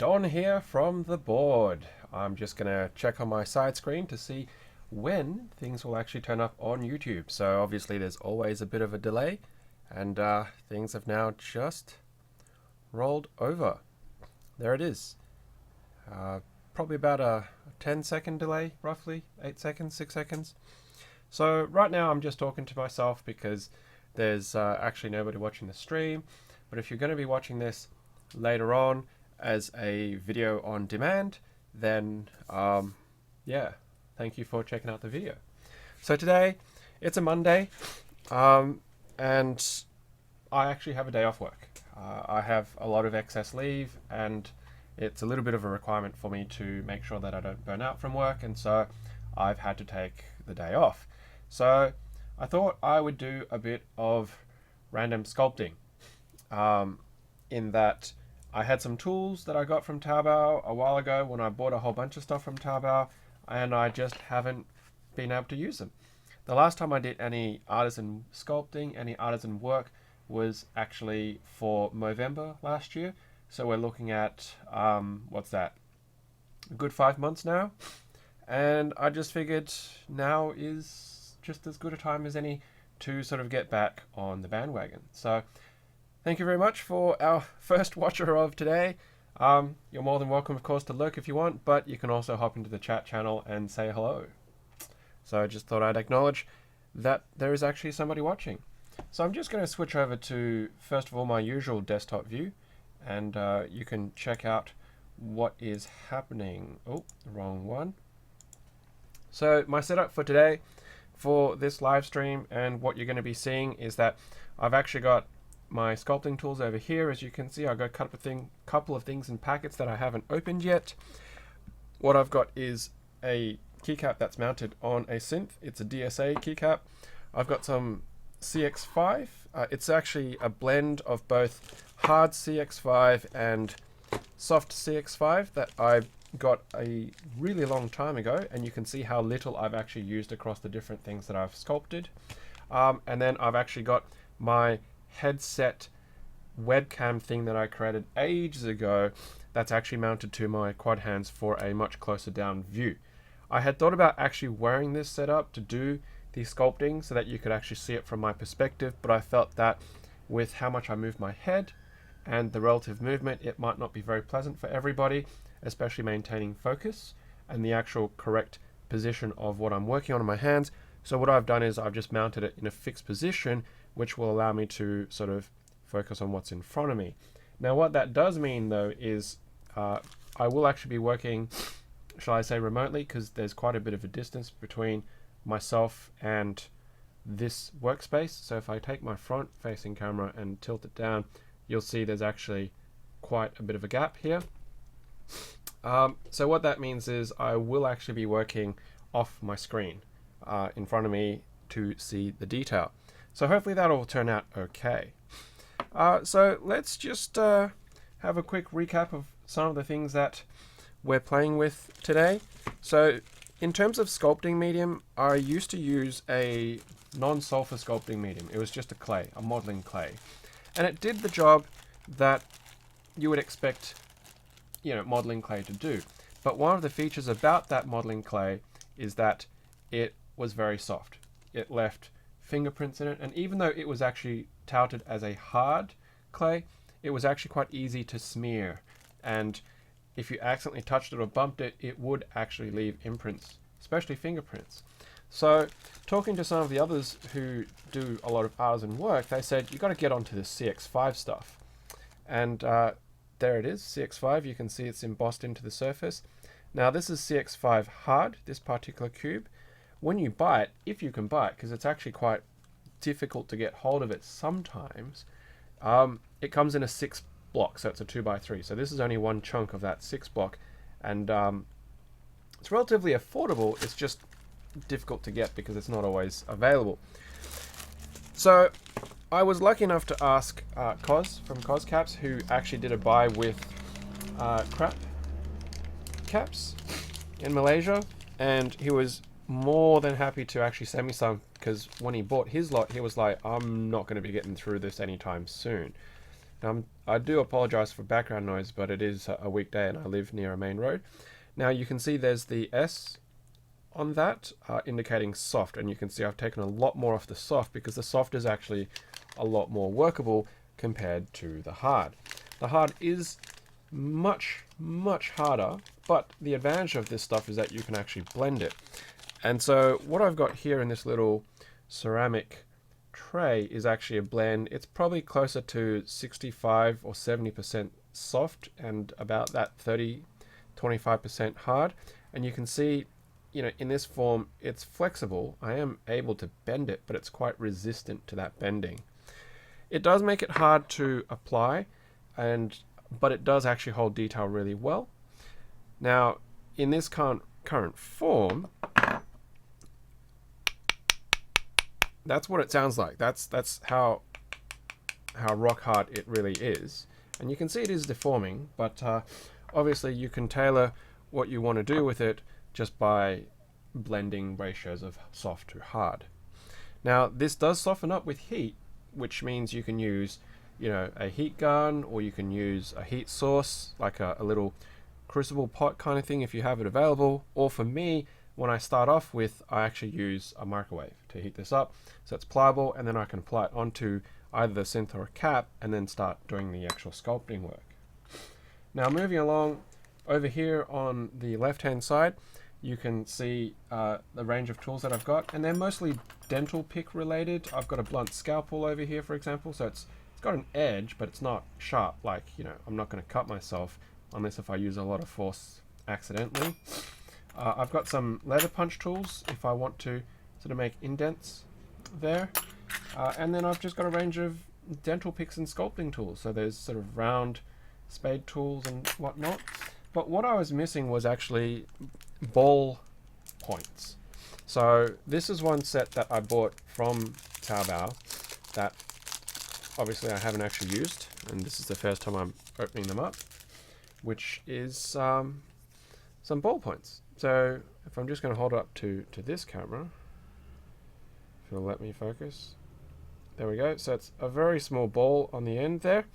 Don here from the board. I'm just going to check on my side screen to see when things will actually turn up on YouTube. So obviously there's always a bit of a delay, and things have now just rolled over. There it is. Probably about a 10-second delay, roughly 8 seconds, 6 seconds. So right now I'm just talking to myself because there's actually nobody watching the stream. But if you're going to be watching this later on as a video on demand, then yeah, thank you for checking out the video. So today it's a Monday, and I actually have a day off work. I have a lot of excess leave, and it's a little bit of a requirement for me to make sure that I don't burn out from work, and so I've had to take the day off. So I thought I would do a bit of random sculpting, in that I had some tools that I got from Taobao a while ago when I bought a whole bunch of stuff from Taobao, and I just haven't been able to use them. The last time I did any artisan sculpting, any artisan work, was actually for November last year. So we're looking at, what's that, a good 5 months now. And I just figured now is just as good a time as any to sort of get back on the bandwagon. So thank you very much for our first watcher of today. You're more than welcome, of course, to lurk if you want, but you can also hop into the chat channel and say hello. So I just thought I'd acknowledge that there is actually somebody watching. So I'm just going to switch over to, first of all, my usual desktop view, and you can check out what is happening. Oh, the wrong one. So my setup for today for this live stream and what you're going to be seeing is that I've actually got my sculpting tools over here. As you can see, I've got a couple of things in packets that I haven't opened yet. What I've got is a keycap that's mounted on a synth. It's a DSA keycap. I've got some CX5. It's actually a blend of both hard CX5 and soft CX5 that I got a really long time ago, and you can see how little I've actually used across the different things that I've sculpted. And then I've actually got my headset webcam thing that I created ages ago that's actually mounted to my quad hands for a much closer down view. I had thought about actually wearing this setup to do the sculpting so that you could actually see it from my perspective, but I felt that with how much I move my head and the relative movement, it might not be very pleasant for everybody, especially maintaining focus and the actual correct position of what I'm working on in my hands. So what I've done is I've just mounted it in a fixed position, which will allow me to sort of focus on what's in front of me. Now what that does mean though is I will actually be working, shall I say, remotely, because there's quite a bit of a distance between myself and this workspace. So if I take my front facing camera and tilt it down, you'll see there's actually quite a bit of a gap here. So what that means is I will actually be working off my screen in front of me to see the detail. So hopefully that'll all turn out okay. So let's just have a quick recap of some of the things that we're playing with today. So in terms of sculpting medium, I used to use a non-sulfur sculpting medium. It was just a clay, a modeling clay. And it did the job that you would expect, you know, modeling clay to do. But one of the features about that modeling clay is that it was very soft. It left fingerprints in it, and even though it was actually touted as a hard clay, it was actually quite easy to smear, and if you accidentally touched it or bumped it, it would actually leave imprints, especially fingerprints. So talking to some of the others who do a lot of artisan work, they said you got to get onto this CX5 stuff, and there it is, CX5. You can see it's embossed into the surface. Now this is CX5 hard, this particular cube. When you buy it, if you can buy it, because it's actually quite difficult to get hold of it sometimes, it comes in a 6 block, so it's a 2x3. So this is only one chunk of that 6 block, and it's relatively affordable. It's just difficult to get because it's not always available. So I was lucky enough to ask Cos from Cos Caps, who actually did a buy with Crap Caps in Malaysia, and he was more than happy to actually send me some, because when he bought his lot, he was like, I'm not going to be getting through this anytime soon. Now, I do apologize for background noise, but it is a weekday and I live near a main road. Now you can see there's the S on that indicating soft, and you can see I've taken a lot more off the soft because the soft is actually a lot more workable compared to the hard. The hard is much harder, but the advantage of this stuff is that you can actually blend it. And so what I've got here in this little ceramic tray is actually a blend. It's probably closer to 65 or 70% soft and about that 25% hard. And you can see, you know, in this form it's flexible. I am able to bend it, but it's quite resistant to that bending. It does make it hard to apply, but it does actually hold detail really well. Now in this current form, that's what it sounds like. That's how rock hard it really is. And you can see it is deforming, but obviously you can tailor what you want to do with it just by blending ratios of soft to hard. Now this does soften up with heat, which means you can use, you know, a heat gun, or you can use a heat source like a little crucible pot kind of thing if you have it available. Or for me, when I start off with, I actually use a microwave to heat this up so it's pliable, and then I can apply it onto either the synth or a cap and then start doing the actual sculpting work. Now moving along, over here on the left hand side you can see the range of tools that I've got, and they're mostly dental pick related. I've got a blunt scalpel over here, for example, so it's got an edge but it's not sharp, like, you know, I'm not going to cut myself unless if I use a lot of force accidentally. I've got some leather punch tools if I want to sort of make indents there. And then I've just got a range of dental picks and sculpting tools. So there's sort of round spade tools and whatnot. But what I was missing was actually ball points. So this is one set that I bought from Taobao that obviously I haven't actually used, and this is the first time I'm opening them up, which is some ball points. So if I'm just going to hold it up to this camera, if it'll let me focus. There we go. So it's a very small ball on the end there,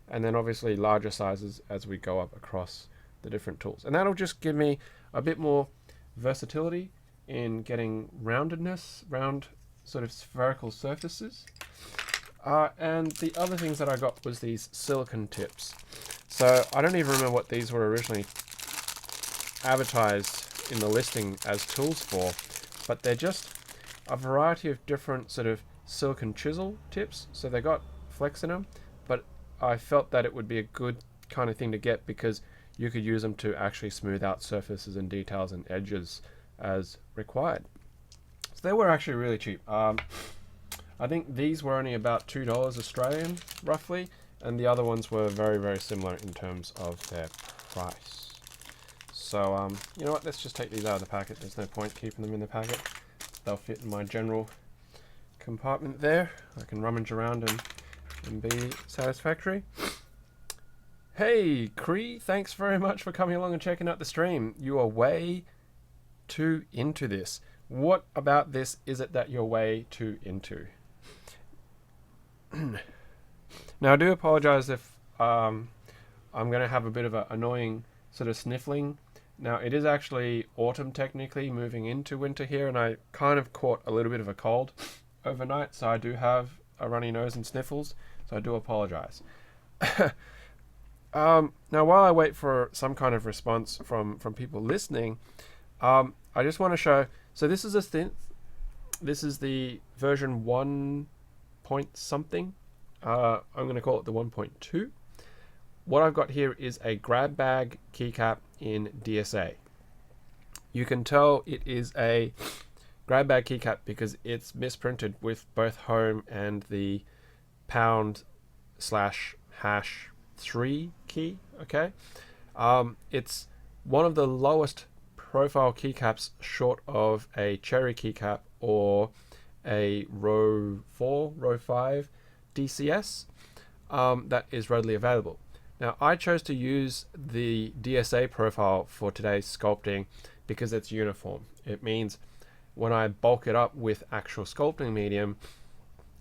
and then obviously larger sizes as we go up across the different tools. And that'll just give me a bit more versatility in getting roundedness, round sort of spherical surfaces. And the other things that I got was these silicone tips. So I don't even remember what these were originally advertised in the listing as tools for, but they're just a variety of different sort of silicone chisel tips. So they got flex in them, but I felt that it would be a good kind of thing to get because you could use them to actually smooth out surfaces and details and edges as required. So they were actually really cheap. I think these were only about $2 Australian roughly, and the other ones were very, very similar in terms of their price. So you know what, let's just take these out of the packet. There's no point keeping them in the packet. They'll fit in my general compartment there. I can rummage around and be satisfactory. Hey Cree, thanks very much for coming along and checking out the stream. You are way too into this. What about this is it that you're way too into? Now I do apologize if I'm going to have a bit of an annoying sort of sniffling. Now it is actually autumn technically, moving into winter here, and I kind of caught a little bit of a cold overnight, so I do have a runny nose and sniffles, so I do apologize. Now while I wait for some kind of response from people listening, I just want to show, so this is a synth. This is the version 1 point something. I'm going to call it the 1.2. What I've got here is a grab bag keycap in DSA. You can tell it is a grab bag keycap because it's misprinted with both home and the #/#3 key. Okay, it's one of the lowest profile keycaps short of a cherry keycap or a row 4, row 5 DCS that is readily available. Now I chose to use the DSA profile for today's sculpting because it's uniform. It means when I bulk it up with actual sculpting medium,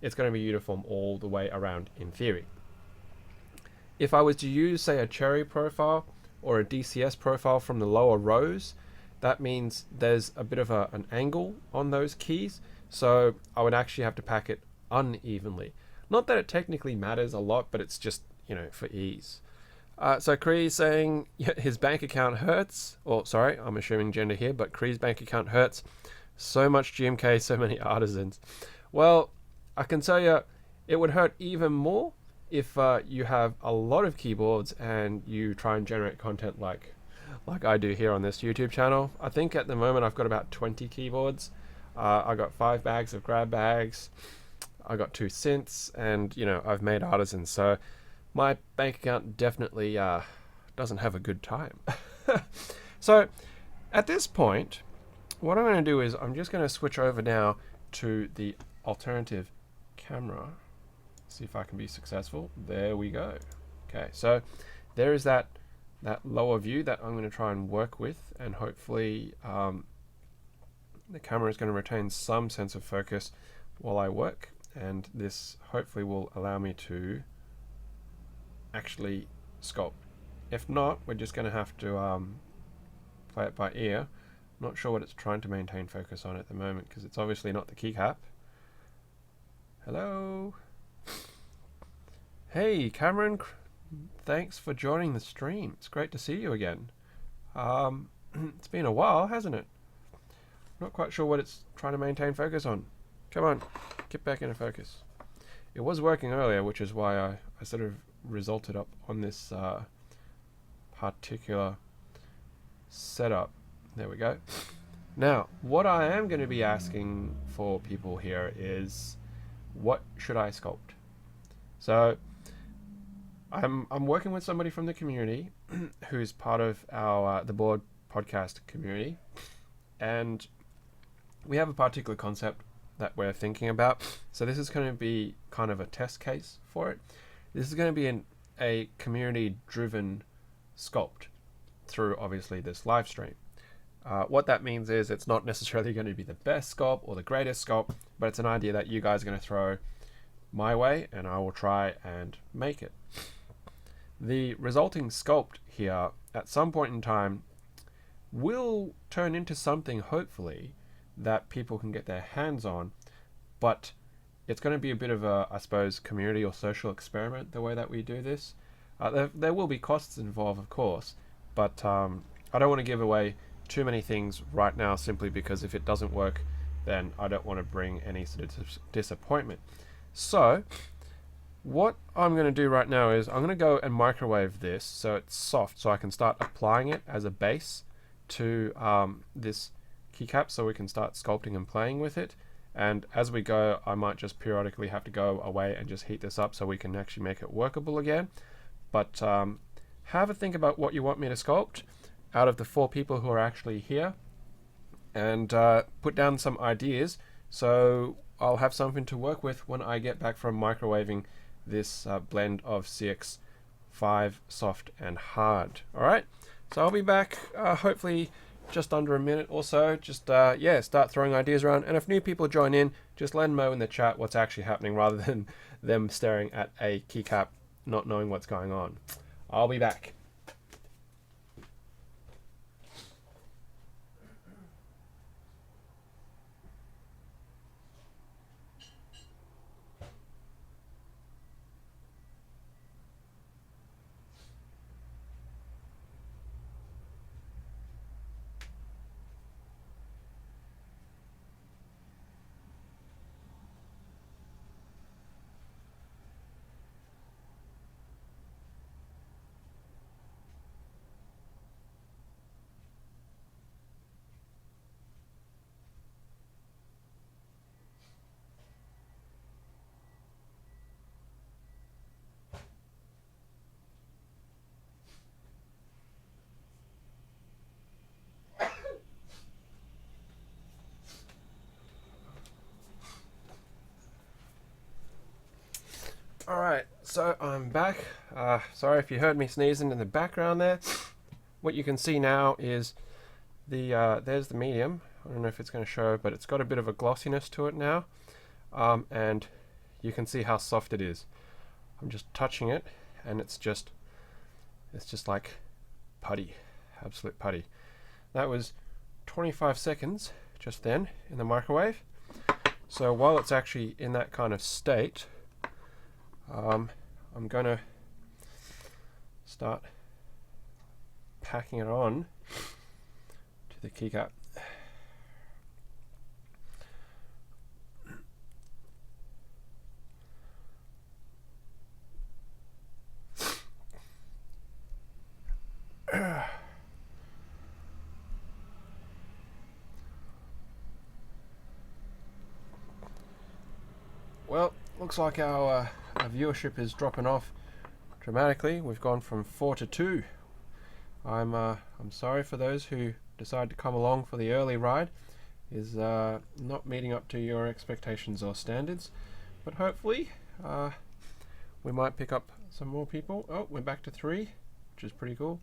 it's going to be uniform all the way around in theory. If I was to use, say, a cherry profile or a DCS profile from the lower rows, that means there's a bit of an angle on those keys, so I would actually have to pack it unevenly. Not that it technically matters a lot, but it's just, for ease. So Kree's saying his bank account hurts. Or sorry, I'm assuming gender here, but Kree's bank account hurts. So much GMK, so many artisans. Well, I can tell you, it would hurt even more if you have a lot of keyboards and you try and generate content like I do here on this YouTube channel. I think at the moment I've got about 20 keyboards. I got 5 bags of grab bags. I got 2 synths, and I've made Artisan, so my bank account definitely doesn't have a good time. So at this point, what I'm going to do is I'm just going to switch over now to the alternative camera. See if I can be successful. There we go. Okay, so there is that lower view that I'm going to try and work with, and hopefully the camera is going to retain some sense of focus while I work, and this hopefully will allow me to actually sculpt. If not, we're just going to have to play it by ear. Not sure what it's trying to maintain focus on at the moment, because it's obviously not the keycap. Hello. Hey Cameron, thanks for joining the stream. It's great to see you again. It's been a while, hasn't it? Not quite sure what it's trying to maintain focus on. Come on, get back into focus. It was working earlier, which is why I sort of resulted up on this particular setup. There we go. Now, what I am going to be asking for people here is, what should I sculpt? So I'm working with somebody from the community who's part of our the board podcast community, and we have a particular concept that we're thinking about. So this is going to be kind of a test case for it. This is going to be a community-driven sculpt through, obviously, this live stream. What that means is it's not necessarily going to be the best sculpt or the greatest sculpt, but it's an idea that you guys are going to throw my way, and I will try and make it. The resulting sculpt here, at some point in time, will turn into something, hopefully, that people can get their hands on, but it's going to be a bit of a, I suppose, community or social experiment, the way that we do this. There will be costs involved, of course, but I don't want to give away too many things right now, simply because if it doesn't work, then I don't want to bring any sort of disappointment. So what I'm going to do right now is I'm going to go and microwave this so it's soft, so I can start applying it as a base to this keycap, so we can start sculpting and playing with it. And as we go, I might just periodically have to go away and just heat this up so we can actually make it workable again. But have a think about what you want me to sculpt out of the 4 people who are actually here, and put down some ideas, so I'll have something to work with when I get back from microwaving this blend of CX5 soft and hard. Alright, so I'll be back hopefully just under a minute or so. Just start throwing ideas around, and if new people join in, just let them know in the chat what's actually happening, rather than them staring at a keycap not knowing what's going on. I'll be back. Alright, so I'm back. Sorry if you heard me sneezing in the background there. What you can see now is there's the medium. I don't know if it's going to show, but it's got a bit of a glossiness to it now. And you can see how soft it is. I'm just touching it, and it's just like putty, absolute putty. That was 25 seconds just then in the microwave. So while it's actually in that kind of state, I'm going to start packing it on to the keycap. Well, looks like our viewership is dropping off dramatically. We've gone from 4 to 2. I'm sorry for those who decide to come along for the early ride. Is not meeting up to your expectations or standards, but hopefully we might pick up some more people. Oh, we're back to 3, which is pretty cool.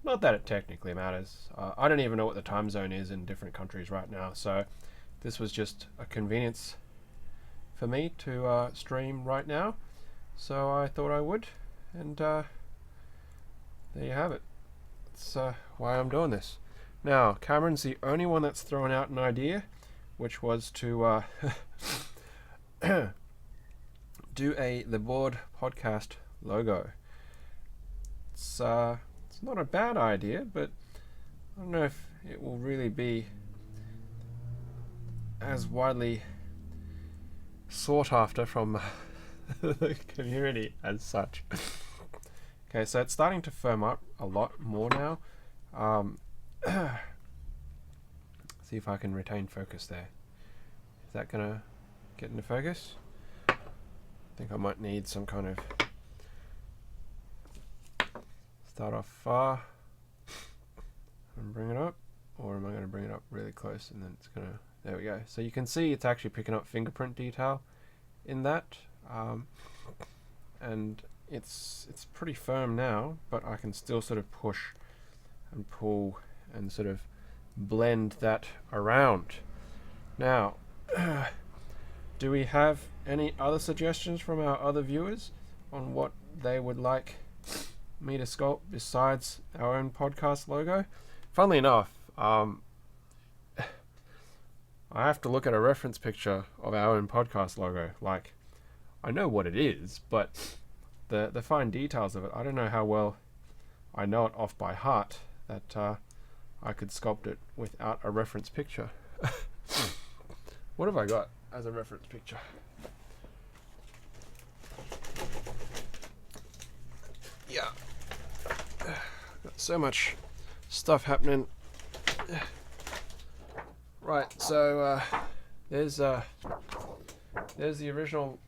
Not that it technically matters. I don't even know what the time zone is in different countries right now, so this was just a convenience for me to stream right now, so I thought I would, and there you have it. That's why I'm doing this. Now, Cameron's the only one that's thrown out an idea, which was to do the board podcast logo. It's not a bad idea, but I don't know if it will really be as widely sought after from the community as such. Okay, so it's starting to firm up a lot more now. See if I can retain focus there. Is that gonna get into focus? I think I might need some kind of start off far and bring it up, or am I going to bring it up really close and then it's gonna, there we go. So you can see it's actually picking up fingerprint detail in that, and it's pretty firm now, but I can still sort of push and pull and sort of blend that around. Now, do we have any other suggestions from our other viewers on what they would like me to sculpt besides our own podcast logo? Funnily enough, I have to look at a reference picture of our own podcast logo. Like, I know what it is, but the fine details of it, I don't know how well I know it off by heart that I could sculpt it without a reference picture. What have I got as a reference picture? Yeah, got so much stuff happening. Right, so there's the original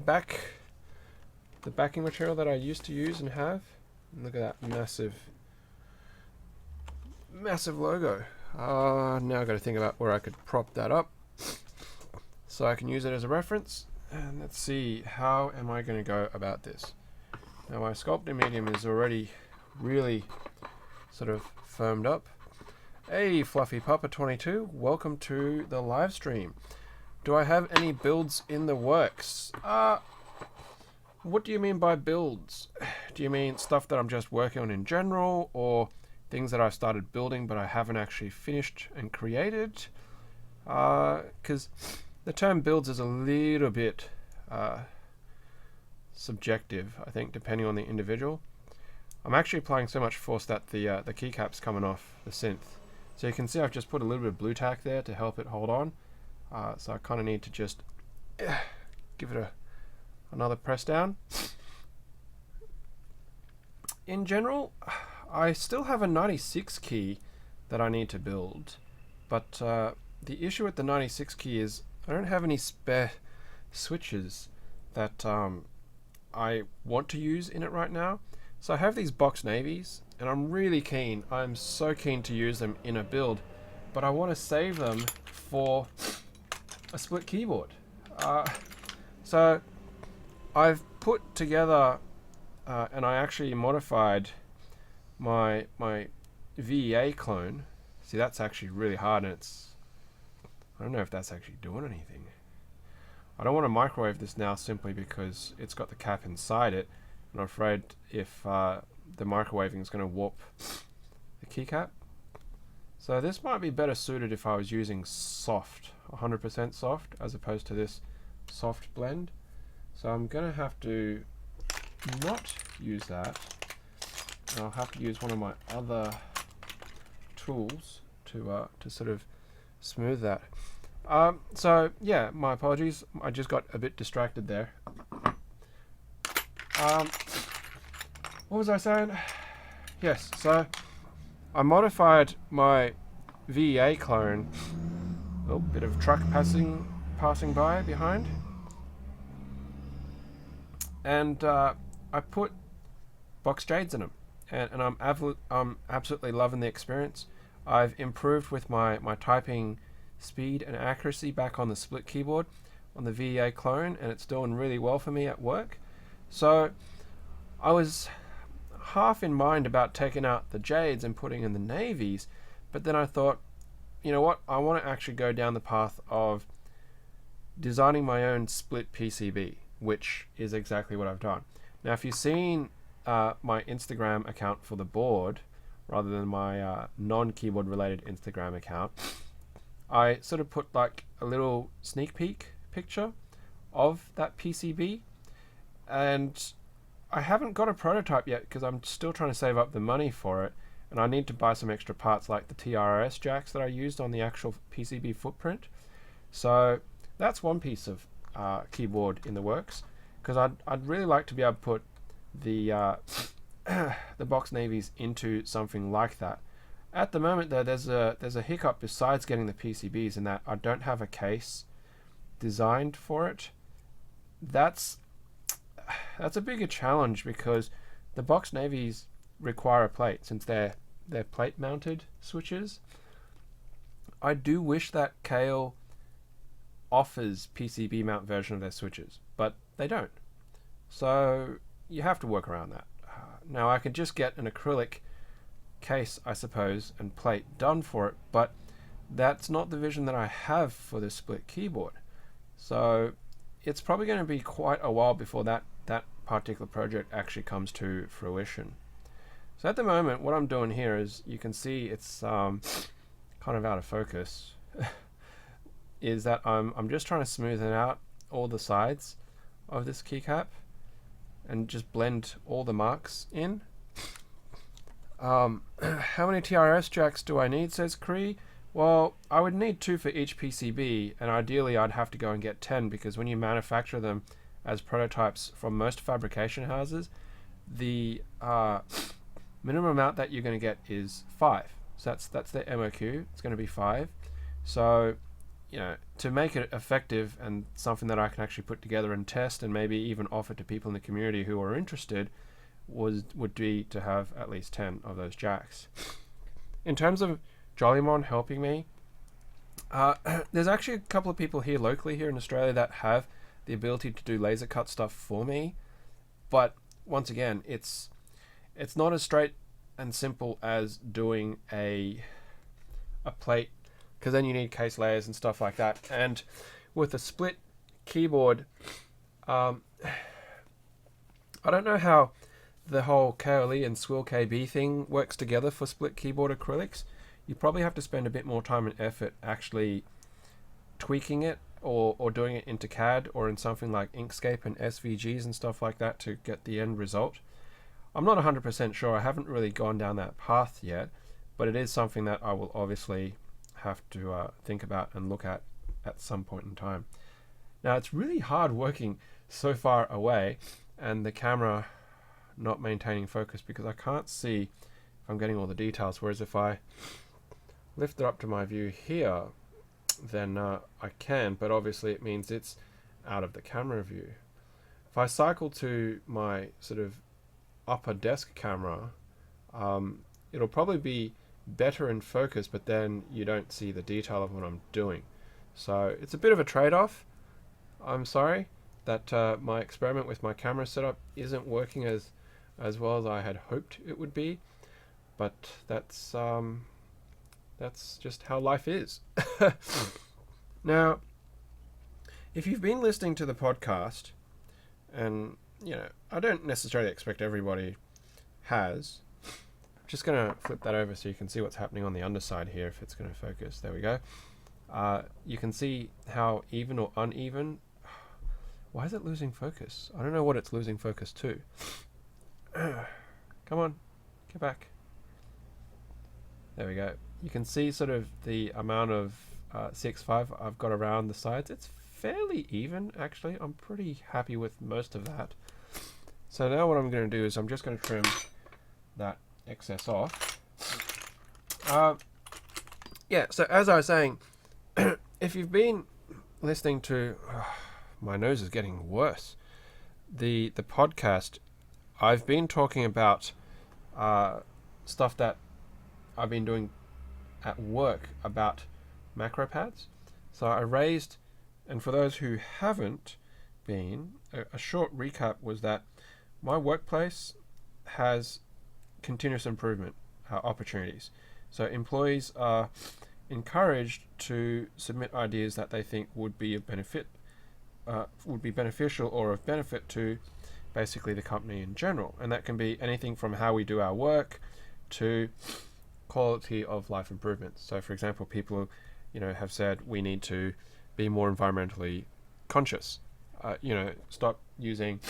the backing material that I used to use and have. And look at that massive logo. Now I've got to think about where I could prop that up so I can use it as a reference. And let's see, how am I going to go about this? Now my sculpting medium is already really sort of firmed up. Hey Fluffy Papa 22, welcome to the live stream. Do I have any builds in the works? What do you mean by builds? Do you mean stuff that I'm just working on in general, or things that I've started building but I haven't actually finished and created? Because the term builds is a little bit subjective, I think, depending on the individual. I'm actually applying so much force that the keycap's coming off the synth. So you can see I've just put a little bit of blue tack there to help it hold on. So I kind of need to just give it another press down. In general, I still have a 96 key that I need to build, but the issue with the 96 key is I don't have any spare switches that I want to use in it right now. So I have these box navies, and I'm so keen to use them in a build, but I want to save them for a split keyboard. So I've put together and I actually modified my VEA clone. See, that's actually really hard, and I don't know if that's actually doing anything. I don't want to microwave this now simply because it's got the cap inside it, and I'm afraid if the microwaving is going to warp the keycap. So this might be better suited if I was using soft, 100% soft, as opposed to this soft blend. So I'm going to have to not use that. And I'll have to use one of my other tools to sort of smooth that. So yeah, my apologies. I just got a bit distracted there. What was I saying? Yes, so I modified my VEA clone. Oh, bit of truck passing by behind. And I put box jades in them. And I'm absolutely loving the experience. I've improved with my typing speed and accuracy back on the split keyboard on the VEA clone, and it's doing really well for me at work. So I was half in mind about taking out the jades and putting in the navies, but then I thought, you know what, I want to actually go down the path of designing my own split PCB, which is exactly what I've done. Now, if you've seen my Instagram account for the board, rather than my non-keyboard related Instagram account, I sort of put like a little sneak peek picture of that PCB, and I haven't got a prototype yet because I'm still trying to save up the money for it, and I need to buy some extra parts like the TRS jacks that I used on the actual PCB footprint. So that's one piece of keyboard in the works, because I'd really like to be able to put the the box navies into something like that. At the moment though, there's a hiccup besides getting the PCBs, in that I don't have a case designed for it. That's a bigger challenge, because the box navies require a plate, since they're plate mounted switches. I do wish that Kale offers PCB mount version of their switches, but they don't. So you have to work around that. Now I could just get an acrylic case, I suppose, and plate done for it, but that's not the vision that I have for this split keyboard. So it's probably going to be quite a while before that particular project actually comes to fruition. So at the moment, what I'm doing here is, you can see it's kind of out of focus, is that I'm just trying to smoothen out all the sides of this keycap and just blend all the marks in. How many TRS jacks do I need, says Cree? Well, I would need 2 for each PCB, and ideally I'd have to go and get 10, because when you manufacture them as prototypes from most fabrication houses, the minimum amount that you're going to get is 5. So that's the MOQ. It's going to be 5. So, you know, to make it effective and something that I can actually put together and test, and maybe even offer to people in the community who are interested, would be to have at least 10 of those jacks. In terms of Jollymon helping me, there's actually a couple of people here locally here in Australia that have the ability to do laser cut stuff for me, but once again, it's not as straight and simple as doing a plate, because then you need case layers and stuff like that. And with a split keyboard, I don't know how the whole KLE and Swill KB thing works together for split keyboard acrylics. You probably have to spend a bit more time and effort actually tweaking it, or doing it into CAD or in something like Inkscape and SVGs and stuff like that to get the end result. I'm not 100% sure. I haven't really gone down that path yet, but it is something that I will obviously have to think about and look at some point in time. Now, it's really hard working so far away and the camera not maintaining focus, because I can't see if I'm getting all the details, whereas if I lift it up to my view here, then I can, but obviously it means it's out of the camera view. If I cycle to my sort of upper desk camera, it'll probably be better in focus, but then you don't see the detail of what I'm doing. So it's a bit of a trade-off. I'm sorry that my experiment with my camera setup isn't working as well as I had hoped it would be, but that's just how life is. Now, if you've been listening to the podcast, and I don't necessarily expect everybody has. Just going to flip that over so you can see what's happening on the underside here if it's going to focus. There we go. You can see how even or uneven. Why is it losing focus? I don't know what it's losing focus to. Come on, get back. There we go. You can see sort of the amount of 6.5 I've got around the sides. It's fairly even, actually. I'm pretty happy with most of that. So now what I'm going to do is I'm just going to trim that excess off. Yeah, so as I was saying, if you've been listening to... my nose is getting worse. The podcast, I've been talking about stuff that I've been doing at work about macro pads. So I raised, and for those who haven't been, a short recap was that my workplace has continuous improvement opportunities. So employees are encouraged to submit ideas that they think would be beneficial or of benefit to basically the company in general. And that can be anything from how we do our work to quality of life improvements. So for example, people have said we need to be more environmentally conscious, stop using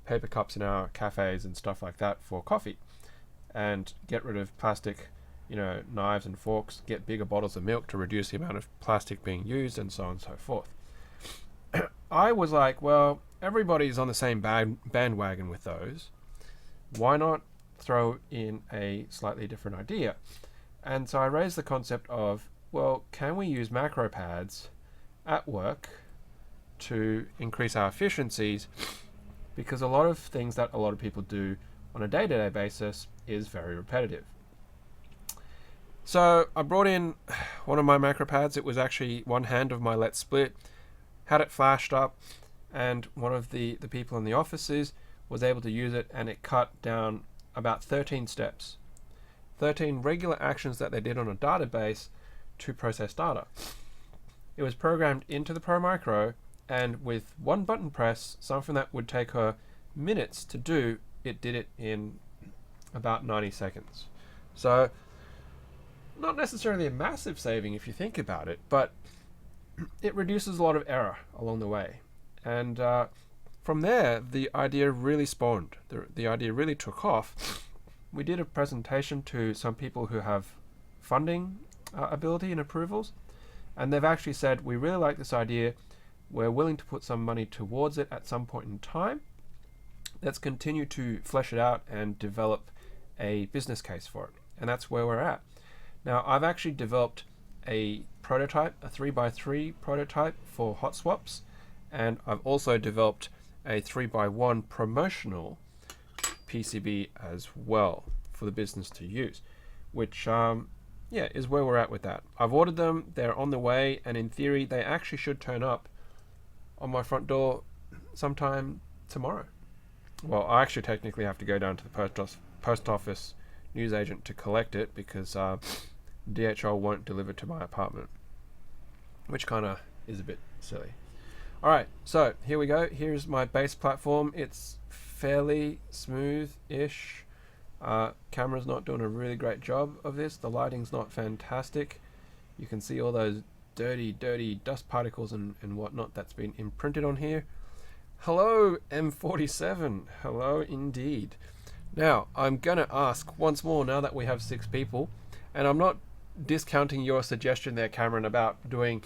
paper cups in our cafes and stuff like that for coffee, and get rid of plastic knives and forks, get bigger bottles of milk to reduce the amount of plastic being used, and so on and so forth. I was like, well, everybody's on the same bandwagon with those. Why not throw in a slightly different idea? And so I raised the concept of, well, can we use macro pads at work to increase our efficiencies? Because a lot of things that a lot of people do on a day-to-day basis is very repetitive. So I brought in one of my macro pads. It was actually one hand of my Let's Split, had it flashed up, and one of the people in the offices was able to use it, and it cut down about 13 steps. 13 regular actions that they did on a database to process data. It was programmed into the Pro Micro, and with one button press, something that would take her minutes to do, it did it in about 90 seconds. So, not necessarily a massive saving if you think about it, but it reduces a lot of error along the way. And from there, the idea really spawned. The idea really took off. We did a presentation to some people who have funding ability and approvals, and they've actually said, we really like this idea. We're willing to put some money towards it at some point in time. Let's continue to flesh it out and develop a business case for it. And that's where we're at. Now, I've actually developed a prototype, a 3x3 prototype for hot swaps, and I've also developed a 3x1 promotional PCB as well for the business to use, which is where we're at with that. I've ordered them, they're on the way, and in theory they actually should turn up on my front door sometime tomorrow. Well, I actually technically have to go down to the post office newsagent to collect it because DHL won't deliver to my apartment, which kind of is a bit silly. Alright, so here we go. Here's my base platform. It's fairly smooth-ish. Camera's not doing a really great job of this. The lighting's not fantastic. You can see all those dirty dust particles and whatnot that's been imprinted on here. Hello, M47. Hello indeed. Now, I'm going to ask once more, now that we have 6 people, and I'm not discounting your suggestion there, Cameron, about doing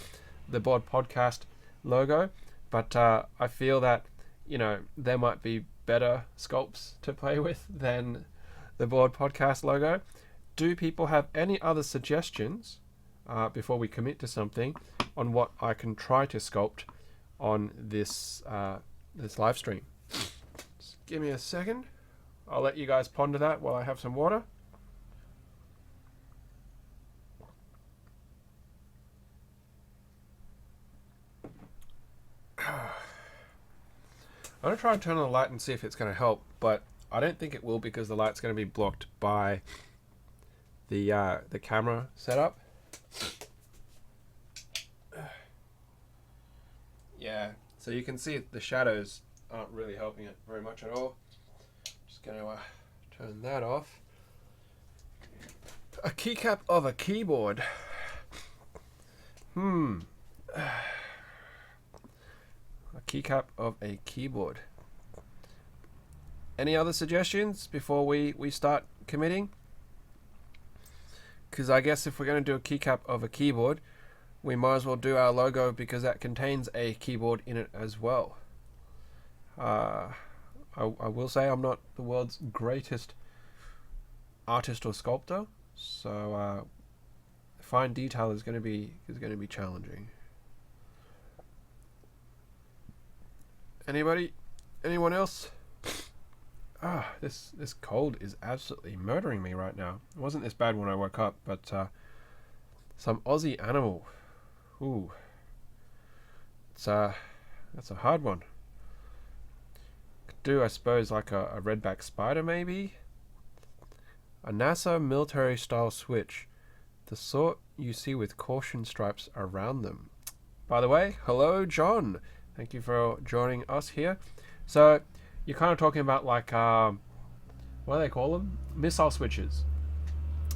the Board Podcast logo, but I feel that, there might be better sculpts to play with than the Board Podcast logo. Do people have any other suggestions before we commit to something on what I can try to sculpt on this this live stream? Just give me a second. I'll let you guys ponder that while I have some water. I'm going to try and turn on the light and see if it's going to help, but I don't think it will because the light's going to be blocked by the camera setup. Yeah, so you can see the shadows aren't really helping it very much at all. Just going to turn that off. A keycap of a keyboard. A keycap of a keyboard. Any other suggestions before we start committing? Because I guess if we're going to do a keycap of a keyboard, we might as well do our logo because that contains a keyboard in it as well. I will say I'm not the world's greatest artist or sculptor, so fine detail is going to be challenging. Anybody? Anyone else? This cold is absolutely murdering me right now. It wasn't this bad when I woke up, but some Aussie animal. Ooh, that's a hard one. Could do, I suppose, like a redback spider, maybe. A NASA military style switch, the sort you see with caution stripes around them. By the way, hello John. Thank you for joining us here. So you're kind of talking about like what do they call them? Missile switches,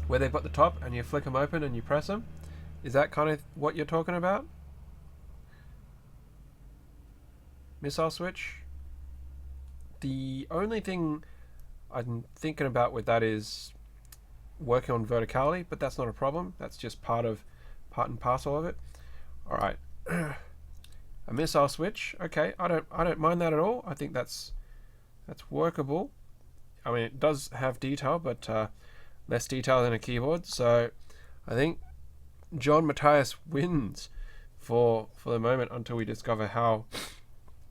where they've got the top and you flick them open and you press them. Is that kind of what you're talking about? Missile switch? The only thing I'm thinking about with that is working on verticality, but that's not a problem. That's just part and parcel of it. All right. A missile switch. Okay, I don't mind that at all. I think that's workable. I mean, it does have detail, but less detail than a keyboard. So I think John Matthias wins for the moment until we discover how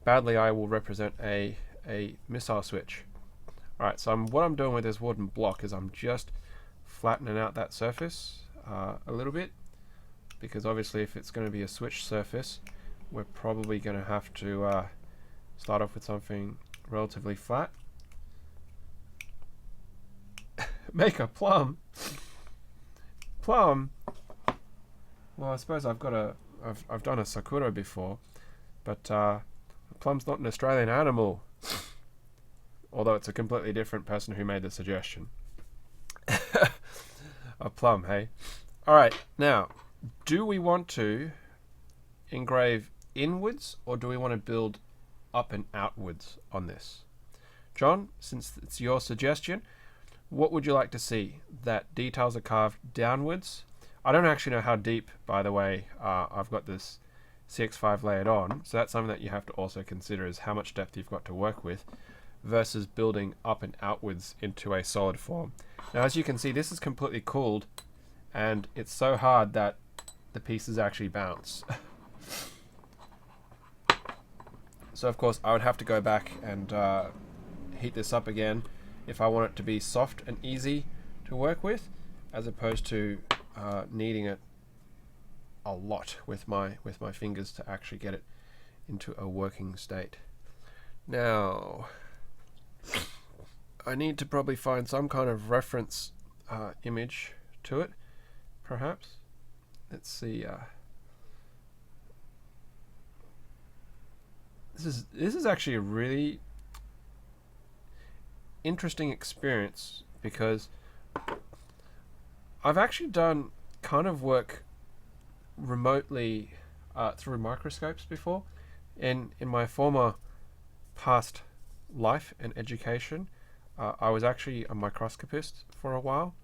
badly I will represent a missile switch. All right, so what I'm doing with this wooden block is I'm just flattening out that surface a little bit, because obviously if it's going to be a switch surface, we're probably going to have to start off with something relatively flat. Make a plum. Plum. Well, I suppose I've done a sakura before, but a plum's not an Australian animal. Although it's a completely different person who made the suggestion. A plum, hey? Alright, now, do we want to engrave inwards or do we want to build up and outwards on this? John, since it's your suggestion, what would you like to see? That details are carved downwards? I don't actually know how deep, by the way, I've got this CX5 layered on, so that's something that you have to also consider, is how much depth you've got to work with versus building up and outwards into a solid form. Now, as you can see, this is completely cooled, and it's so hard that the pieces actually bounce. So, of course, I would have to go back and heat this up again if I want it to be soft and easy to work with, as opposed to kneading it a lot with my fingers to actually get it into a working state. Now, I need to probably find some kind of reference image to it, perhaps. Let's see. This is actually a really interesting experience, because I've actually done kind of work remotely through microscopes before. In my former past life and education, I was actually a microscopist for a while,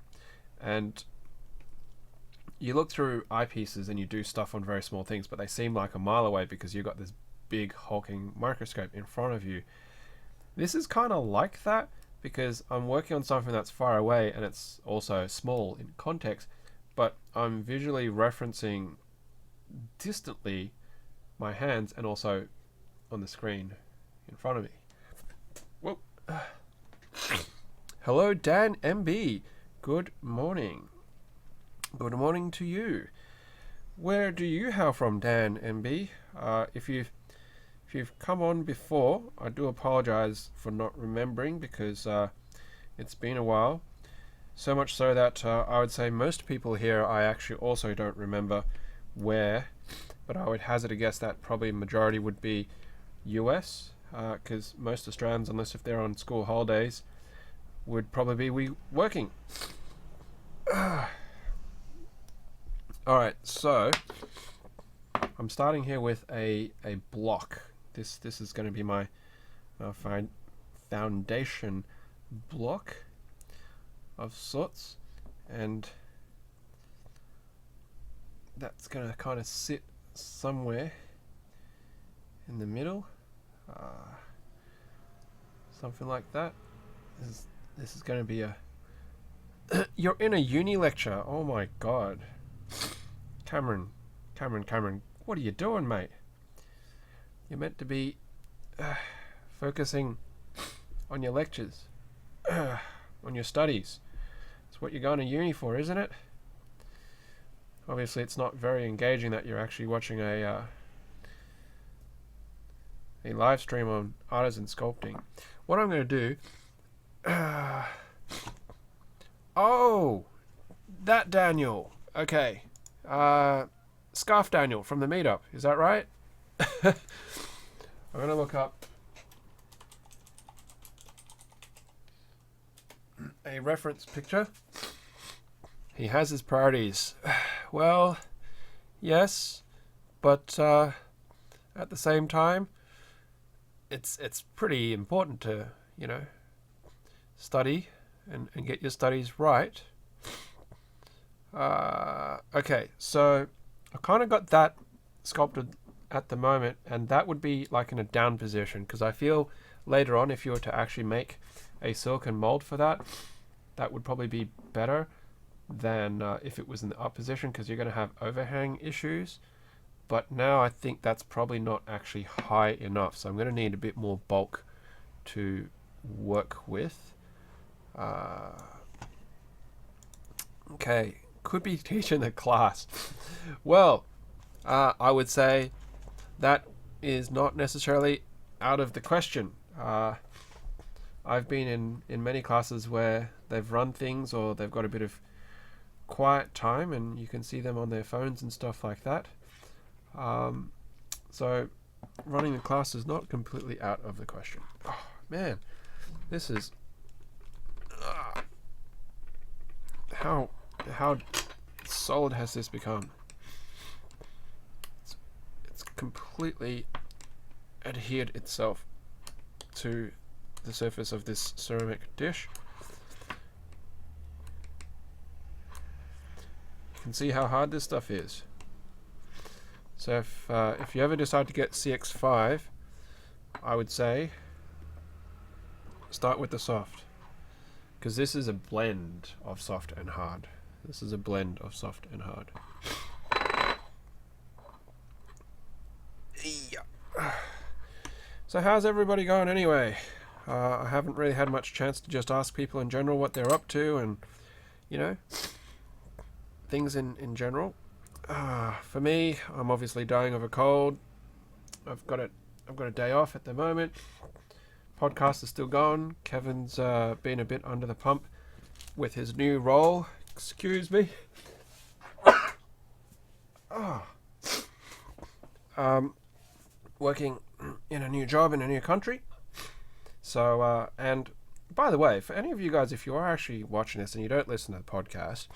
and you look through eyepieces and you do stuff on very small things, but they seem like a mile away because you've got this big hulking microscope in front of you. This is kind of like that, because I'm working on something that's far away and it's also small in context, but I'm visually referencing distantly my hands and also on the screen in front of me. Whoa. Hello, Dan MB. Good morning. Good morning to you. Where do you hail from, Dan MB? If you've come on before, I do apologize for not remembering, because it's been a while. So much so that I would say most people here I actually also don't remember where, but I would hazard a guess that probably majority would be US, because most Australians, unless if they're on school holidays, would probably be working. Alright, so I'm starting here with a block. This is going to be my foundation block of sorts, and that's going to kind of sit somewhere in the middle, something like that. This is going to be a you're in a uni lecture. Oh my god. Cameron, what are you doing, mate? You're meant to be focusing on your lectures, on your studies. It's what you're going to uni for, isn't it? Obviously, it's not very engaging that you're actually watching a live stream on Artisan Sculpting. What I'm going to do... oh! That Daniel! Okay. Scarf Daniel from the meetup. Is that right? I'm going to look up a reference picture. He has his priorities. Well, yes, but at the same time, it's pretty important to, study and get your studies right. Okay, so I kind of got that sculpted at the moment, and that would be like in a down position, because I feel later on, if you were to actually make a silicone mold for that, that would probably be better than if it was in the up position, because you're going to have overhang issues. But now I think that's probably not actually high enough, so I'm going to need a bit more bulk to work with. Okay, could be teaching the class. Well, I would say that is not necessarily out of the question. I've been in many classes where they've run things, or they've got a bit of quiet time and you can see them on their phones and stuff like that. So running the class is not completely out of the question. Oh man, this is how solid has this become? It's completely adhered itself to the surface of this ceramic dish. You can see how hard this stuff is. So if you ever decide to get CX5, I would say start with the soft, because this is a blend of soft and hard. This is a blend of soft and hard. Yeah. So how's everybody going anyway? I haven't really had much chance to just ask people in general what they're up to, and things in general. For me, I'm obviously dying of a cold. I've got a day off at the moment. Podcast is still going. Kevin's been a bit under the pump with his new role. Excuse me. Working in a new job in a new country. So, and by the way, for any of you guys, if you are actually watching this and you don't listen to the podcast,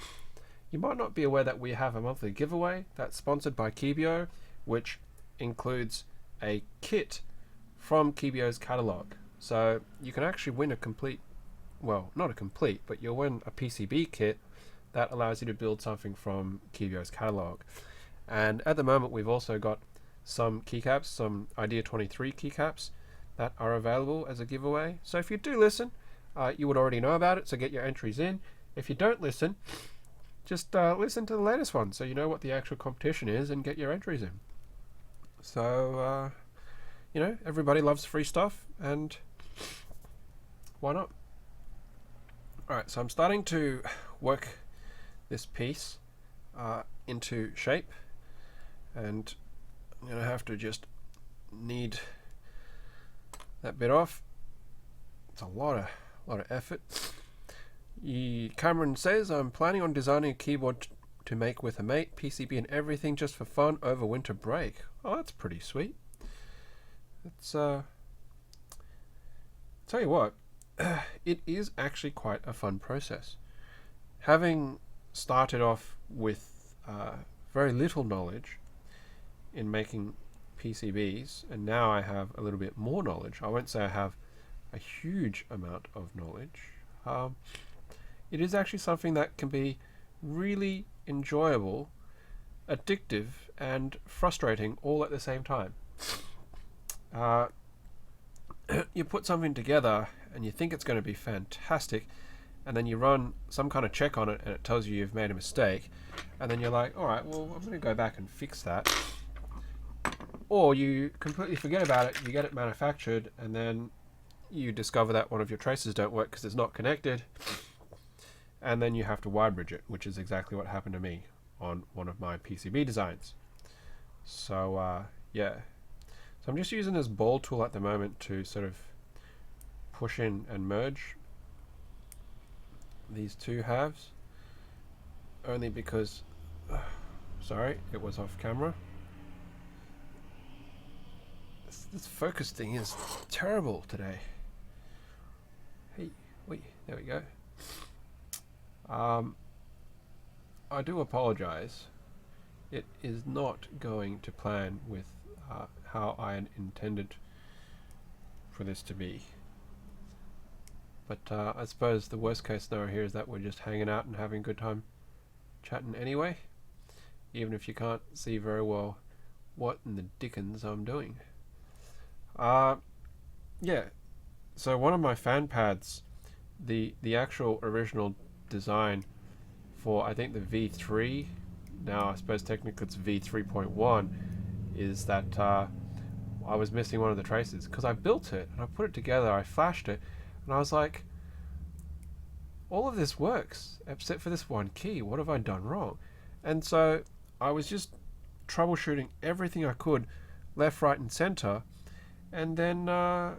you might not be aware that we have a monthly giveaway that's sponsored by Kibio, which includes a kit from Kibio's catalog. So you can actually win a complete, well, not a complete, but you'll win a PCB kit that allows you to build something from Kibio's catalog. And at the moment, we've also got some keycaps, some Idea 23 keycaps that are available as a giveaway. So if you do listen, you would already know about it, so get your entries in. If you don't listen, just listen to the latest one so you know what the actual competition is and get your entries in. So, everybody loves free stuff, and why not? Alright, so I'm starting to work this piece into shape, and I'm going to have to just knead that bit off. It's a lot of effort. Cameron says, I'm planning on designing a keyboard to make with a mate, PCB and everything, just for fun over winter break. Oh, that's pretty sweet. It's tell you what, it is actually quite a fun process. Having started off with very little knowledge in making PCBs, and now I have a little bit more knowledge. I won't say I have a huge amount of knowledge. It is actually something that can be really enjoyable, addictive, and frustrating all at the same time. You put something together and you think it's going to be fantastic, and then you run some kind of check on it and it tells you you've made a mistake, and then you're like, alright, well, I'm going to go back and fix that. Or you completely forget about it, you get it manufactured, and then you discover that one of your traces don't work because it's not connected, and then you have to wire bridge it, which is exactly what happened to me on one of my PCB designs. So yeah, so I'm just using this ball tool at the moment to sort of push in and merge these two halves, only because sorry, it was off camera. This focus thing is terrible today. Hey, wait, there we go. I do apologize. It is not going to plan with how I intended for this to be. But I suppose the worst case scenario here is that we're just hanging out and having a good time chatting anyway, even if you can't see very well what in the dickens I'm doing. Yeah, so one of my fan pads, the actual original design for, I think, the V3, now I suppose technically it's V3.1, is that I was missing one of the traces because I built it and I put it together, I flashed it, and I was like, all of this works except for this one key. What have I done wrong? And so I was just troubleshooting everything I could, left, right, and center, and then I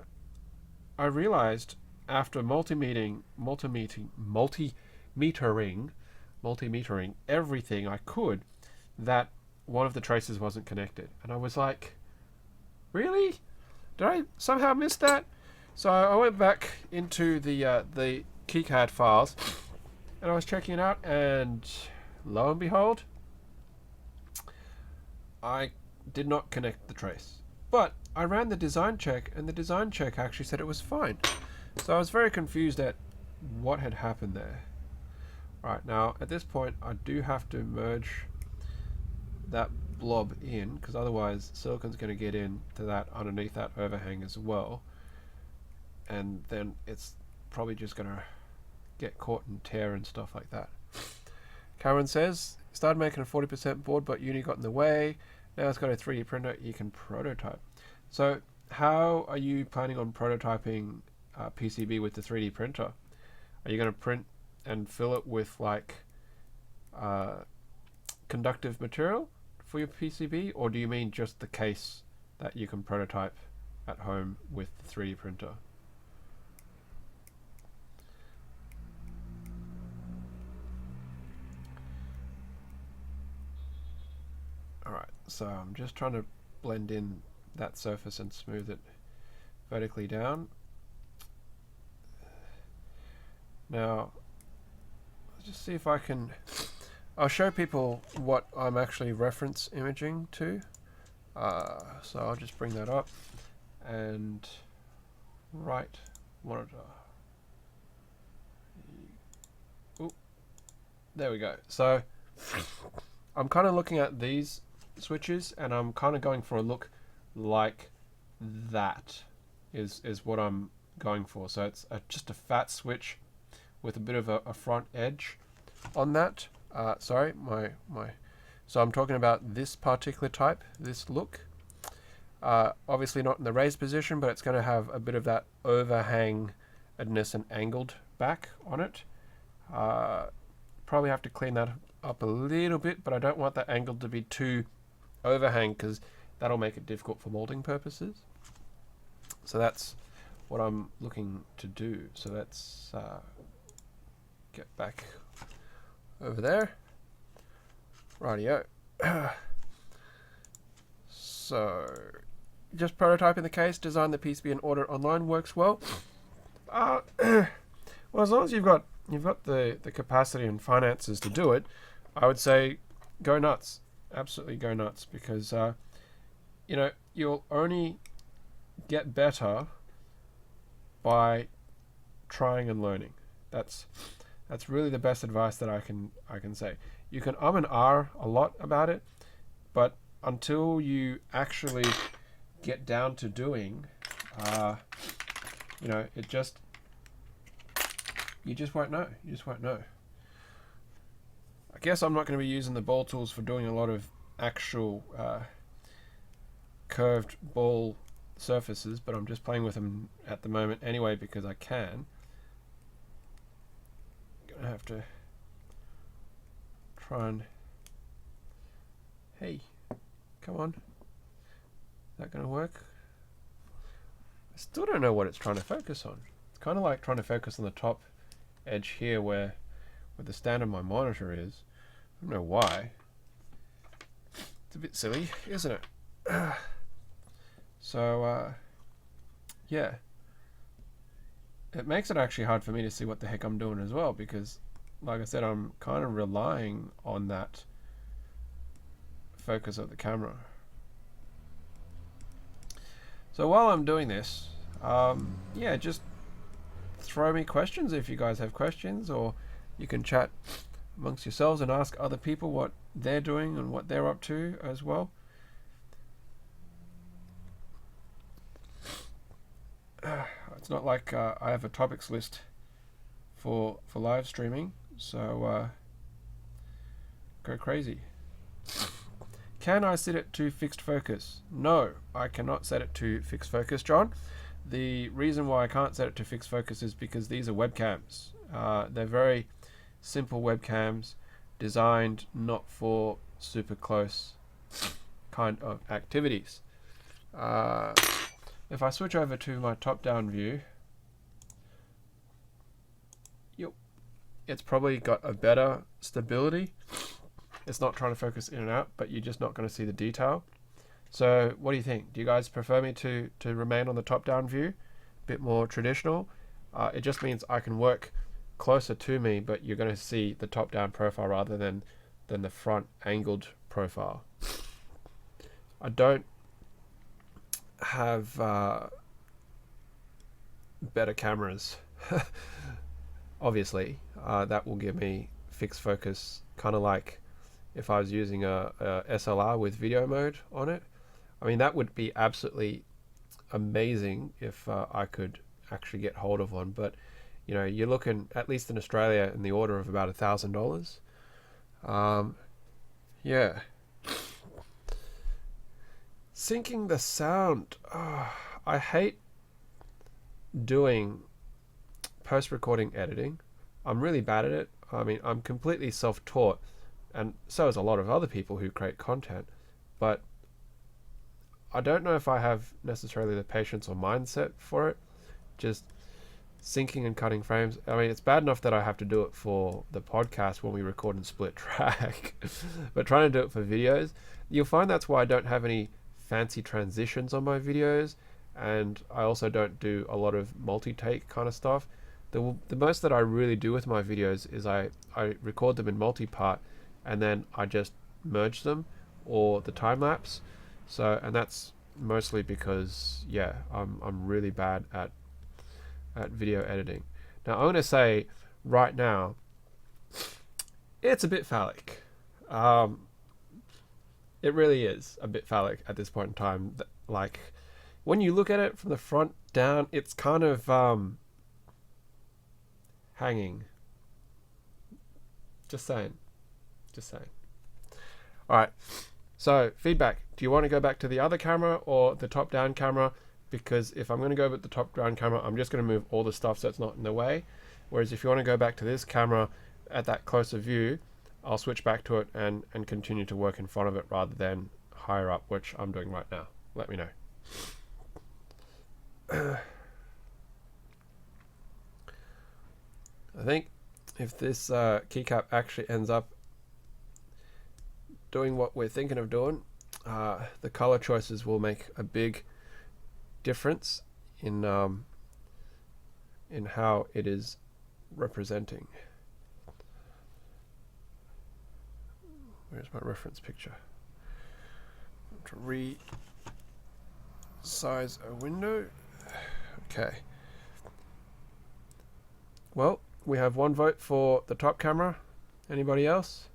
realized after multimetering everything I could, that one of the traces wasn't connected, and I was like, really? Did I somehow miss that? So I went back into the keycard files and I was checking it out, and lo and behold, I did not connect the trace. But I ran the design check, and the design check actually said it was fine. So I was very confused at what had happened there. Right, now at this point I do have to merge that blob in, because otherwise silicon's going to get into that underneath that overhang as well, and then it's probably just going to get caught and tear and stuff like that. Karen says, started making a 40% board, but uni got in the way. Now it's got a 3D printer, you can prototype. So how are you planning on prototyping PCB with the 3D printer? Are you going to print and fill it with like conductive material for your PCB, or do you mean just the case that you can prototype at home with the 3D printer? Alright, so I'm just trying to blend in that surface and smooth it vertically down. Now, let's just see if I can... I'll show people what I'm actually reference imaging to. So I'll just bring that up and right monitor. Ooh, there we go. So I'm kind of looking at these switches, and I'm kind of going for a look like that is what I'm going for. So it's just a fat switch with a bit of a front edge on that. Sorry, so I'm talking about this particular type, this look. Obviously not in the raised position, but it's going to have a bit of that overhangedness and angled back on it. Probably have to clean that up a little bit, but I don't want that angle to be too overhang, because that'll make it difficult for molding purposes. So that's what I'm looking to do. So let's get back over there. Rightio. So just prototyping the case, design the PCB and order it online works well. Well, as long as you've got the capacity and finances to do it, I would say go nuts. Absolutely go nuts, because you know, you'll only get better by trying and learning. That's really the best advice that I can say. You can and ah a lot about it, but until you actually get down to doing, you know, you just won't know. You just won't know. I guess I'm not going to be using the ball tools for doing a lot of actual curved ball surfaces, but I'm just playing with them at the moment anyway because I can. Gonna have to try and, hey, come on, is that gonna work? I still don't know what it's trying to focus on. It's kind of like trying to focus on the top edge here where the stand of my monitor is. I don't know why. It's a bit silly, isn't it? So yeah, it makes it actually hard for me to see what the heck I'm doing as well, because like I said, I'm kind of relying on that focus of the camera. So while I'm doing this, yeah, just throw me questions if you guys have questions, or you can chat amongst yourselves and ask other people what they're doing and what they're up to as well. It's not like I have a topics list for live streaming, so go crazy. Can I set it to fixed focus? No, I cannot set it to fixed focus, John. The reason why I can't set it to fixed focus is because these are webcams. They're very simple webcams designed not for super close kind of activities. If I switch over to my top-down view, yep, it's probably got a better stability. It's not trying to focus in and out, but you're just not going to see the detail. So what do you think? Do you guys prefer me to remain on the top-down view, a bit more traditional? It just means I can work closer to me, but you're going to see the top-down profile rather than the front angled profile. I don't have better cameras. Obviously, that will give me fixed focus, kind of like if I was using a SLR with video mode on it. I mean, that would be absolutely amazing if I could actually get hold of one. But you know, you're looking, at least in Australia, in the order of about $1,000. Yeah. Syncing the sound. Oh, I hate doing post-recording editing. I'm really bad at it. I mean, I'm completely self-taught, and so is a lot of other people who create content. But I don't know if I have necessarily the patience or mindset for it. Just syncing and cutting frames. I mean, it's bad enough that I have to do it for the podcast when we record in split track, but trying to do it for videos, you'll find that's why I don't have any fancy transitions on my videos, and I also don't do a lot of multi-take kind of stuff. The most that I really do with my videos is I record them in multi-part, and then I just merge them, or the time-lapse. So, and that's mostly because, yeah, I'm really bad at video editing. Now, I'm going to say right now, it's a bit phallic. It really is a bit phallic at this point in time. Like, when you look at it from the front down, it's kind of hanging. Just saying. Alright, so feedback. Do you want to go back to the other camera or the top-down camera? Because if I'm going to go with the top-down camera, I'm just going to move all the stuff so it's not in the way. Whereas if you want to go back to this camera at that closer view, I'll switch back to it and continue to work in front of it rather than higher up, which I'm doing right now. Let me know. I think if this keycap actually ends up doing what we're thinking of doing, the color choices will make a big difference in in how it is representing. Where's my reference picture? To resize a window. Okay. Well, we have one vote for the top camera. Anybody else?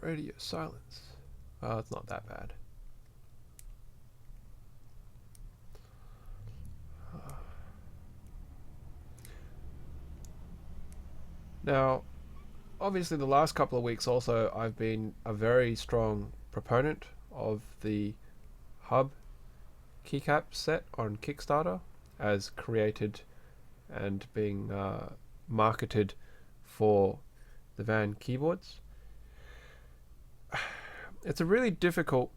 Radio silence. Oh, it's not that bad. Now, obviously the last couple of weeks also I've been a very strong proponent of the hub keycap set on Kickstarter as created and being marketed for the Van keyboards. It's a really difficult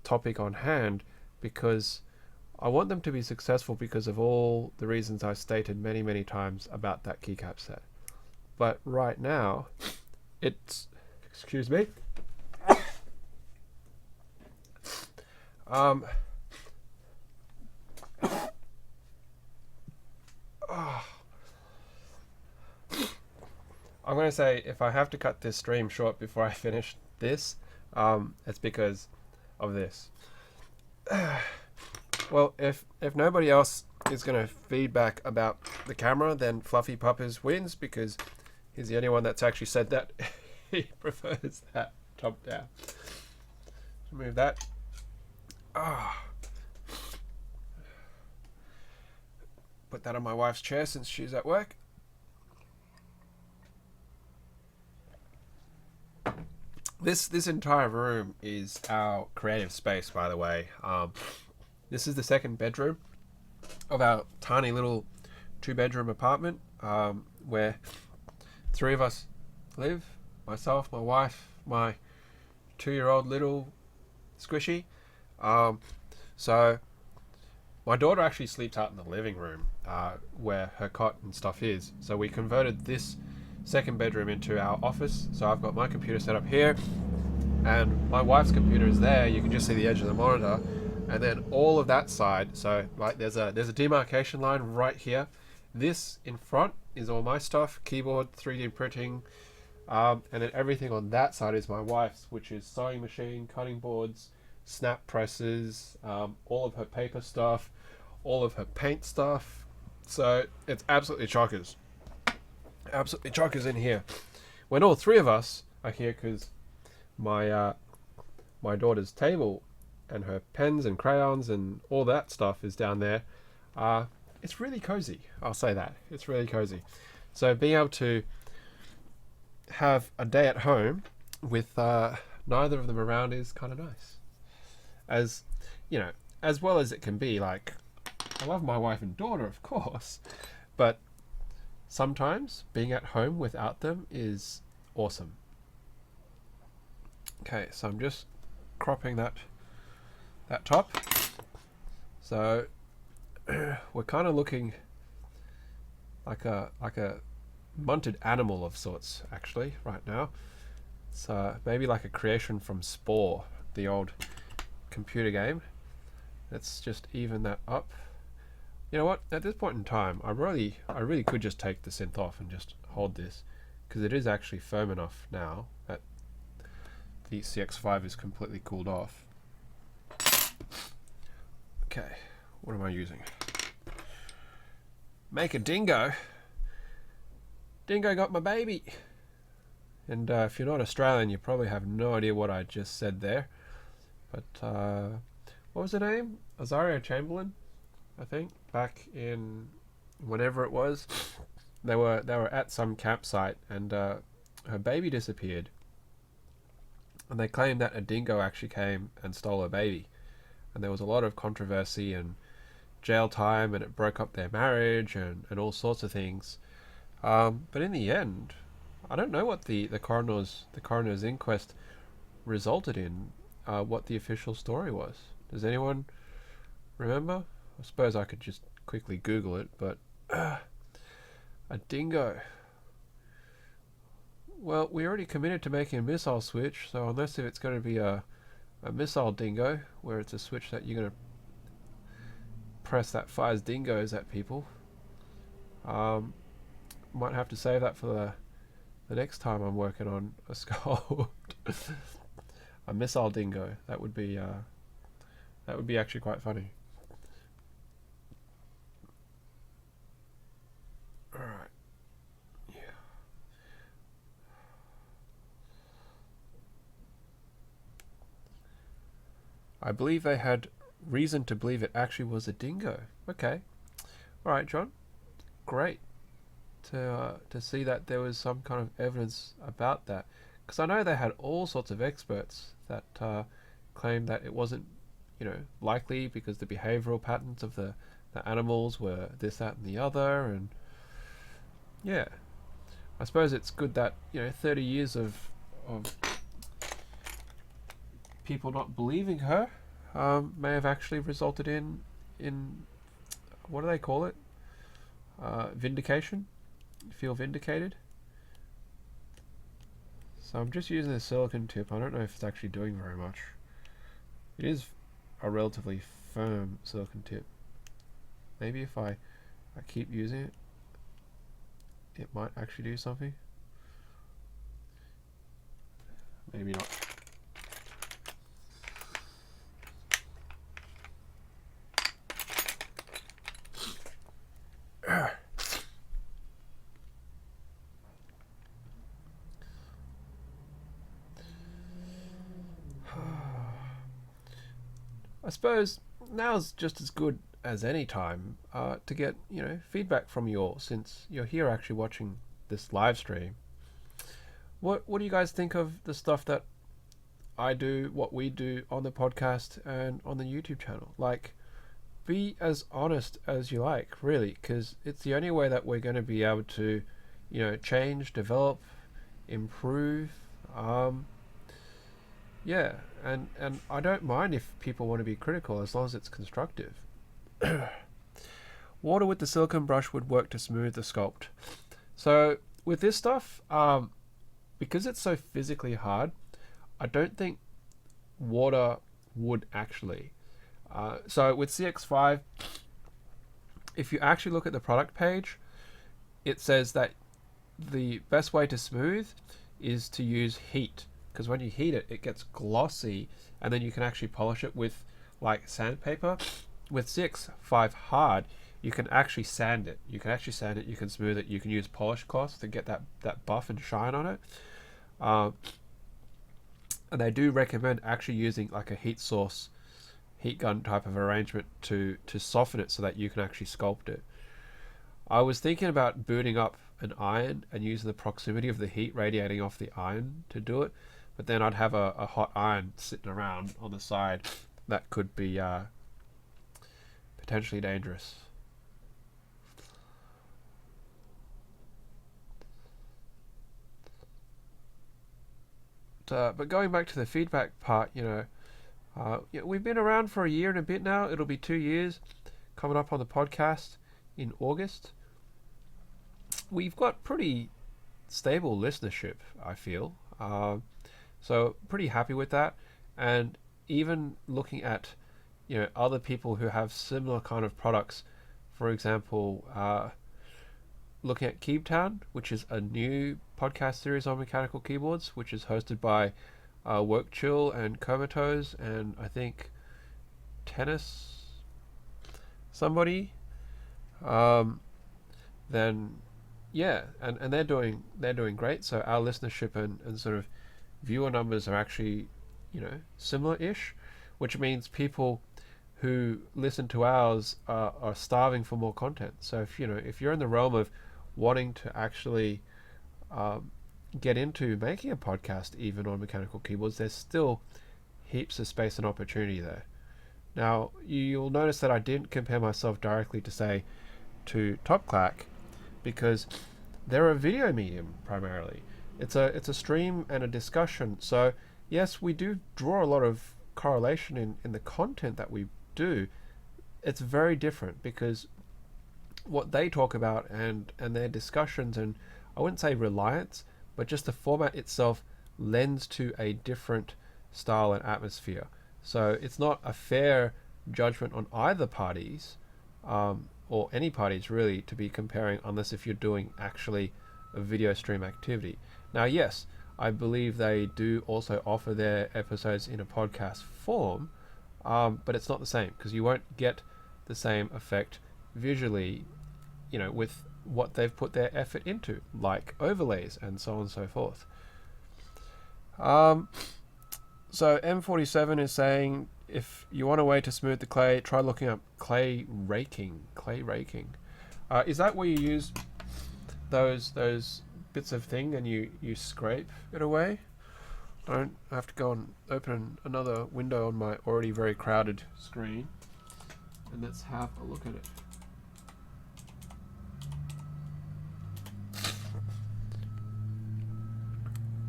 topic on hand because I want them to be successful because of all the reasons I stated many times about that keycap set. But right now, it's... Excuse me. Oh. I'm going to say, if I have to cut this stream short before I finish this, it's because of this. Well, if nobody else is going to feedback about the camera, then Fluffy Puppers wins because he's the only one that's actually said that he prefers that top down. Move that. Put that on my wife's chair since she's at work. This entire room is our creative space, by the way. This is the second bedroom of our tiny little 2-bedroom apartment, where 3 of us live. Myself, my wife, my 2-year-old little squishy. So my daughter actually sleeps out in the living room, where her cot and stuff is. So we converted this second bedroom into our office. So I've got my computer set up here and my wife's computer is there. You can just see the edge of the monitor, and then all of that side, so like there's a demarcation line right here. This in front is all my stuff, keyboard, 3D printing, and then everything on that side is my wife's, which is sewing machine, cutting boards, snap presses, all of her paper stuff, all of her paint stuff. So it's absolutely chockers. Absolutely chockers in here. When all 3 of us are here, because my daughter's table and her pens and crayons and all that stuff is down there, it's really cozy. I'll say that. It's really cozy. So being able to have a day at home with neither of them around is kind of nice. As you know, as well as it can be. Like, I love my wife and daughter, of course, but sometimes being at home without them is awesome. Okay, so I'm just cropping that top. So we're kind of looking like a munted animal of sorts, actually, right now. It's maybe like a creation from Spore, the old computer game. Let's just even that up. You know what? At this point in time, I really could just take the synth off and just hold this, because it is actually firm enough now that the CX5 is completely cooled off. Okay, what am I using? Make a dingo. Dingo got my baby. And if you're not Australian, you probably have no idea what I just said there. But what was her name? Azaria Chamberlain, I think. Back in whenever it was, they were at some campsite, and her baby disappeared, and they claimed that a dingo actually came and stole her baby, and there was a lot of controversy and jail time and it broke up their marriage and all sorts of things. But in the end, I don't know what the coroner's inquest resulted in. What the official story was. Does anyone remember? I suppose I could just quickly Google it, but a dingo. Well, we already committed to making a missile switch, so unless if it's going to be a missile dingo, where it's a switch that you're going to press that fires dingoes at people, might have to save that for the next time I'm working on a sculpt. A missile dingo. That would be actually quite funny. Alright. Yeah. I believe they had reason to believe it actually was a dingo. Okay. Alright, John. Great to see that there was some kind of evidence about that. Because I know they had all sorts of experts that claimed that it wasn't, likely because the behavioral patterns of the animals were this, that, and the other. And yeah, I suppose it's good that 30 years of people not believing her may have actually resulted in what do they call it? Vindication. You feel vindicated. So I'm just using the silicone tip. I don't know if it's actually doing very much. It is a relatively firm silicone tip. Maybe if I keep using it, it might actually do something. Maybe not. I suppose now's just as good as any time to get feedback from you all, since you're here actually watching this live stream. What do you guys think of the stuff that I do, what we do on the podcast and on the YouTube channel? Like, be as honest as you like, really, because it's the only way that we're going to be able to change, develop, improve. Yeah, and I don't mind if people want to be critical as long as it's constructive. Water with the silicone brush would work to smooth the sculpt. So with this stuff, because it's so physically hard, I don't think water would actually. So with CX5, if you actually look at the product page, it says that the best way to smooth is to use heat. Because when you heat it, it gets glossy, and then you can actually polish it with like sandpaper. With CX5 hard, you can actually sand it. You can smooth it. You can use polish cloths to get that buff and shine on it. And they do recommend actually using like a heat source, heat gun type of arrangement to soften it so that you can actually sculpt it. I was thinking about booting up an iron and using the proximity of the heat radiating off the iron to do it. But then I'd have a hot iron sitting around on the side that could be potentially dangerous. But going back to the feedback part, we've been around for a year and a bit now. It'll be 2 years coming up on the podcast in August. We've got pretty stable listenership, I feel. So pretty happy with that. And even looking at other people who have similar kind of products, for example, looking at Keybtown, which is a new podcast series on mechanical keyboards, which is hosted by Work Chill and Comatose and I think Tennis somebody. Then yeah, and they're doing great. So our listenership and sort of viewer numbers are actually similar-ish, which means people who listen to ours are starving for more content. So if you're in the realm of wanting to actually get into making a podcast even on mechanical keyboards, there's still heaps of space and opportunity there. Now, you'll notice that I didn't compare myself directly to, say, to TopClack, because they're a video medium primarily. It's a stream and a discussion. So yes, we do draw a lot of correlation in the content that we do. It's very different because what they talk about and their discussions, and I wouldn't say reliance, but just the format itself lends to a different style and atmosphere. So it's not a fair judgment on either parties, or any parties really, to be comparing, unless if you're doing actually a video stream activity. Now, yes, I believe they do also offer their episodes in a podcast form, but it's not the same because you won't get the same effect visually, with what they've put their effort into, like overlays and so on and so forth. So M47 is saying, if you want a way to smooth the clay, try looking up clay raking. Is that where you use those bits of thing and you scrape it away? I don't have to go and open another window on my already very crowded screen, and let's have a look at it.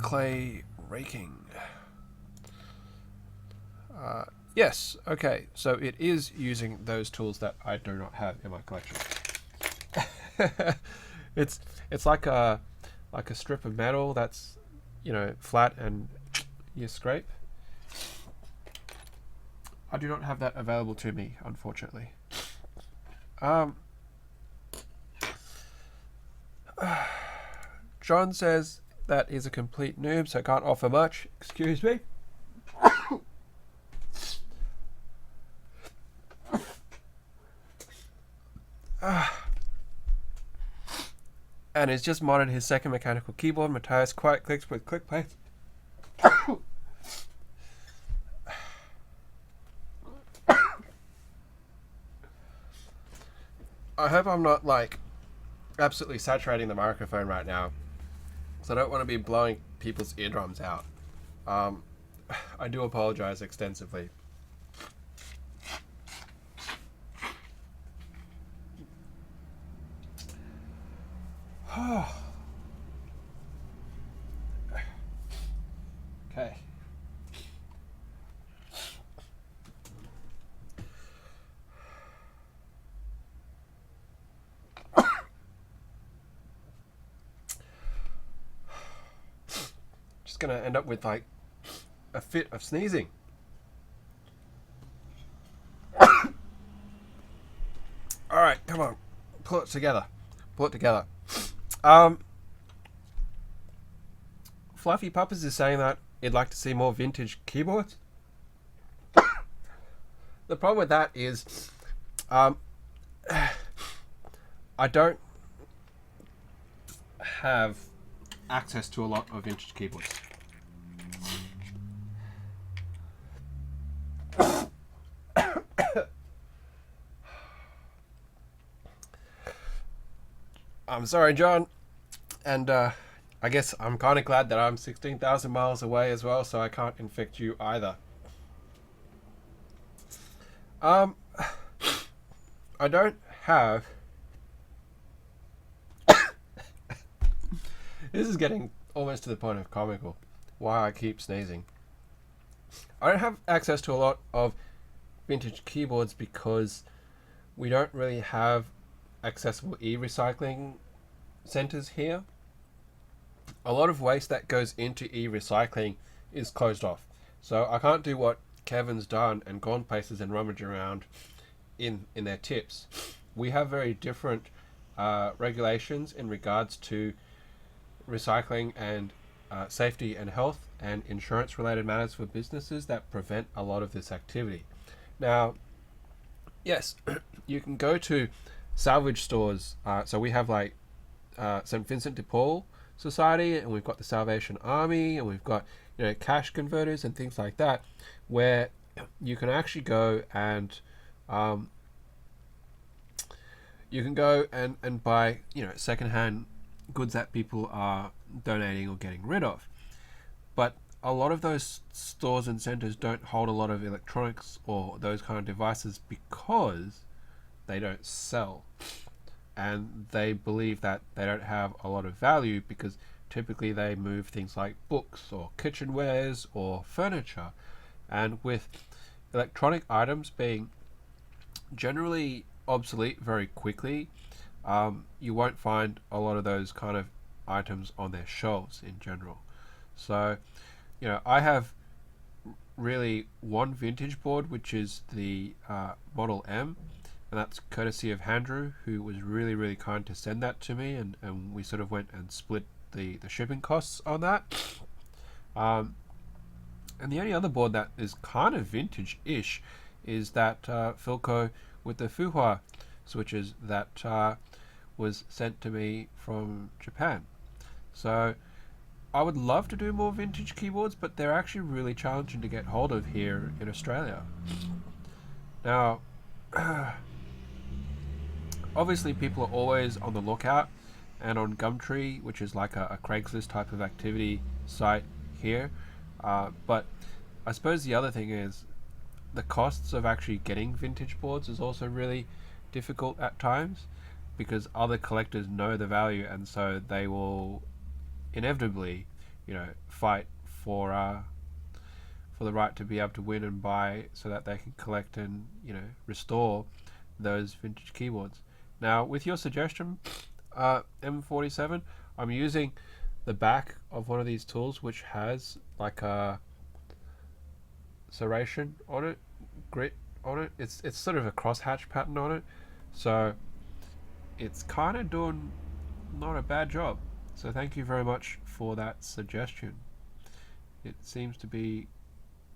Clay raking. Yes, okay, so it is using those tools that I do not have in my collection. It's like a strip of metal that's flat and you scrape. I do not have that available to me, unfortunately. John says that he's a complete noob, so can't offer much. Excuse me. And he's just modded his second mechanical keyboard. Matthias quiet clicks with click play. I hope I'm not absolutely saturating the microphone right now, so I don't want to be blowing people's eardrums out. I do apologize extensively. Okay. Just gonna end up with a fit of sneezing. All right, come on, pull it together. Fluffy Puppers is saying that he'd like to see more vintage keyboards. The problem with that is, I don't have access to a lot of vintage keyboards. I'm sorry, John, and I guess I'm kind of glad that I'm 16,000 miles away as well, so I can't infect you either. I don't have... This is getting almost to the point of comical, why I keep sneezing. I don't have access to a lot of vintage keyboards because we don't really have accessible e-recycling centers here. A lot of waste that goes into e-recycling is closed off, so I can't do what Kevin's done and gone places and rummage around in their tips. We have very different regulations in regards to recycling and safety and health and insurance related matters for businesses that prevent a lot of this activity. Now, yes, you can go to salvage stores. So we have St. Vincent de Paul Society, and we've got the Salvation Army, and we've got cash converters and things like that, where you can actually go and buy secondhand goods that people are donating or getting rid of. But a lot of those stores and centers don't hold a lot of electronics or those kind of devices because they don't sell, and they believe that they don't have a lot of value because typically they move things like books or kitchenwares or furniture. And with electronic items being generally obsolete very quickly, you won't find a lot of those kind of items on their shelves in general. So, I have really one vintage board, which is the Model M, and that's courtesy of Andrew, who was really, really kind to send that to me, and we sort of went and split the shipping costs on that. And the only other board that is kind of vintage-ish is that Philco with the Fuhua switches that was sent to me from Japan. So I would love to do more vintage keyboards, but they're actually really challenging to get hold of here in Australia. Now, obviously people are always on the lookout, and on Gumtree, which is like a Craigslist type of activity site here, but I suppose the other thing is the costs of actually getting vintage boards is also really difficult at times, because other collectors know the value, and so they will inevitably, fight for the right to be able to win and buy, so that they can collect and restore those vintage keyboards. Now, with your suggestion, M47, I'm using the back of one of these tools, which has like a serration on it, grit on it. It's sort of a crosshatch pattern on it, so it's kind of doing not a bad job. So thank you very much for that suggestion. It seems to be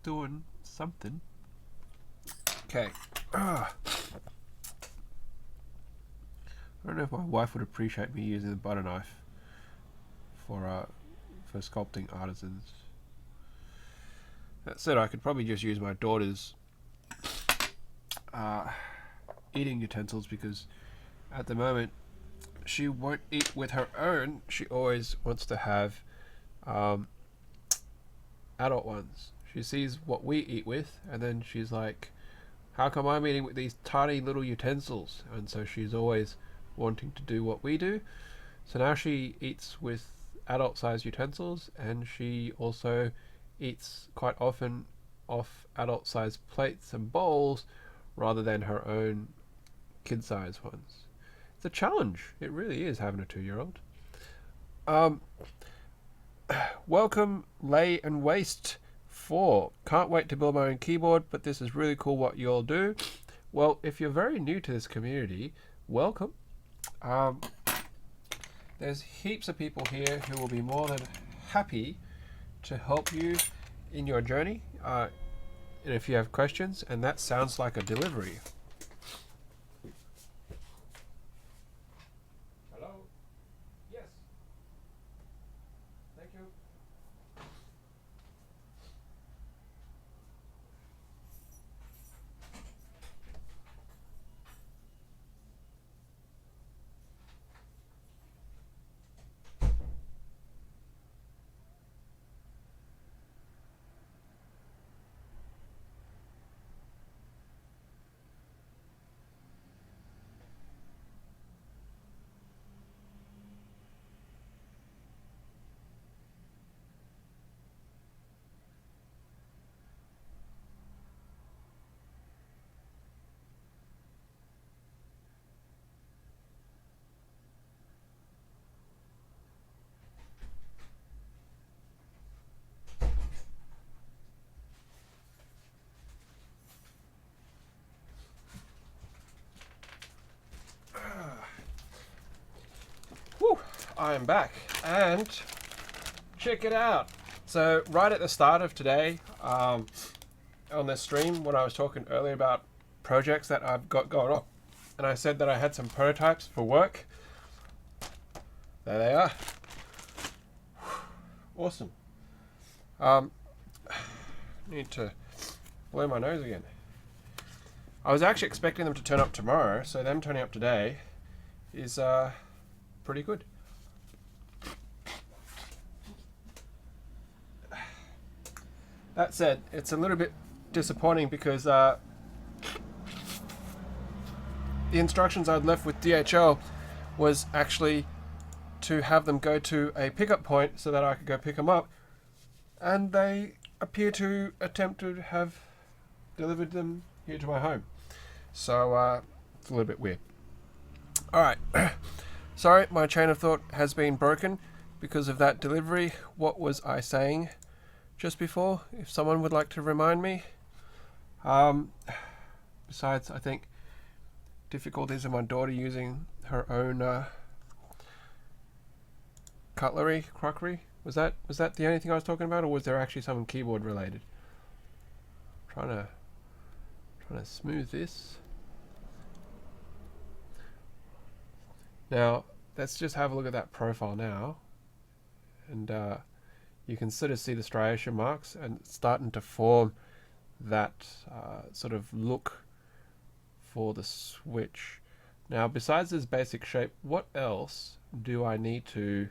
doing something. Okay. I don't know if my wife would appreciate me using the butter knife for sculpting artisans. That said, I could probably just use my daughter's eating utensils, because at the moment she won't eat with her own. She always wants to have adult ones. She sees what we eat with, and then she's like, how come I'm eating with these tiny little utensils? And so she's always wanting to do what we do. So now she eats with adult sized utensils, and she also eats quite often off adult sized plates and bowls rather than her own kid sized ones. It's a challenge. It really is, having a 2-year-old. Welcome, Lay and Waste 4. Can't wait to build my own keyboard, but this is really cool what you all do. Well, if you're very new to this community, welcome. There's heaps of people here who will be more than happy to help you in your journey, and if you have questions. And that sounds like a delivery. Hello? Yes. Thank you. Whew, I'm back, and check it out. So right at the start of today, on this stream, when I was talking earlier about projects that I've got going on, and I said that I had some prototypes for work. There they are. Awesome. Need to blow my nose again. I was actually expecting them to turn up tomorrow, so them turning up today is pretty good. That said, it's a little bit disappointing because the instructions I'd left with DHL was actually to have them go to a pickup point so that I could go pick them up, and they appear to attempt to have delivered them here to my home. So it's a little bit weird. Alright, sorry, my chain of thought has been broken because of that delivery. What was I saying just before? If someone would like to remind me. Besides, I think difficulties of my daughter using her own cutlery, crockery. Was that the only thing I was talking about, or was there actually something keyboard related? Trying to smooth this. Now let's just have a look at that profile now, and you can sort of see the striation marks and it's starting to form that sort of look for the switch. Now, besides this basic shape, what else do I need to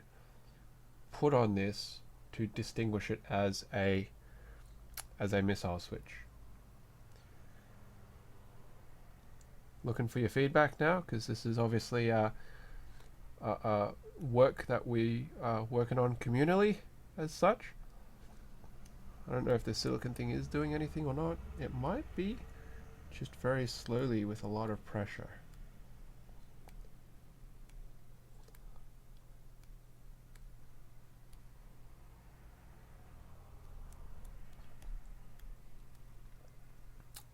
put on this to distinguish it as a missile switch? Looking for your feedback now, because this is obviously work that we are working on communally as such. I don't know if the silicon thing is doing anything or not. It might be, just very slowly with a lot of pressure.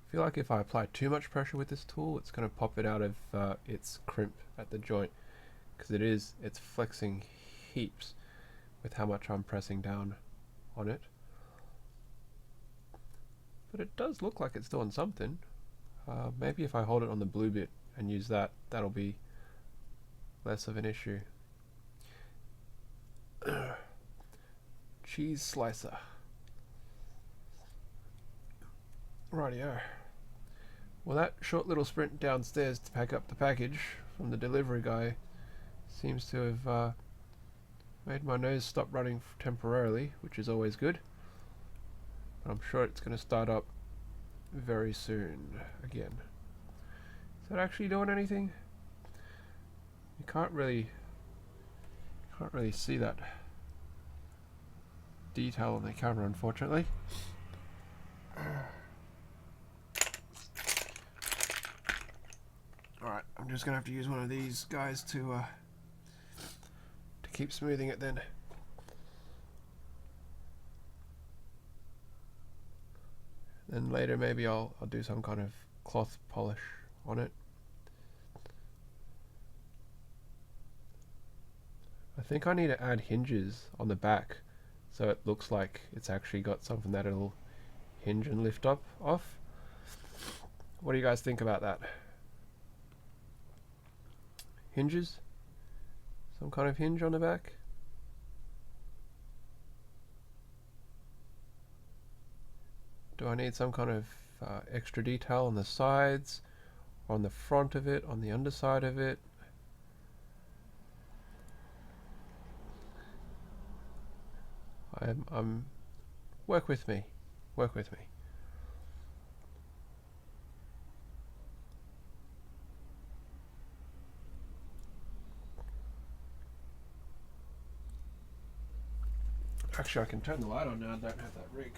I feel like if I apply too much pressure with this tool, it's going to pop it out of its crimp at the joint, because it's flexing heaps with how much I'm pressing down on it. But it does look like it's doing something. Maybe if I hold it on the blue bit and use that, that'll be less of an issue. Cheese slicer. Rightio. Well, that short little sprint downstairs to pack up the package from the delivery guy seems to have made my nose stop running temporarily, which is always good. But I'm sure it's going to start up very soon again. Is that actually doing anything? You can't really see that detail on the camera, unfortunately. Alright, I'm just gonna have to use one of these guys to keep smoothing it then. Then later maybe I'll do some kind of cloth polish on it. I think I need to add hinges on the back so it looks like it's actually got something that it'll hinge and lift up off. What do you guys think about that? Hinges? Some kind of hinge on the back? Do I need some kind of extra detail on the sides, on the front of it, on the underside of it? I'm work with me. Work with me. Actually, I can turn the light on now. I don't have that rig.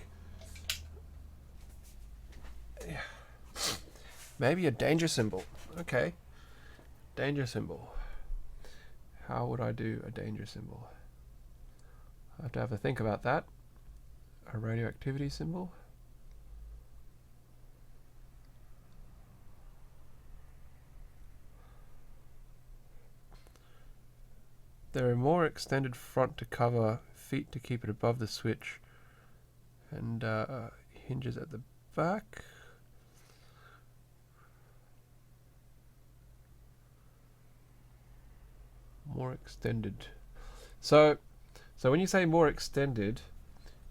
Yeah. Maybe a danger symbol. Okay. Danger symbol. How would I do a danger symbol? I have to have a think about that. A radioactivity symbol. There are more extended front to cover, feet to keep it above the switch, and hinges at the back. More extended. So when you say more extended,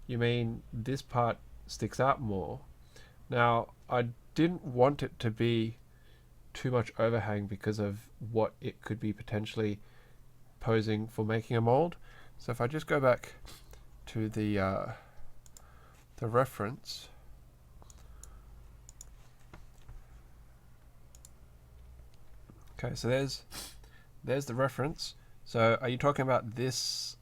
you mean this part sticks out more. Now, I didn't want it to be too much overhang because of what it could be potentially posing for making a mold. So if I just go back to the the reference. Okay, so there's the reference. So are you talking about this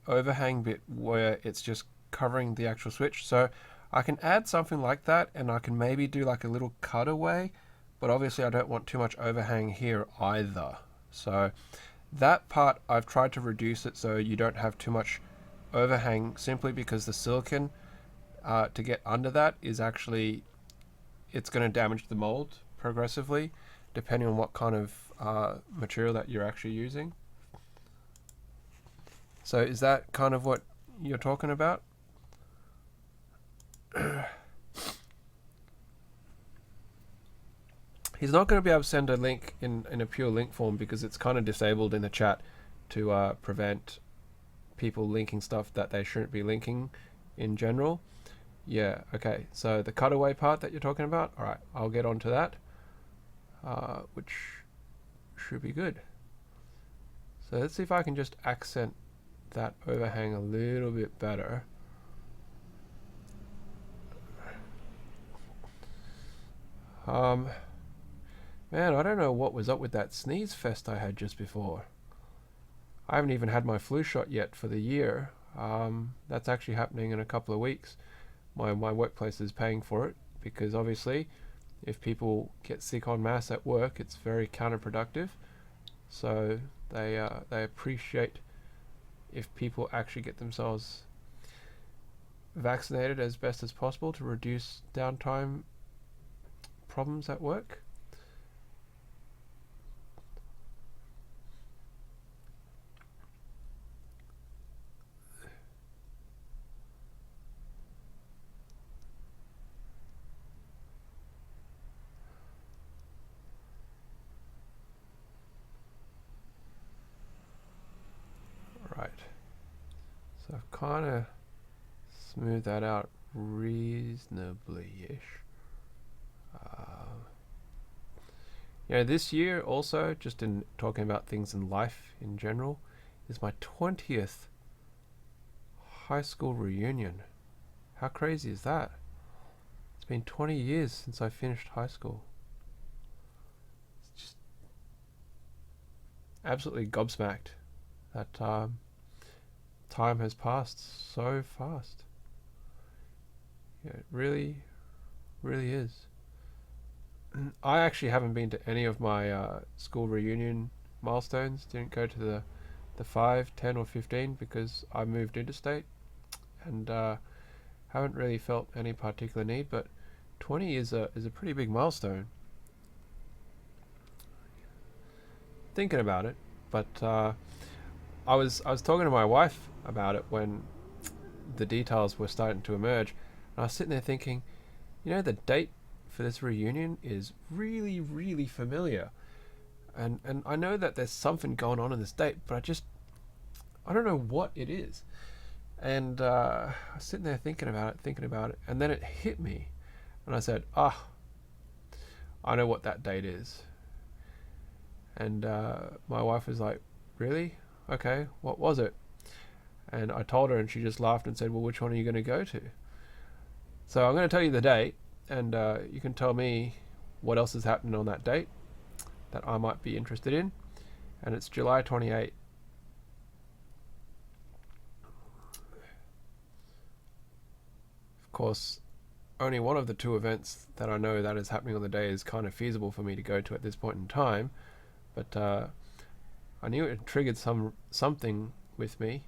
overhang bit where it's just covering the actual switch? So I can add something like that, and I can maybe do like a little cutaway, but obviously I don't want too much overhang here either. So that part I've tried to reduce it so you don't have too much overhang, simply because the silicon to get under that is actually, it's going to damage the mold progressively depending on what kind of material that you're actually using. So is that kind of what you're talking about? He's not going to be able to send a link in a pure link form because it's kind of disabled in the chat to prevent people linking stuff that they shouldn't be linking in general. Yeah, okay. So the cutaway part that you're talking about, all right, I'll get onto that, which should be good. So let's see if I can just accent that overhang a little bit better. Man, I don't know what was up with that sneeze fest I had just before. I haven't even had my flu shot yet for the year. That's actually happening in a couple of weeks. My workplace is paying for it because obviously if people get sick en masse at work, it's very counterproductive. So they appreciate if people actually get themselves vaccinated as best as possible to reduce downtime problems at work. Right. So I've kind of smoothed that out reasonably-ish. This year also, just in talking about things in life in general, is my 20th high school reunion. How crazy is that? It's been 20 years since I finished high school. It's just absolutely gobsmacked that time has passed so fast. Yeah, it really, really is. I actually haven't been to any of my school reunion milestones. Didn't go to the 5, 10 or 15 because I moved interstate and haven't really felt any particular need, but 20 is a pretty big milestone. Thinking about it, but I was talking to my wife about it when the details were starting to emerge, and I was sitting there thinking, the date for this reunion is really, really familiar, and I know that there's something going on in this date, but I don't know what it is. And I was sitting there thinking about it, and then it hit me, and I said, I know what that date is. And my wife was like, really? Okay, what was it? And I told her, and she just laughed and said, well, which one are you going to go to? So I'm going to tell you the date, and you can tell me what else is happening on that date that I might be interested in. And it's July 28th. Of course, only one of the two events that I know that is happening on the day is kind of feasible for me to go to at this point in time, but I knew it triggered something with me.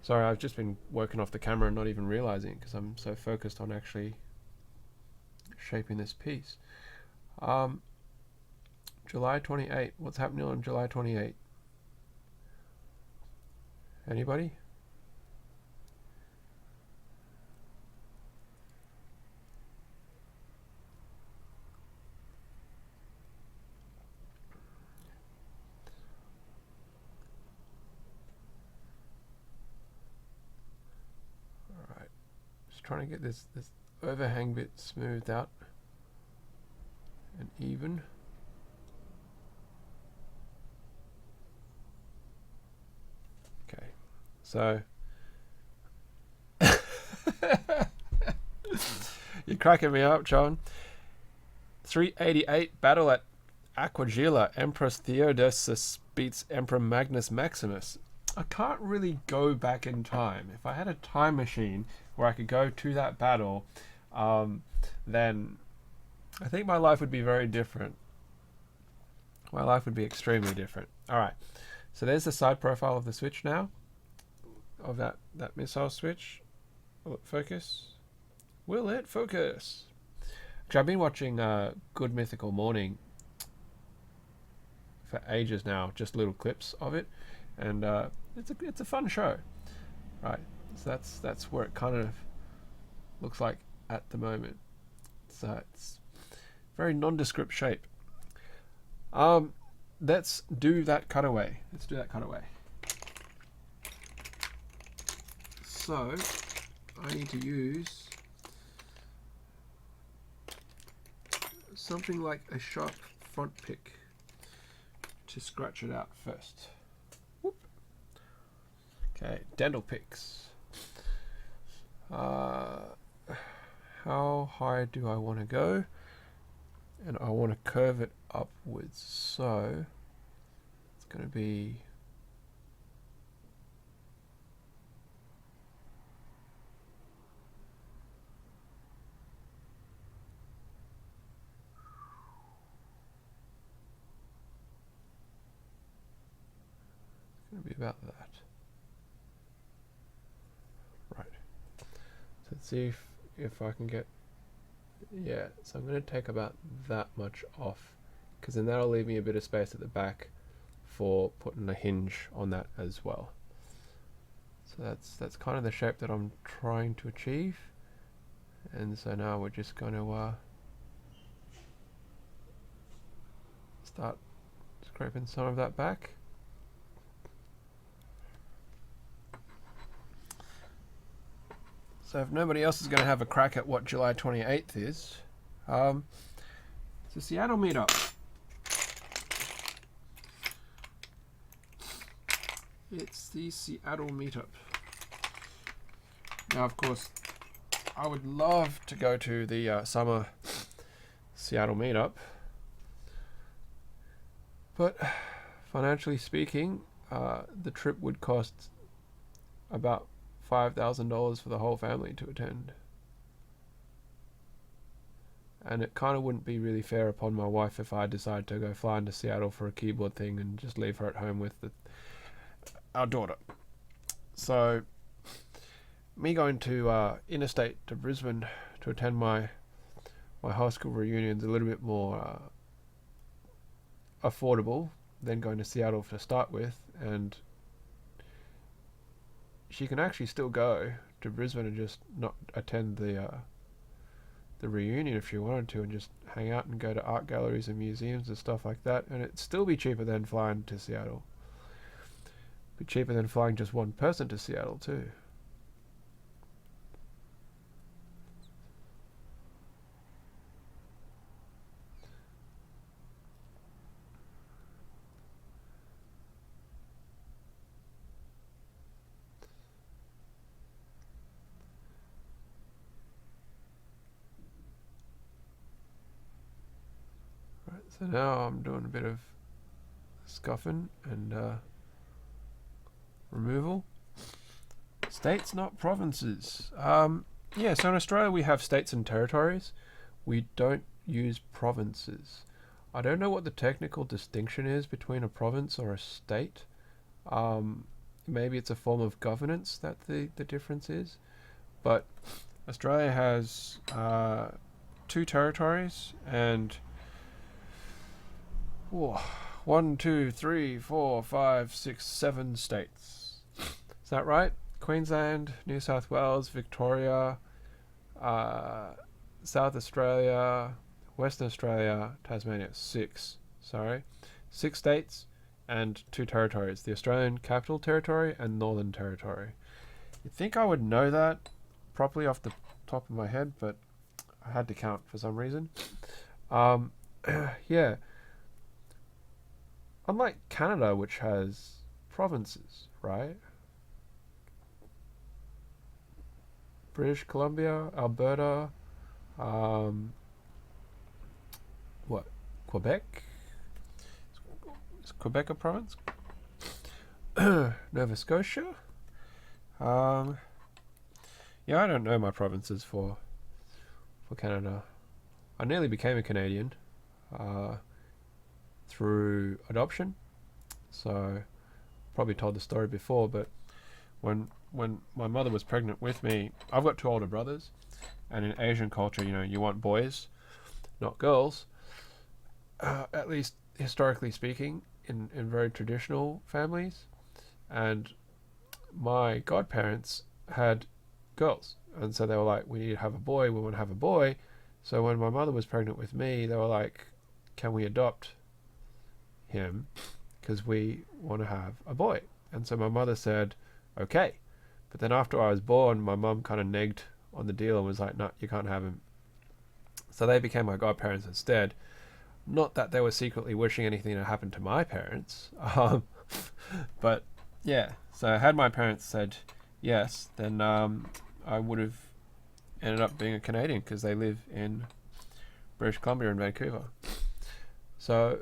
Sorry, I've just been working off the camera and not even realizing it because I'm so focused on actually shaping this piece. July 28th. What's happening on July 28th? Anybody? Alright. Just trying to get this overhang bit smoothed out and even. Okay, so You're cracking me up, John. 388 battle at Aquagila. Empress Theodosius beats Emperor Magnus Maximus. I can't really go back in time. If I had a time machine where I could go to that battle, then I think my life would be very different. My life would be extremely different. All right. So there's the side profile of the switch now, of that missile switch. Will it focus? Will it focus? Actually, I've been watching Good Mythical Morning for ages now, just little clips of it, and it's a fun show, right? So that's where it kind of looks like at the moment. So it's very nondescript shape. Let's do that cutaway. So I need to use something like a sharp front pick to scratch it out first. Whoop. Okay, dental picks. How high do I want to go? And I want to curve it upwards, so it's going to be about that. Right. So let's see if I can get, yeah, so I'm going to take about that much off, because then that'll leave me a bit of space at the back for putting a hinge on that as well. So that's kind of the shape that I'm trying to achieve. And so now we're just going to start scraping some of that back. So if nobody else is going to have a crack at what July 28th is, it's a Seattle meetup. It's the Seattle meetup. Now, of course, I would love to go to the summer Seattle meetup, but financially speaking, the trip would cost about $5,000 for the whole family to attend. And it kind of wouldn't be really fair upon my wife if I decided to go fly into Seattle for a keyboard thing and just leave her at home with our daughter. So me going to interstate to Brisbane to attend my high school reunion is a little bit more affordable than going to Seattle to start with, and she can actually still go to Brisbane and just not attend the reunion if she wanted to, and just hang out and go to art galleries and museums and stuff like that, and it'd still be cheaper than flying to Seattle. Be cheaper than flying just one person to Seattle too. So now I'm doing a bit of scuffing and removal. States, not provinces. Yeah, so in Australia we have states and territories. We don't use provinces. I don't know what the technical distinction is between a province or a state. Maybe it's a form of governance that the difference is. But Australia has 2 territories and 1, 2, 3, 4, 5, 6, 7 states. Is that right? Queensland, New South Wales, Victoria, South Australia, Western Australia, Tasmania. 6. Sorry. 6 states and 2 territories. The Australian Capital Territory and Northern Territory. You'd think I would know that properly off the top of my head, but I had to count for some reason. Yeah. Unlike Canada, which has provinces, right? British Columbia, Alberta, What? Quebec? Is Quebec a province? Nova Scotia? Yeah, I don't know my provinces for Canada. I nearly became a Canadian through adoption. So probably told the story before, but when my mother was pregnant with me, I've got two older brothers, and in Asian culture, you know, you want boys, not girls. At least historically speaking, in very traditional families, and my godparents had girls, and so they were like, we need to have a boy, we want to have a boy. So when my mother was pregnant with me, they were like, can we adopt him, because we want to have a boy? And so my mother said okay, but then after I was born, my mum kind of negged on the deal and was like, no, you can't have him. So they became my godparents instead. Not that they were secretly wishing anything to happen to my parents, but yeah. So had my parents said yes, then I would have ended up being a Canadian, because they live in British Columbia and Vancouver. So,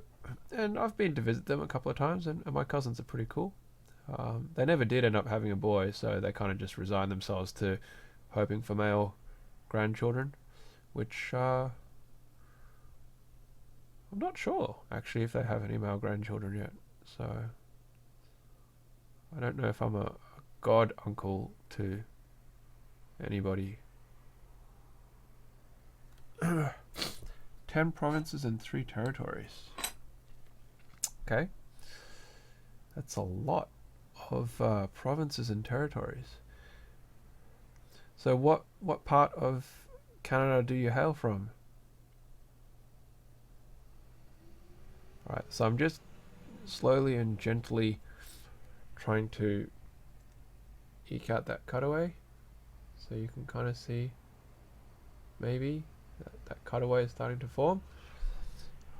and I've been to visit them a couple of times, and my cousins are pretty cool. They never did end up having a boy, so they kind of just resigned themselves to hoping for male grandchildren, which I'm not sure actually if they have any male grandchildren yet. So I don't know if I'm a god uncle to anybody. 10 provinces and 3 territories. Okay, that's a lot of provinces and territories. So what part of Canada do you hail from? Alright, so I'm just slowly and gently trying to eke out that cutaway, so you can kind of see maybe that cutaway is starting to form.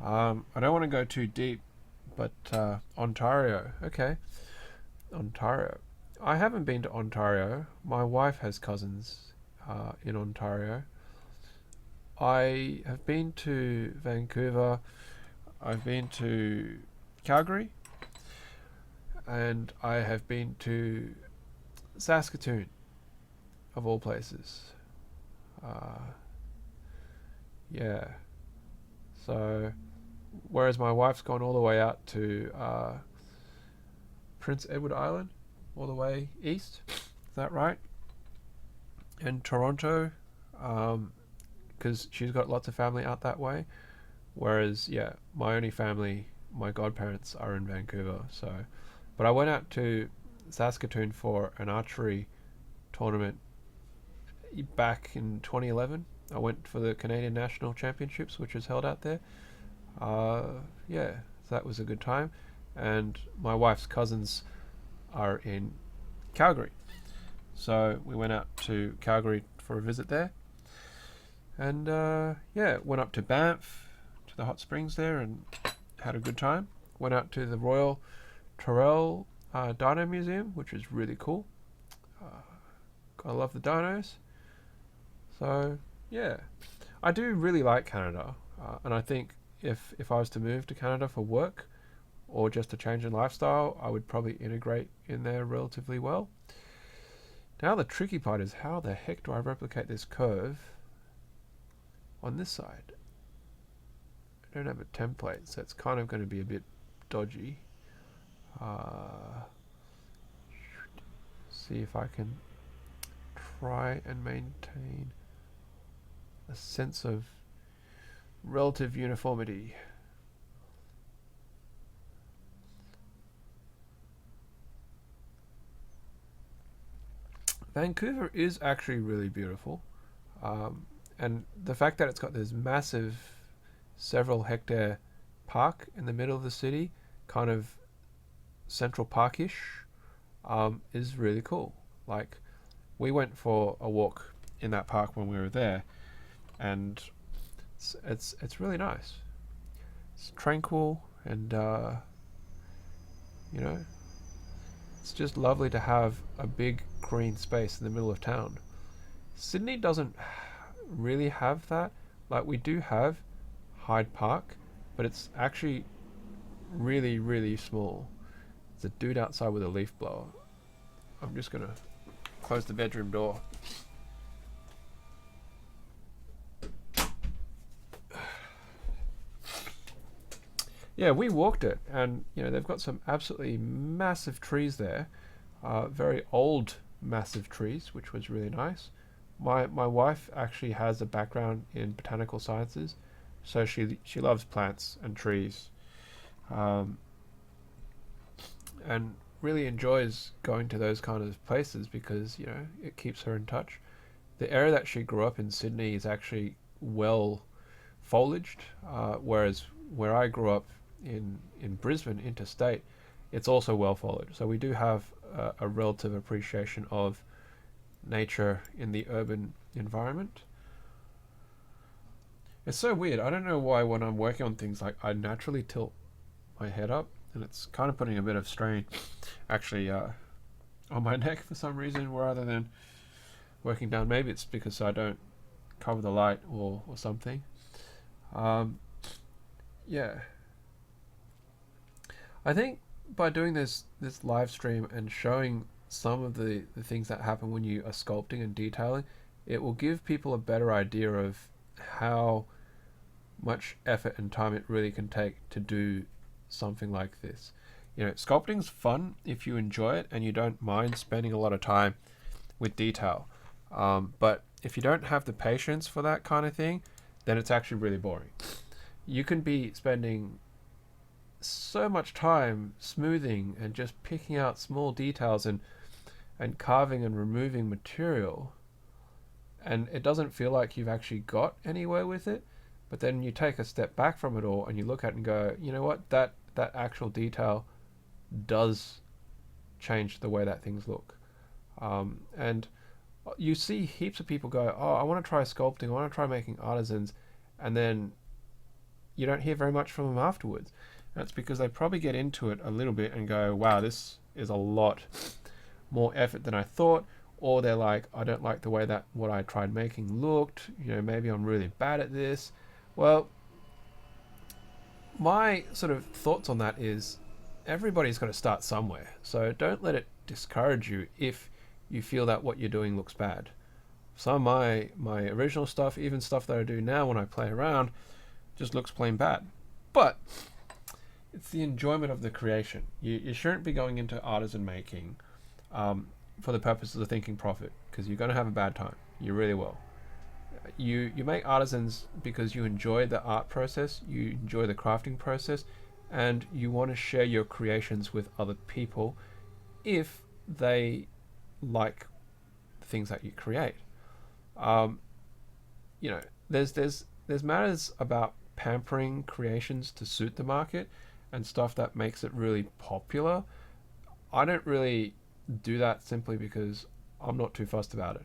I don't want to go too deep, but Ontario. Okay, Ontario. I haven't been to Ontario. My wife has cousins in Ontario. I have been to Vancouver. I've been to Calgary, and I have been to Saskatoon, of all places. Yeah. So, whereas my wife's gone all the way out to Prince Edward Island, all the way east. Is that right? And Toronto, because she's got lots of family out that way. Whereas, yeah, my only family, my godparents, are in Vancouver. So, but I went out to Saskatoon for an archery tournament back in 2011. I went for the Canadian National Championships, which was held out there. Yeah, so that was a good time. And my wife's cousins are in Calgary. So we went out to Calgary for a visit there. And yeah, went up to Banff, to the hot springs there, and had a good time. Went out to the Royal Tyrrell Dino Museum, which is really cool. I love the dinos. So yeah, I do really like Canada, and I think if I was to move to Canada for work or just a change in lifestyle, I would probably integrate in there relatively well. Now the tricky part is, how the heck do I replicate this curve on this side? I don't have a template, so it's kind of going to be a bit dodgy. See if I can try and maintain a sense of relative uniformity. Vancouver is actually really beautiful, and the fact that it's got this massive several hectare park in the middle of the city, kind of Central Parkish, is really cool. Like, we went for a walk in that park when we were there, and it's really nice. It's tranquil, and you know, it's just lovely to have a big green space in the middle of town. Sydney doesn't really have that. Like, we do have Hyde Park, but it's actually really, really small. There's a dude outside with a leaf blower. I'm just gonna close the bedroom door. Yeah, we walked it, and they've got some absolutely massive trees there, very old massive trees, which was really nice. My wife actually has a background in botanical sciences, so she loves plants and trees, um, and really enjoys going to those kind of places because it keeps her in touch. The area that she grew up in, Sydney, is actually well foliaged, whereas where I grew up in Brisbane, interstate, it's also well foliaged. So we do have a relative appreciation of nature in the urban environment. It's so weird. I don't know why when I'm working on things, like, I naturally tilt my head up, and it's kind of putting a bit of strain actually on my neck for some reason rather than working down. Maybe it's because I don't cover the light or something. Yeah. I think by doing this live stream and showing some of the things that happen when you are sculpting and detailing, it will give people a better idea of how much effort and time it really can take to do something like this. Sculpting's fun if you enjoy it and you don't mind spending a lot of time with detail. But if you don't have the patience for that kind of thing, then it's actually really boring. You can be spending so much time smoothing and just picking out small details and carving and removing material, and it doesn't feel like you've actually got anywhere with it. But then you take a step back from it all and you look at it and go, you know what, that actual detail does change the way that things look. And you see heaps of people go, oh, I want to try sculpting, I want to try making artisans, and then you don't hear very much from them afterwards. That's because they probably get into it a little bit and go, wow, this is a lot more effort than I thought. Or they're like, I don't like the way that what I tried making looked. Maybe I'm really bad at this. Well, my sort of thoughts on that is everybody's got to start somewhere. So don't let it discourage you if you feel that what you're doing looks bad. Some of my original stuff, even stuff that I do now when I play around, just looks plain bad. But it's the enjoyment of the creation. You shouldn't be going into artisan making for the purposes of thinking profit, because you're going to have a bad time. You really will. You make artisans because you enjoy the art process, you enjoy the crafting process, and you want to share your creations with other people if they like the things that you create. There's matters about pampering creations to suit the market and stuff that makes it really popular. I don't really do that simply because I'm not too fussed about it.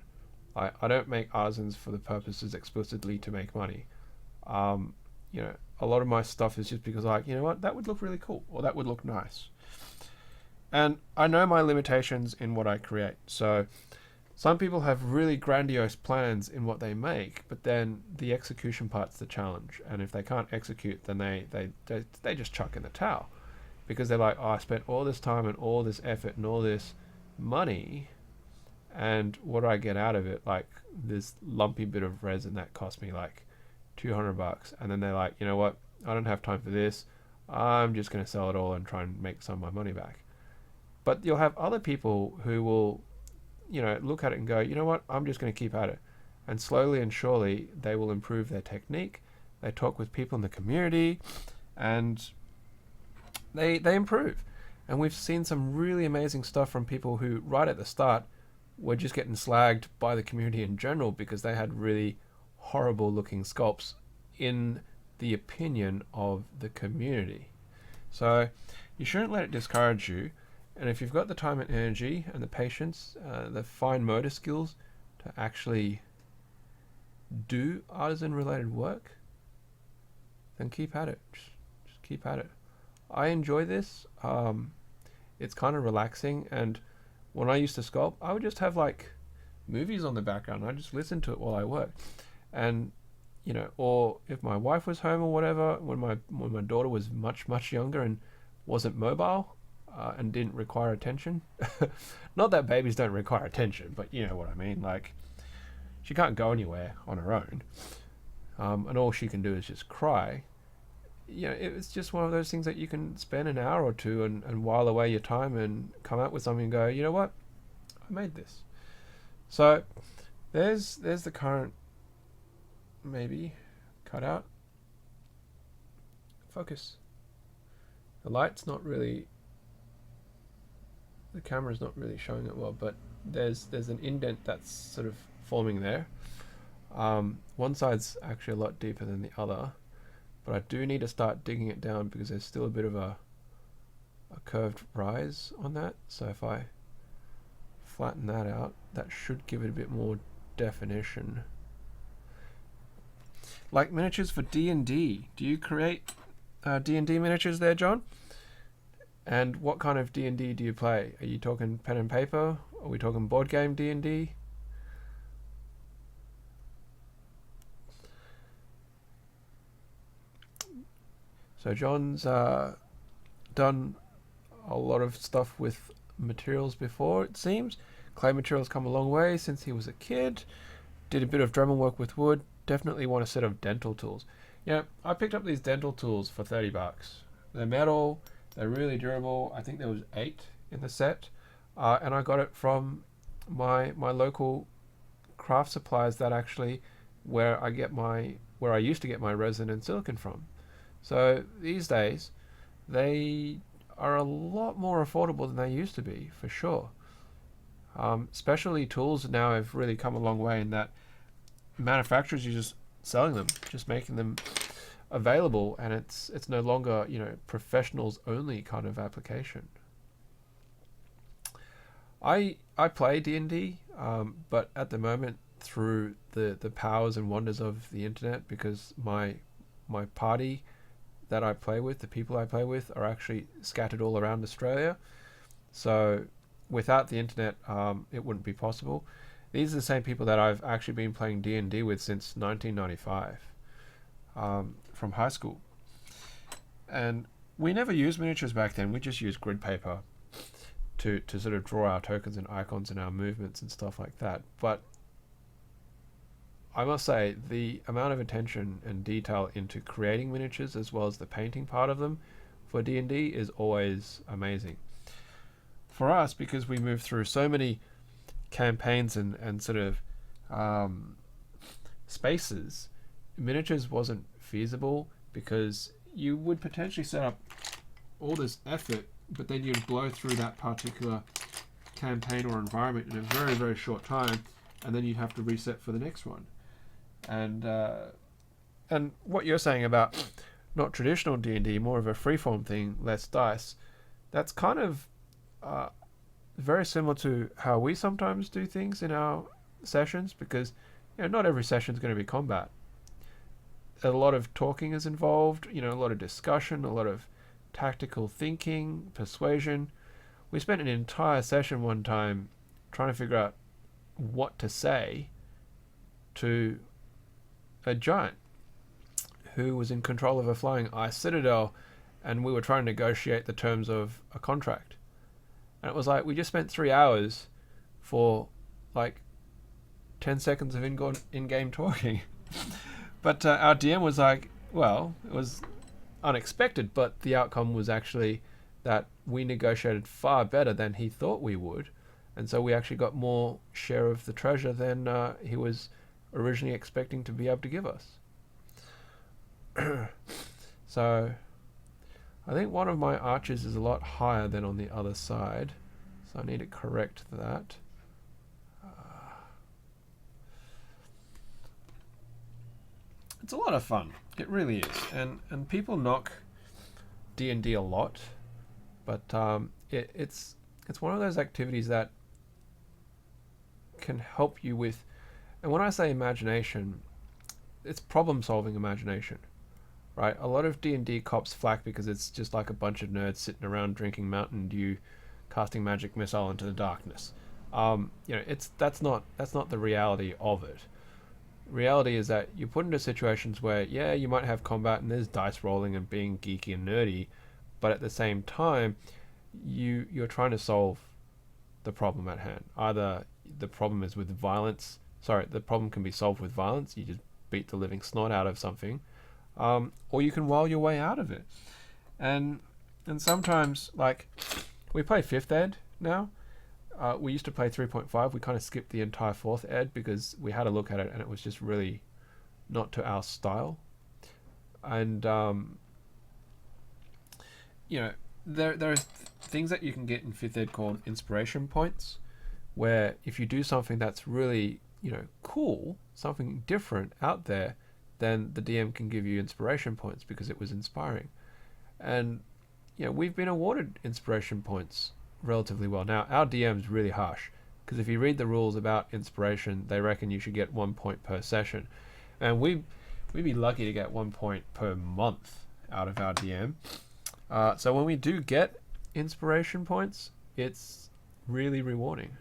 I don't make artisans for the purposes explicitly to make money. A lot of my stuff is just because, like, you know what, that would look really cool, or that would look nice. And I know my limitations in what I create. So some people have really grandiose plans in what they make, but then the execution part's the challenge. And if they can't execute, then they just chuck in the towel, because they're like, oh, I spent all this time and all this effort and all this money, and what do I get out of it? Like this lumpy bit of resin that cost me like $200, and then they're like, you know what, I don't have time for this, I'm just going to sell it all and try and make some of my money back. But you'll have other people who will look at it and go, you know what, I'm just going to keep at it, and slowly and surely they will improve their technique. They talk with people in the community and they improve. And we've seen some really amazing stuff from people who right at the start were just getting slagged by the community in general because they had really horrible looking sculpts in the opinion of the community. So you shouldn't let it discourage you. And if you've got the time and energy and the patience, the fine motor skills to actually do artisan related work, then keep at it. Just keep at it. I enjoy this. It's kind of relaxing, and when I used to sculpt, I would just have like movies on the background. I just listen to it while I work. And or if my wife was home or whatever, when my daughter was much younger and wasn't mobile, and didn't require attention. Not that babies don't require attention, but you know what I mean. Like, she can't go anywhere on her own, and all she can do is just cry. It's just one of those things that you can spend an hour or two and while away your time and come out with something and go, you know what, I made this. So there's the current, maybe cut out. Focus. The light's not really, the camera's not really showing it well, but there's an indent that's sort of forming there. One side's actually a lot deeper than the other, but I do need to start digging it down because there's still a bit of a curved rise on that. So if I flatten that out, that should give it a bit more definition. Like miniatures for D&D. Do you create D&D miniatures there, John? And what kind of D&D do you play? Are you talking pen and paper? Are we talking board game D&D? So John's done a lot of stuff with materials before, it seems. Clay materials come a long way since he was a kid. Did a bit of Dremel work with wood. Definitely want a set of dental tools. I picked up these dental tools for $30. They're metal. They're really durable. I think there was 8 in the set, and I got it from my local craft suppliers. That actually where I used to get my resin and silicon from. So these days, they are a lot more affordable than they used to be, for sure. Specialty tools now have really come a long way in that manufacturers are just selling them, just making them available, and it's no longer professionals only kind of application. I play D&D, but at the moment through the powers and wonders of the internet, because my party that I play with, the people I play with, are actually scattered all around Australia. So without the internet, it wouldn't be possible. These are the same people that I've actually been playing D&D with since 1995, from high school. And we never used miniatures back then. We just used grid paper to sort of draw our tokens and icons and our movements and stuff like that. But I must say, the amount of attention and detail into creating miniatures as well as the painting part of them for D&D is always amazing. For us, because we moved through so many campaigns and sort of spaces, miniatures wasn't feasible because you would potentially set up all this effort, but then you'd blow through that particular campaign or environment in a very, very short time, and then you'd have to reset for the next one. And what you're saying about not traditional D&D, more of a freeform thing, less dice, that's kind of very similar to how we sometimes do things in our sessions, because not every session is going to be combat. A lot of talking is involved, a lot of discussion, a lot of tactical thinking, persuasion. We spent an entire session one time trying to figure out what to say to a giant who was in control of a flying ice citadel, and we were trying to negotiate the terms of a contract. And it was like we just spent 3 hours for like 10 seconds of in-game talking. But our DM was like, well, it was unexpected, but the outcome was actually that we negotiated far better than he thought we would, and so we actually got more share of the treasure than he was originally expecting to be able to give us. So I think one of my arches is a lot higher than on the other side, so I need to correct that. It's a lot of fun. It really is, and people knock D&D a lot, but it's one of those activities that can help you with, and when I say imagination, it's problem-solving imagination, right? A lot of D&D cops flack because it's just like a bunch of nerds sitting around drinking Mountain Dew, casting magic missile into the darkness. That's not the reality of it. reality is that you're put into situations where, yeah, you might have combat and there's dice rolling and being geeky and nerdy, but at the same time, you're trying to solve the problem at hand. Either the problem is with violence. Sorry, the problem can be solved with violence. You just beat the living snot out of something, or you can while your way out of it. And sometimes, like, we play 5th ed now. We used to play 3.5. We kind of skipped the entire 4th ed because we had a look at it and it was just really not to our style. And there are things that you can get in 5th ed called inspiration points, where if you do something that's really, cool, something different out there, then the DM can give you inspiration points because it was inspiring. And we've been awarded inspiration points relatively well. Now, our DM's really harsh, because if you read the rules about inspiration, they reckon you should get 1 point per session. And we'd be lucky to get 1 point per month out of our DM. So when we do get inspiration points, it's really rewarding.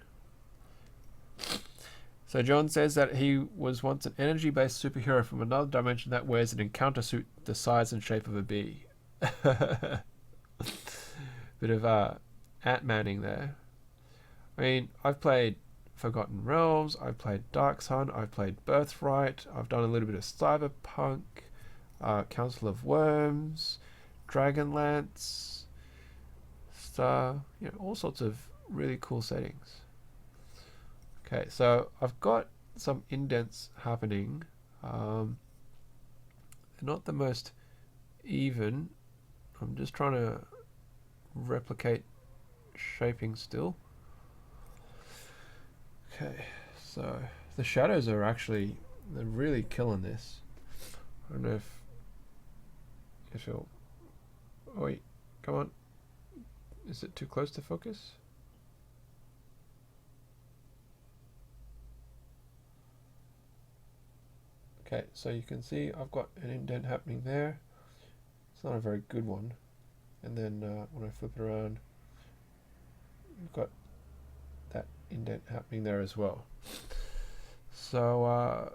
So John says that he was once an energy-based superhero from another dimension that wears an encounter suit the size and shape of a bee. Bit of Ant-Manning there. I mean, I've played Forgotten Realms, I've played Dark Sun, I've played Birthright, I've done a little bit of Cyberpunk, Council of Worms, Dragonlance, Star, all sorts of really cool settings. Okay, so I've got some indents happening. They're not the most even. I'm just trying to replicate shaping still. Okay, so the shadows are actually, they're really killing this. I don't know if you'll, oh wait, come on. Is it too close to focus? Okay, so you can see I've got an indent happening there. It's not a very good one. And then when I flip it around, you've got that indent happening there as well. So,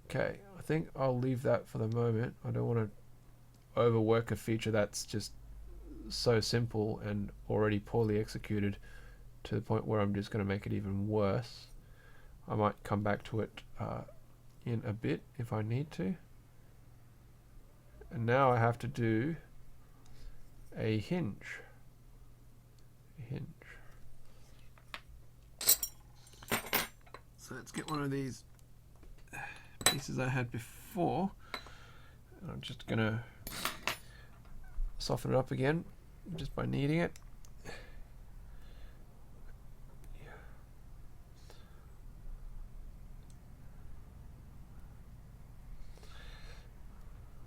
okay, I think I'll leave that for the moment. I don't want to overwork a feature that's just so simple and already poorly executed to the point where I'm just going to make it even worse. I might come back to it in a bit if I need to. And now I have to do a hinge. So let's get one of these pieces I had before. And I'm just gonna soften it up again just by kneading it.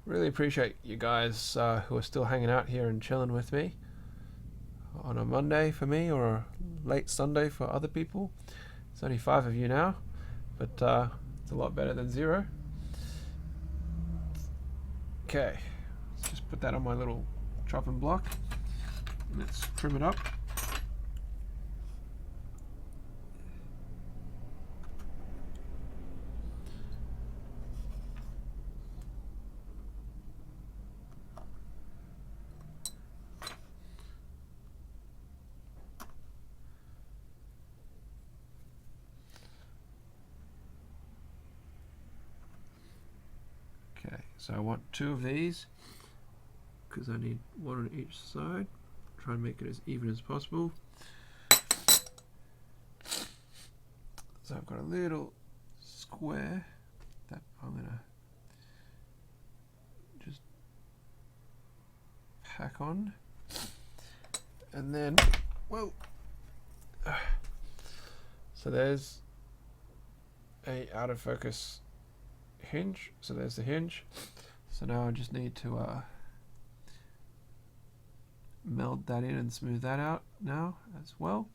Really appreciate you guys who are still hanging out here and chilling with me on a Monday for me, or a late Sunday for other people. It's only 5 of you now, but it's a lot better than 0. Okay, let's just put that on my little chopping block. Let's trim it up. Okay, so I want 2 of these because I need 1 on each side. Try and make it as even as possible. So I've got a little square that I'm gonna just pack on, and then, whoa. So there's a out of focus hinge. So there's the hinge. So now I just need to meld that in and smooth that out now as well.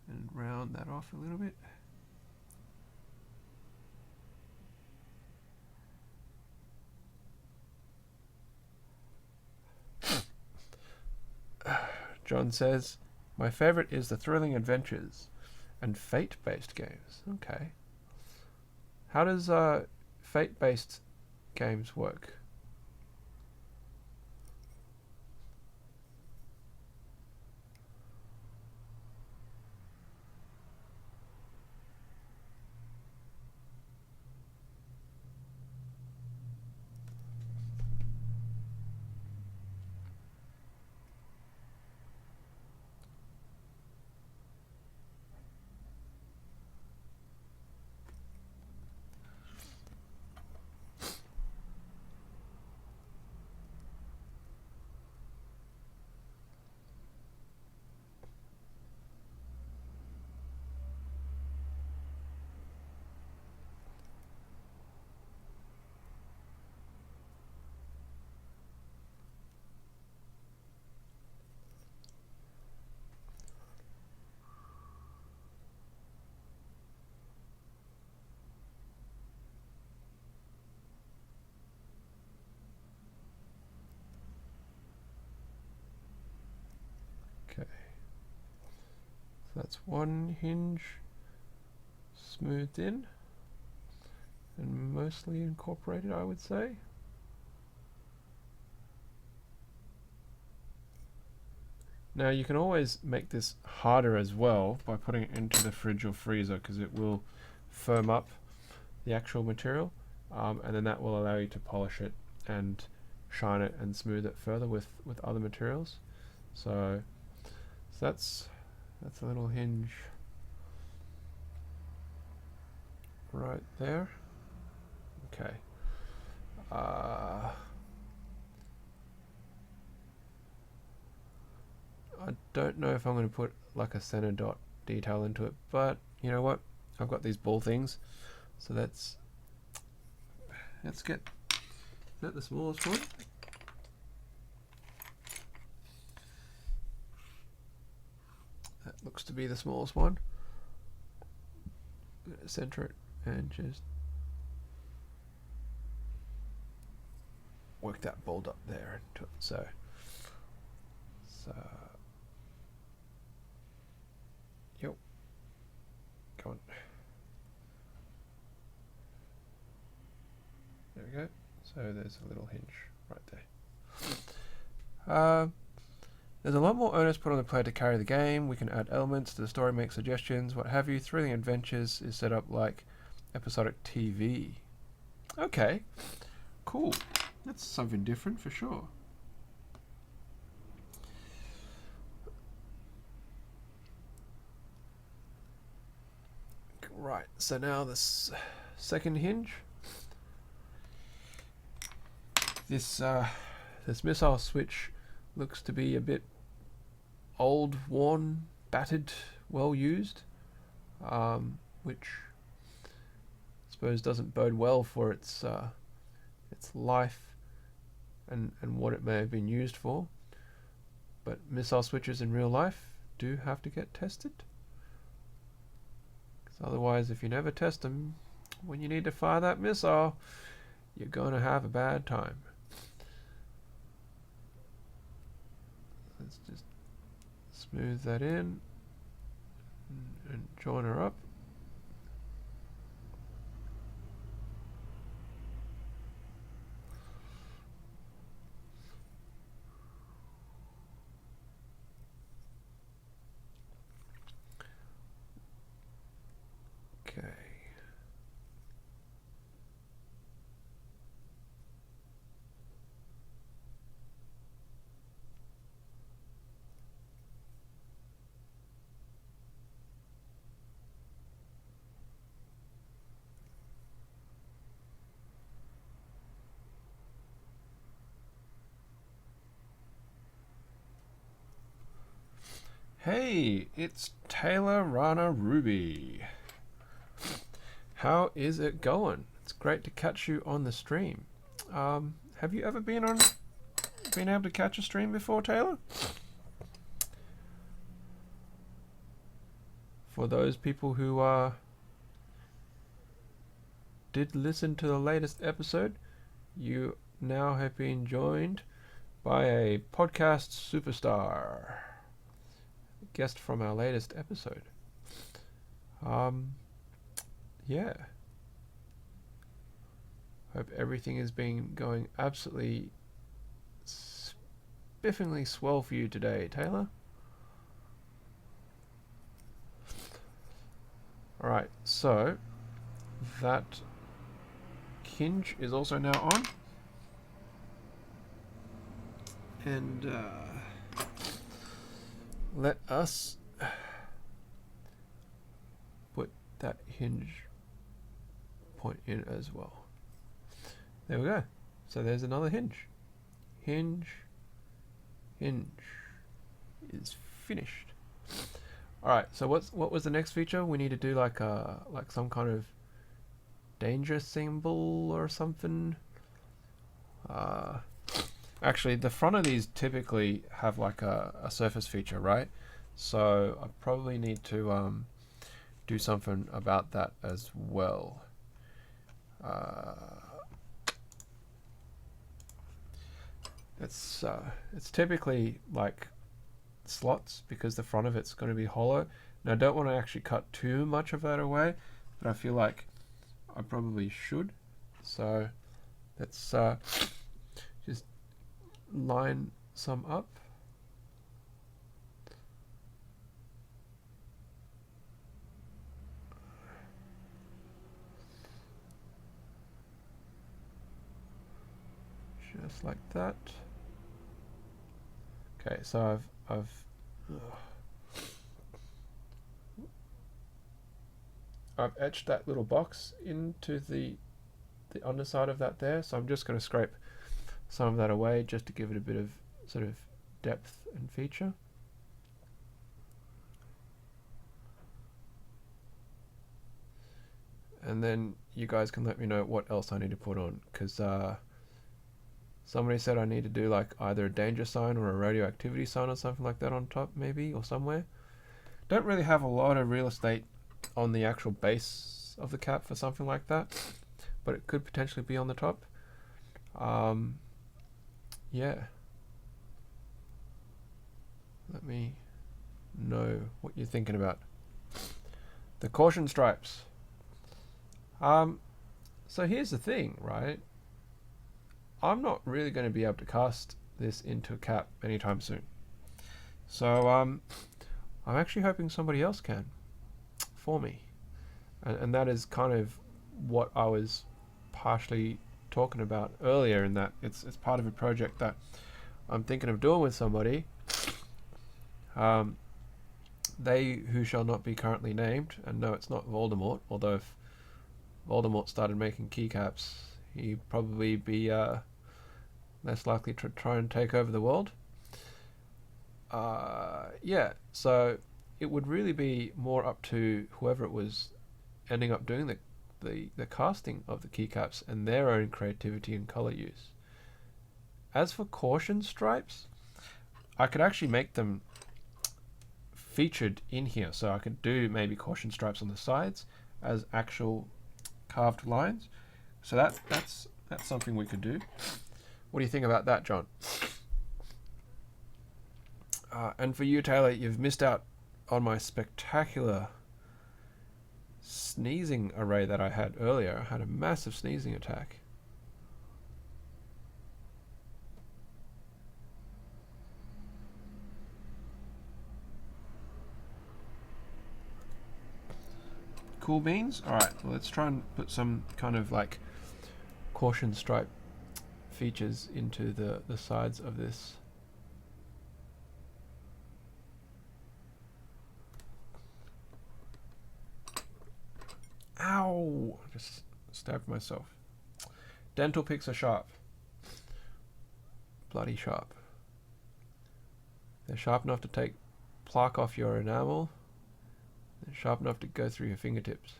And round that off a little bit. John says, my favorite is the thrilling adventures and fate-based games. Okay. How does fate-based games work? Okay. So that's one hinge smoothed in and mostly incorporated, I would say. Now you can always make this harder as well by putting it into the fridge or freezer, because it will firm up the actual material, and then that will allow you to polish it and shine it and smooth it further with other materials. So that's a little hinge right there. Okay. I don't know if I'm going to put like a center dot detail into it, but you know what? I've got these ball things, so let's get, is that the smallest one? That looks to be the smallest one. I'm going to center it and just work that bolt up there into it. So yo, come on. There we go. So there's a little hinge right there. There's a lot more onus put on the player to carry the game. We can add elements to the story, make suggestions, what have you. Thrilling Adventures is set up like episodic TV. Okay, cool. That's something different for sure. Right, so now this second hinge. This missile switch looks to be a bit old, worn, battered, well used, which I suppose doesn't bode well for its life and what it may have been used for. But missile switches in real life do have to get tested, because otherwise, if you never test them, when you need to fire that missile, you're going to have a bad time. Let's just smooth that in and join her up. Okay. Hey, it's Taylor Rana Ruby. How is it going? It's great to catch you on the stream. Have you ever been able to catch a stream before, Taylor? For those people who did listen to the latest episode, you now have been joined by a podcast superstar. guest from our latest episode. Yeah. Hope everything has been going absolutely spiffingly swell for you today, Taylor. Alright, so that hinge is also now on. And let us put that hinge point in as well. There we go. So there's another hinge. Hinge is finished. All right. So what was the next feature? We need to do like some kind of danger symbol or something. Actually, the front of these typically have like a surface feature, right? So I probably need to do something about that as well. It's typically like slots because the front of it's going to be hollow. Now I don't want to actually cut too much of that away, but I feel like I probably should. So let's just line some up. Just like that. Okay, so I've etched that little box into the underside of that there, so I'm just going to scrape some of that away just to give it a bit of sort of depth and feature. And then you guys can let me know what else I need to put on, because somebody said I need to do like either a danger sign or a radioactivity sign or something like that on top, maybe, or somewhere. Don't really have a lot of real estate on the actual base of the cap for something like that, but it could potentially be on the top. Yeah. Let me know what you're thinking about. The caution stripes. So here's the thing, right? I'm not really going to be able to cast this into a cap anytime soon. So I'm actually hoping somebody else can for me. And that is kind of what I was partially talking about earlier, in that it's part of a project that I'm thinking of doing with somebody. They who shall not be currently named, and no, it's not Voldemort, although if Voldemort started making keycaps, he'd probably be less likely to try and take over the world. Yeah, so it would really be more up to whoever it was ending up doing the casting of the keycaps and their own creativity and color use. As for caution stripes, I could actually make them featured in here, so I could do maybe caution stripes on the sides as actual carved lines. So that's something we could do. What do you think about that, John? And for you, Taylor, you've missed out on my spectacular sneezing array that I had earlier. I had a massive sneezing attack. Cool beans. Alright, well, let's try and put some kind of like caution stripe features into the sides of this. Ow! I just stabbed myself. Dental picks are sharp. Bloody sharp. They're sharp enough to take plaque off your enamel. They're sharp enough to go through your fingertips.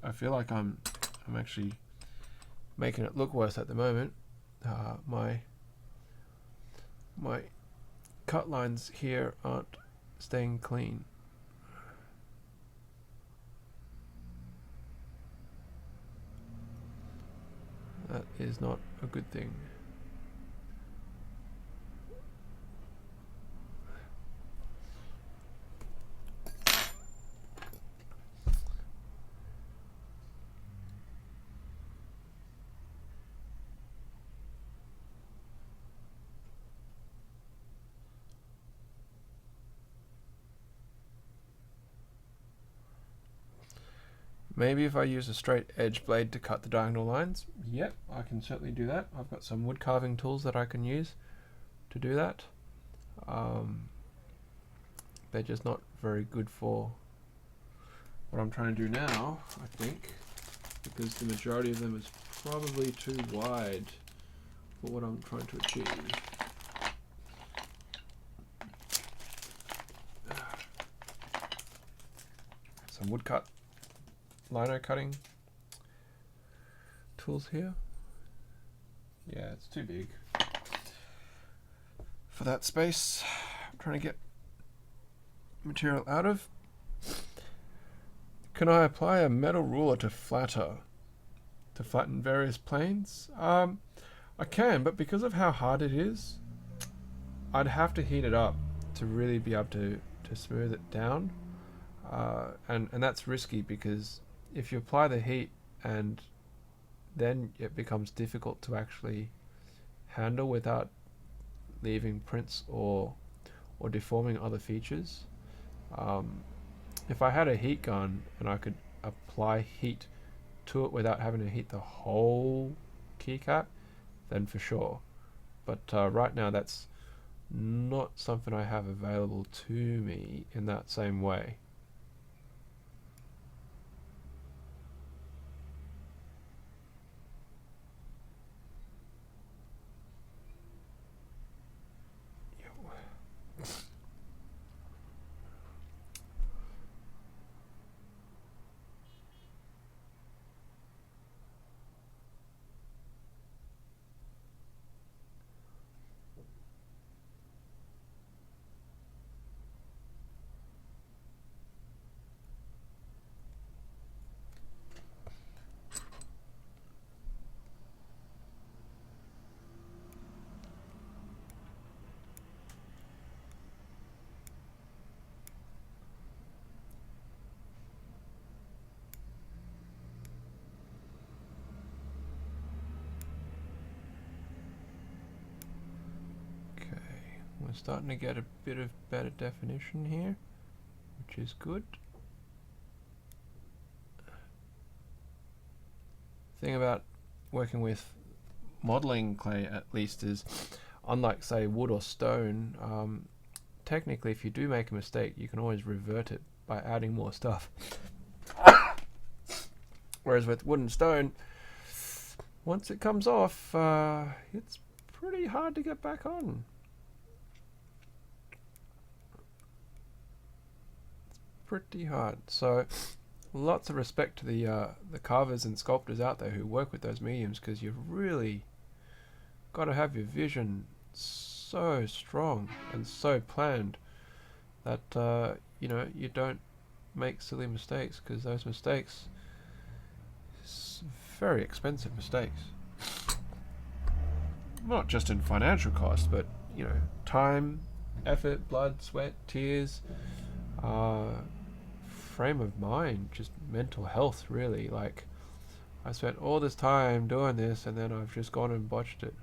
I feel like I'm actually making it look worse at the moment. My cut lines here aren't staying clean. That is not a good thing. Maybe if I use a straight edge blade to cut the diagonal lines, yep, I can certainly do that. I've got some wood carving tools that I can use to do that. They're just not very good for what I'm trying to do now, I think, because the majority of them is probably too wide for what I'm trying to achieve. Some woodcut lino cutting tools here. Yeah, it's too big for that space I'm trying to get material out of. Can I apply a metal ruler to flatten various planes? I can, but because of how hard it is, I'd have to heat it up to really be able to smooth it down, and that's risky, because if you apply the heat and then it becomes difficult to actually handle without leaving prints or deforming other features. If I had a heat gun and I could apply heat to it without having to heat the whole keycap, then for sure. But right now that's not something I have available to me in that same way. We're starting to get a bit of better definition here, which is good. The thing about working with modeling clay, at least, is unlike, say, wood or stone, technically if you do make a mistake, you can always revert it by adding more stuff. Whereas with wood and stone, once it comes off, it's pretty hard to get back on. Pretty hard. So lots of respect to the carvers and sculptors out there who work with those mediums, because you've really got to have your vision so strong and so planned that you know, you don't make silly mistakes, because those mistakes, very expensive mistakes, not just in financial cost, but you know, time, effort, blood, sweat, tears, frame of mind, just mental health, really. Like, I spent all this time doing this and then I've just gone and botched it.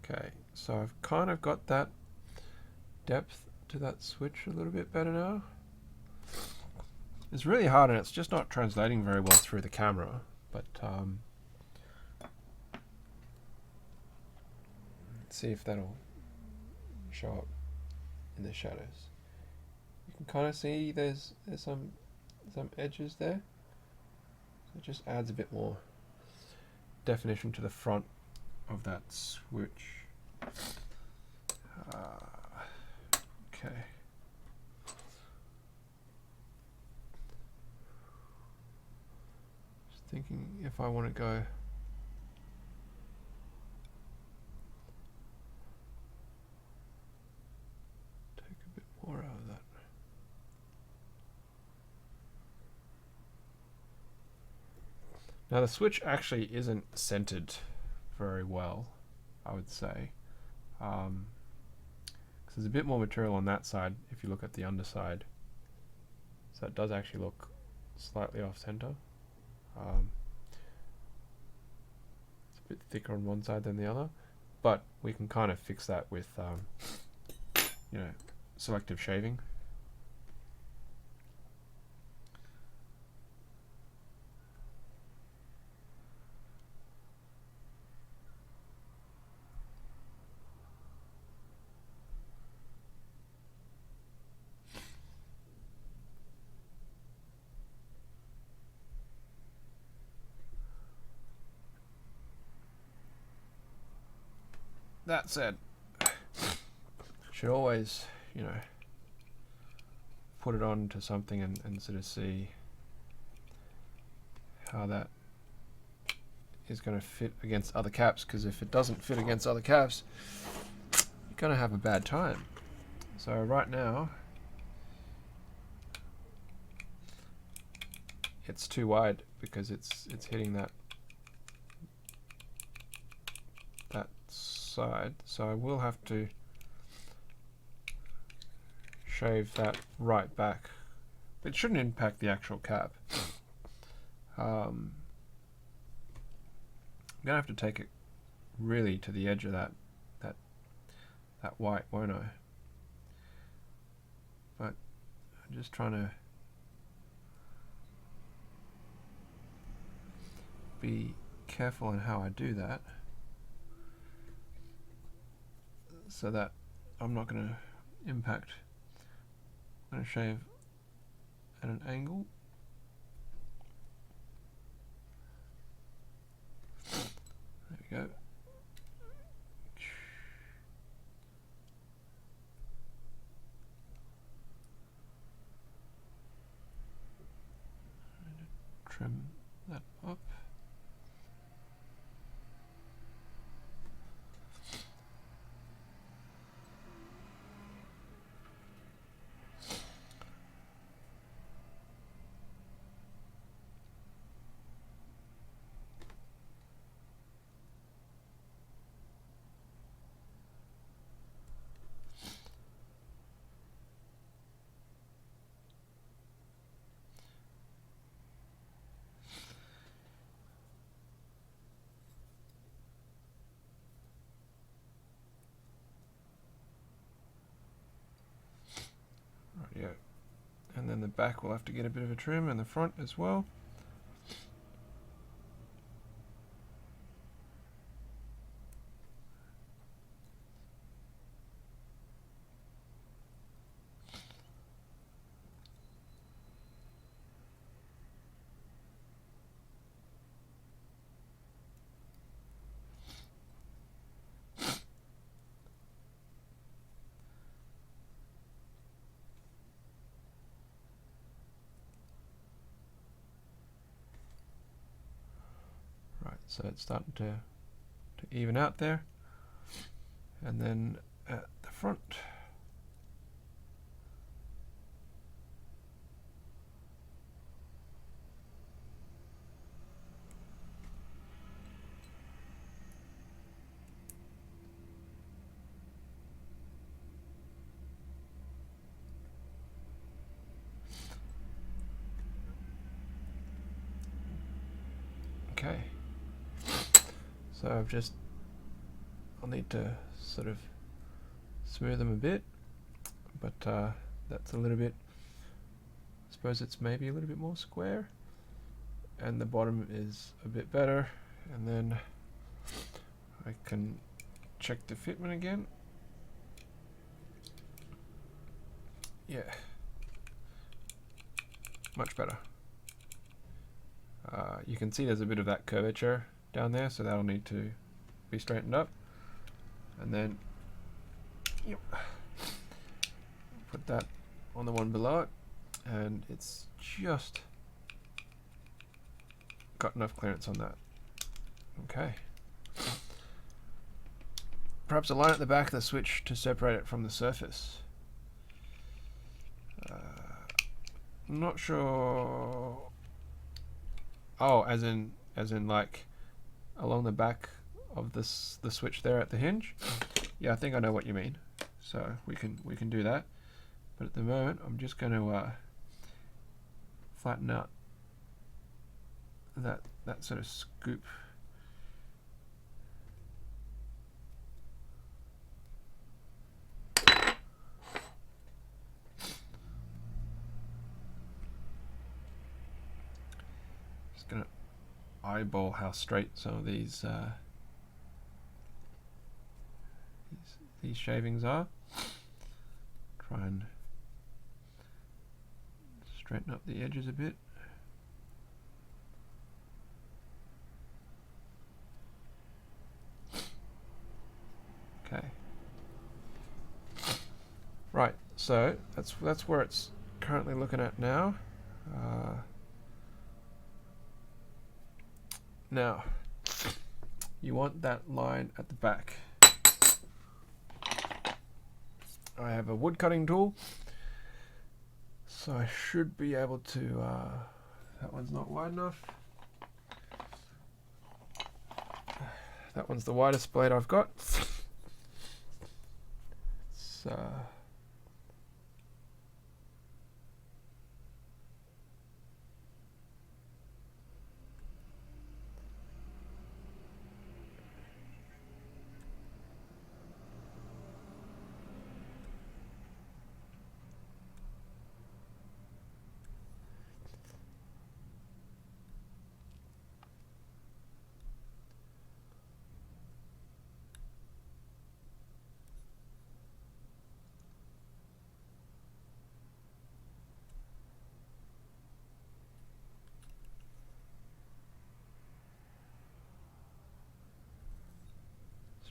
Okay, so I've kind of got that depth to that switch a little bit better now. It's really hard and it's just not translating very well through the camera, but let's see if that'll show up in the shadows. You can kind of see there's some edges there. So it just adds a bit more definition to the front of that switch. Okay. thinking if I want to go take a bit more out of that. Now the switch actually isn't centered very well, I would say. Because there's a bit more material on that side if you look at the underside. So it does actually look slightly off center. It's a bit thicker on one side than the other, but we can kind of fix that with you know, selective shaving. That said, should always, you know, put it on to something and sort of see how that is going to fit against other caps, because if it doesn't fit against other caps, you're going to have a bad time. So right now, it's too wide because it's hitting that side, so I will have to shave that right back. It shouldn't impact the actual cap. I'm gonna have to take it really to the edge of that white, won't I? But I'm just trying to be careful in how I do that, so that I'm not going to impact. I'm going to shave at an angle. There we go. Trim that up. Yeah, and then the back will have to get a bit of a trim, and the front as well. So it's starting to even out there. And then at the front, okay. So I'll need to sort of smooth them a bit, but that's a little bit, I suppose it's maybe a little bit more square, and the bottom is a bit better, and then I can check the fitment again. Yeah, much better. You can see there's a bit of that curvature down there, so that'll need to be straightened up. And then put that on the one below it, and it's just got enough clearance on that. Okay. Perhaps a line at the back of the switch to separate it from the surface. I'm not sure. Oh, as in like along the back of the switch there at the hinge. Yeah, I think I know what you mean. So we can do that. But at the moment, I'm just going to flatten out that sort of scoop. Just going to eyeball how straight some of these shavings are. Try and straighten up the edges a bit. Okay. Right, so that's where it's currently looking at now. Now, you want that line at the back. I have a wood cutting tool, so I should be able to, that one's not wide enough. That one's the widest blade I've got. It's,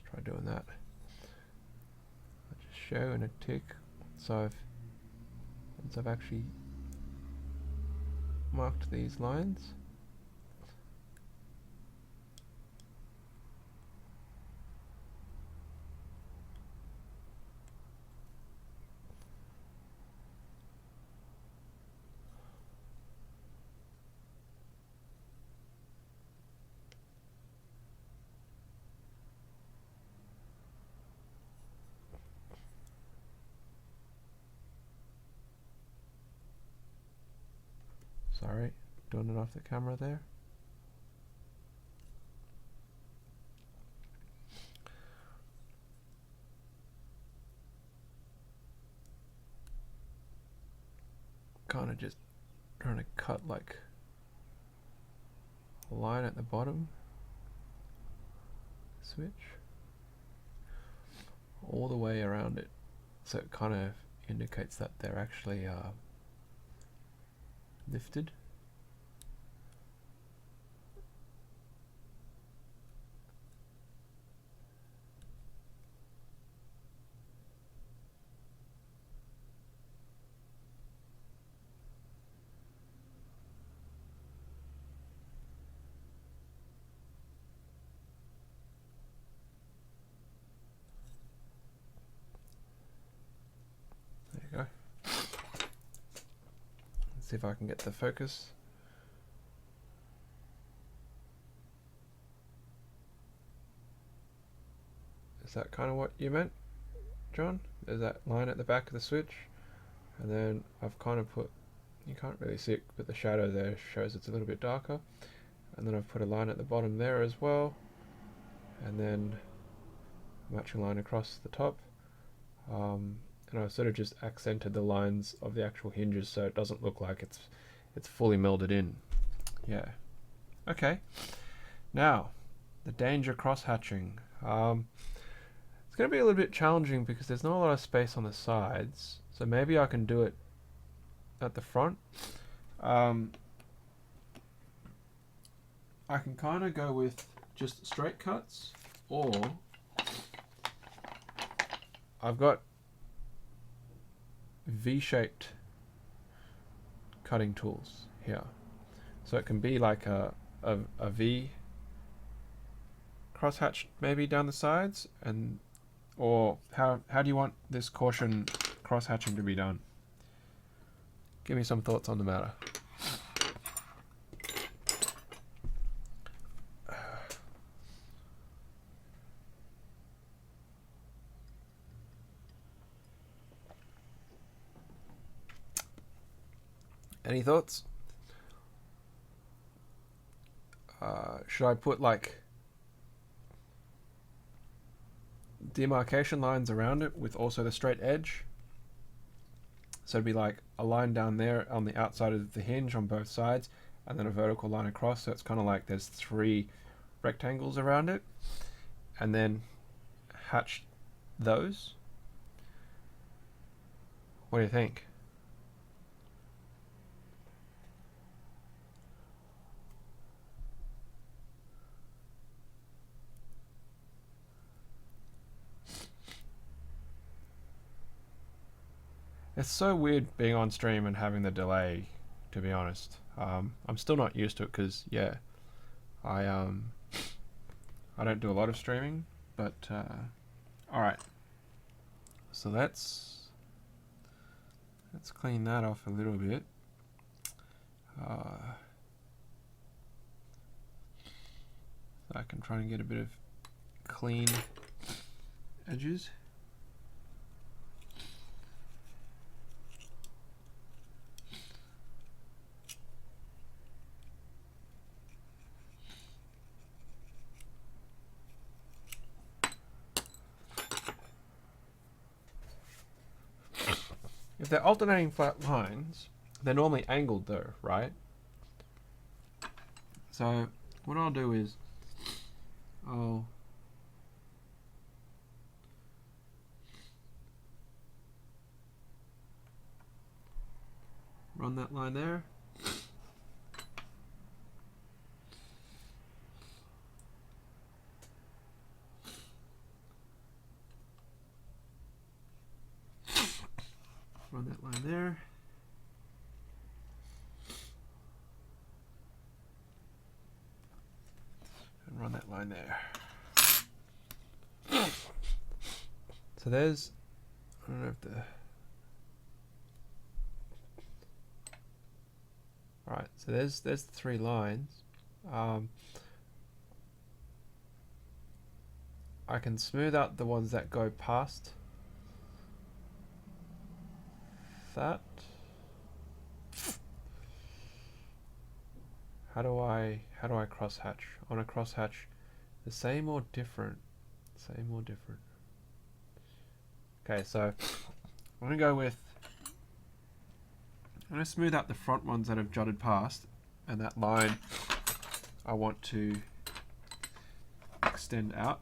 try doing that. I'll just show in a tick. So once I've actually marked these lines, sorry, doing it off the camera there. Kind of just trying to cut like a line at the bottom. Switch all the way around it, so it kind of indicates that they're actually lifted. There you go. Let's see if I can get the focus. Is that kind of what you meant, John? There's that line at the back of the switch, and then I've kind of put, you can't really see it, but the shadow there shows it's a little bit darker, and then I've put a line at the bottom there as well, and then a matching line across the top, and I've sort of just accented the lines of the actual hinges so it doesn't look like it's fully melded in. Yeah. Okay. Now, the danger cross hatching. It's going to be a little bit challenging because there's not a lot of space on the sides, so maybe I can do it at the front. I can kind of go with just straight cuts, or I've got V-shaped cutting tools here, so it can be like a a V crosshatch maybe down the sides, and or how do you want this caution crosshatching to be done? Give me some thoughts on the matter. Any thoughts? Should I put like demarcation lines around it with also the straight edge? So it'd be like a line down there on the outside of the hinge on both sides, and then a vertical line across, so it's kind of like there's 3 rectangles around it, and then hatch those. What do you think? It's so weird being on stream and having the delay, to be honest. I'm still not used to it because, yeah, I don't do a lot of streaming, but all right. So let's clean that off a little bit. So I can try and get a bit of clean edges. If they're alternating flat lines, they're normally angled though, right? So what I'll do is I'll run that line there. Run that line there. And run that line there. So there's, I don't know if the, alright, so there's the 3 lines. I can smooth out the ones that go past that. How do I crosshatch? On a crosshatch, the same or different? Same or different? Okay, so I'm gonna go with, I'm gonna smooth out the front ones that have jutted past, and that line I want to extend out.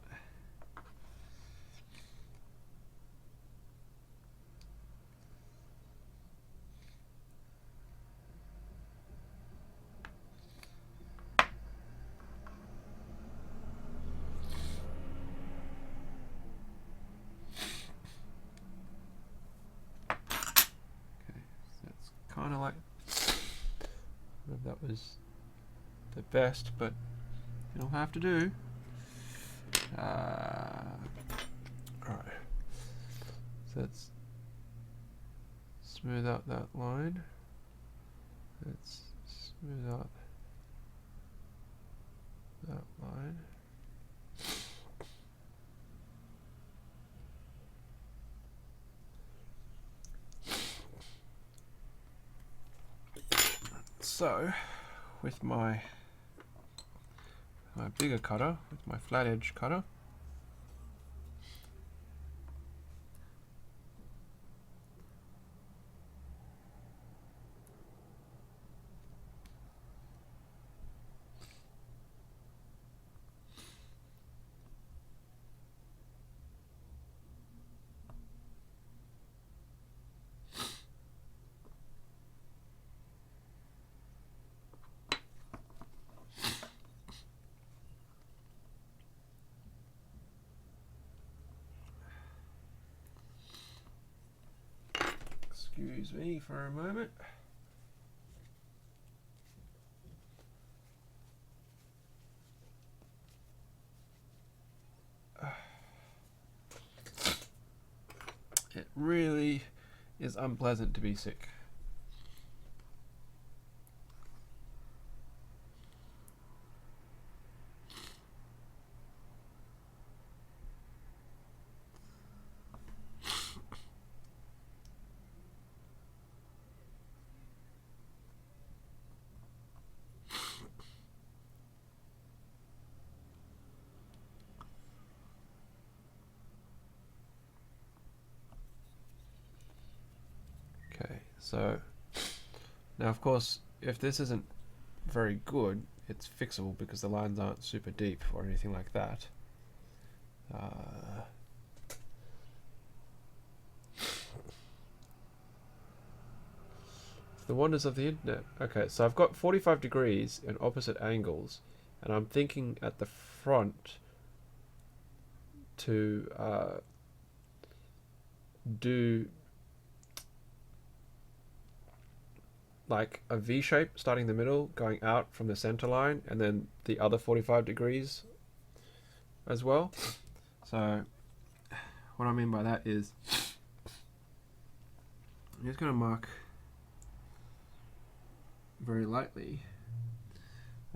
Kind of like, I don't know if that was the best, but it'll have to do. Alright, so let's smooth out that line. Let's smooth out that line. So, with my bigger cutter, with my flat edge cutter, excuse me for a moment. really is unpleasant to be sick. Okay, so now of course if this isn't very good, it's fixable because the lines aren't super deep or anything like that. The wonders of the internet. Okay, so I've got 45 degrees in opposite angles, and I'm thinking at the front to do like a V shape starting in the middle, going out from the center line, and then the other 45 degrees as well. So what I mean by that is I'm just going to mark very lightly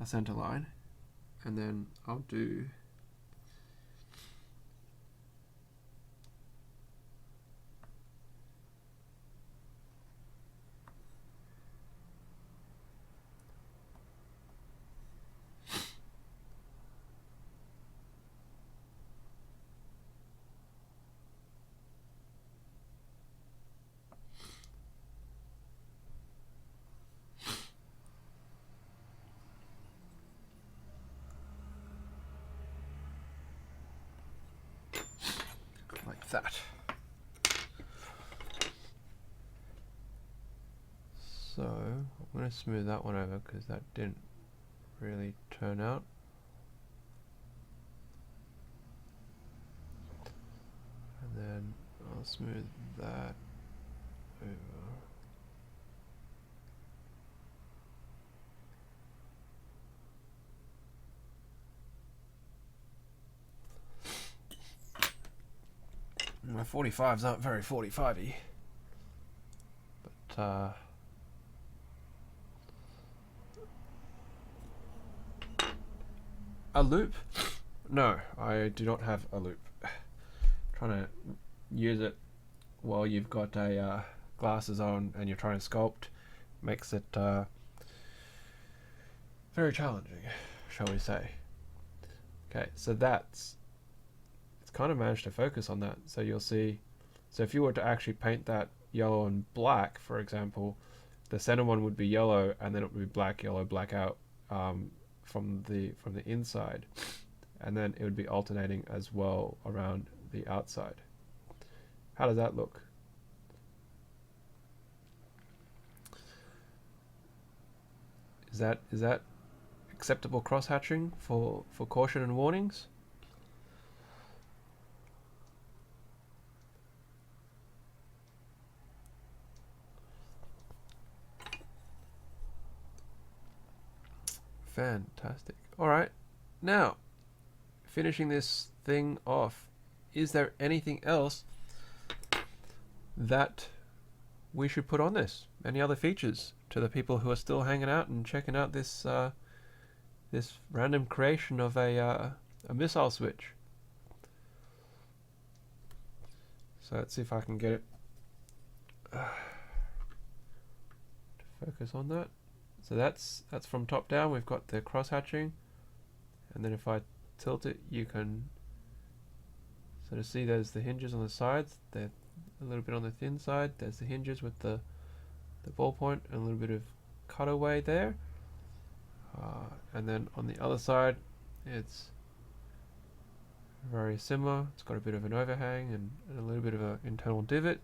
a center line, and then I'll do like that. So I'm going to smooth that one over because that didn't really turn out. And then I'll smooth that over. My 45s aren't very 45-y, but a loop? No, I do not have a loop. Trying to use it while you've got a glasses on and you're trying to sculpt makes it very challenging, shall we say. Okay, so it's kind of managed to focus on that. So you'll see, so if you were to actually paint that yellow and black, for example, the center one would be yellow and then it would be black, yellow, black out from the inside, and then it would be alternating as well around the outside. How does that look? Is that acceptable cross-hatching for caution and warnings? Fantastic. All right, now finishing this thing off, is there anything else that we should put on this? Any other features to the people who are still hanging out and checking out this this random creation of a missile switch? So let's see if I can get it to focus on that. So that's from top down. We've got the cross hatching, and then if I tilt it, you can sort of see there's the hinges on the sides. They're a little bit on the thin side. There's the hinges with the ballpoint and a little bit of cutaway there. And then on the other side, it's very similar. It's got a bit of an overhang and a little bit of an internal divot.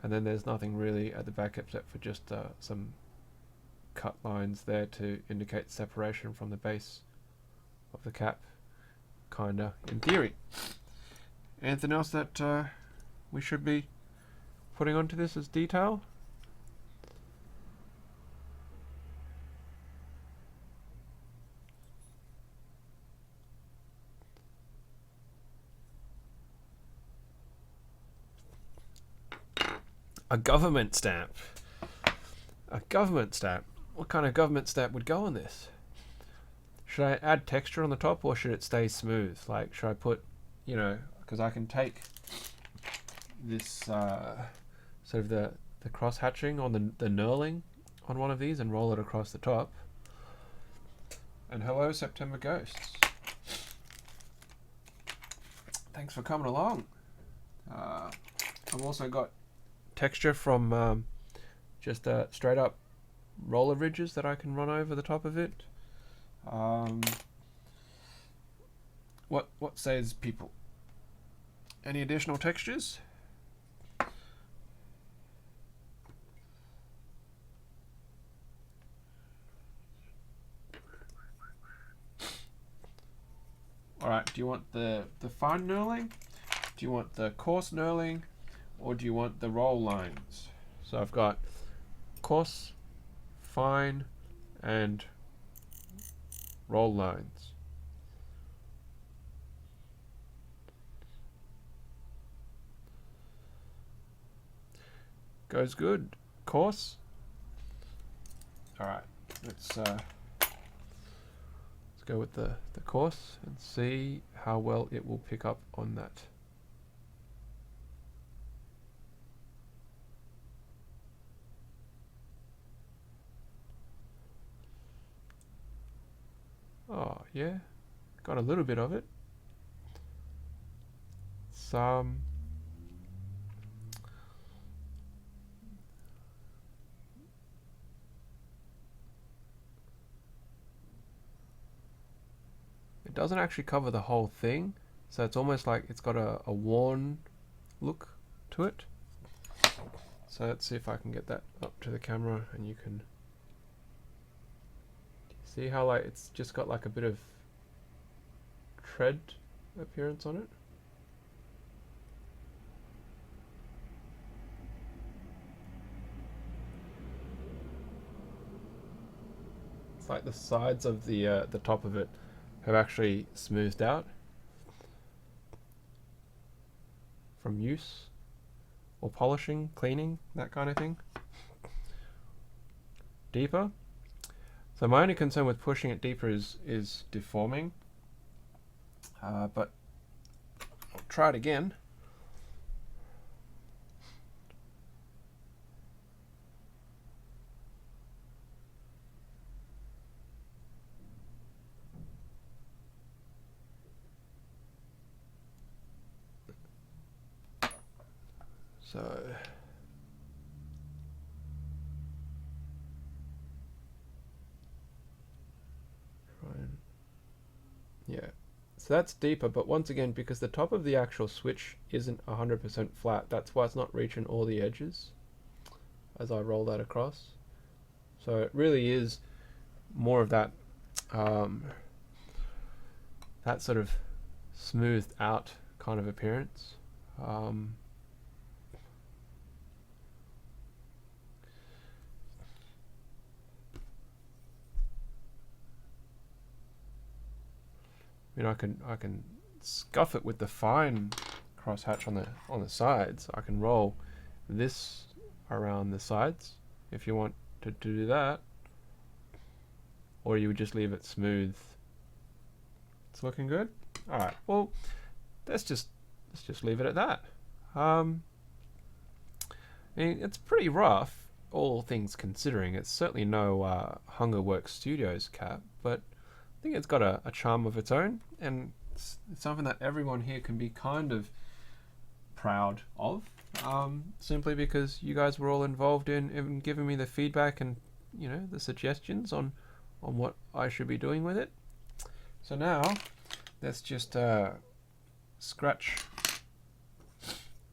And then there's nothing really at the back except for just some cut lines there to indicate separation from the base of the cap, kinda, in theory. Anything else that we should be putting onto this as detail? A government stamp. A government stamp. What kind of government stamp would go on this? Should I add texture on the top, or should it stay smooth? Like, should I put, you know, because I can take this sort of the cross hatching on the knurling on one of these and roll it across the top. And hello, September Ghosts. Thanks for coming along. I've also got texture from just straight up roller ridges that I can run over the top of it. What says people? Any additional textures? Alright, do you want the fine knurling? Do you want the coarse knurling? Or do you want the roll lines? So I've got coarse, fine, and roll lines. Goes good. Coarse. Alright, let's go with the coarse and see how well it will pick up on that. Oh yeah, got a little bit of it. Some. It doesn't actually cover the whole thing, so it's almost like it's got a worn look to it. So let's see if I can get that up to the camera and you can see how like it's just got like a bit of tread appearance on it. It's like the sides of the top of it have actually smoothed out from use or polishing, cleaning, that kind of thing. Deeper. So my only concern with pushing it deeper is deforming, but I'll try it again. So yeah, so that's deeper, but once again, because the top of the actual switch isn't 100% flat, that's why it's not reaching all the edges as I roll that across. So it really is more of that that sort of smoothed out kind of appearance. I mean, I can scuff it with the fine cross hatch on the sides. I can roll this around the sides if you want to do that, or you would just leave it smooth. It's looking good. All right. Well, let's just leave it at that. I mean, it's pretty rough, all things considering. It's certainly no Hungerworks Studios cap, but I think it's got a charm of its own, and it's something that everyone here can be kind of proud of, simply because you guys were all involved in giving me the feedback and, you know, the suggestions on what I should be doing with it. So now let's just scratch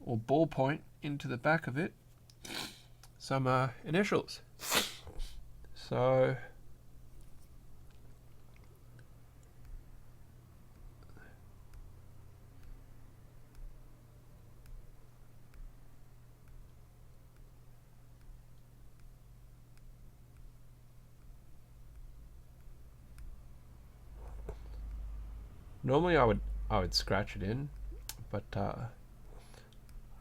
or ballpoint into the back of it some initials. So normally I would scratch it in, but I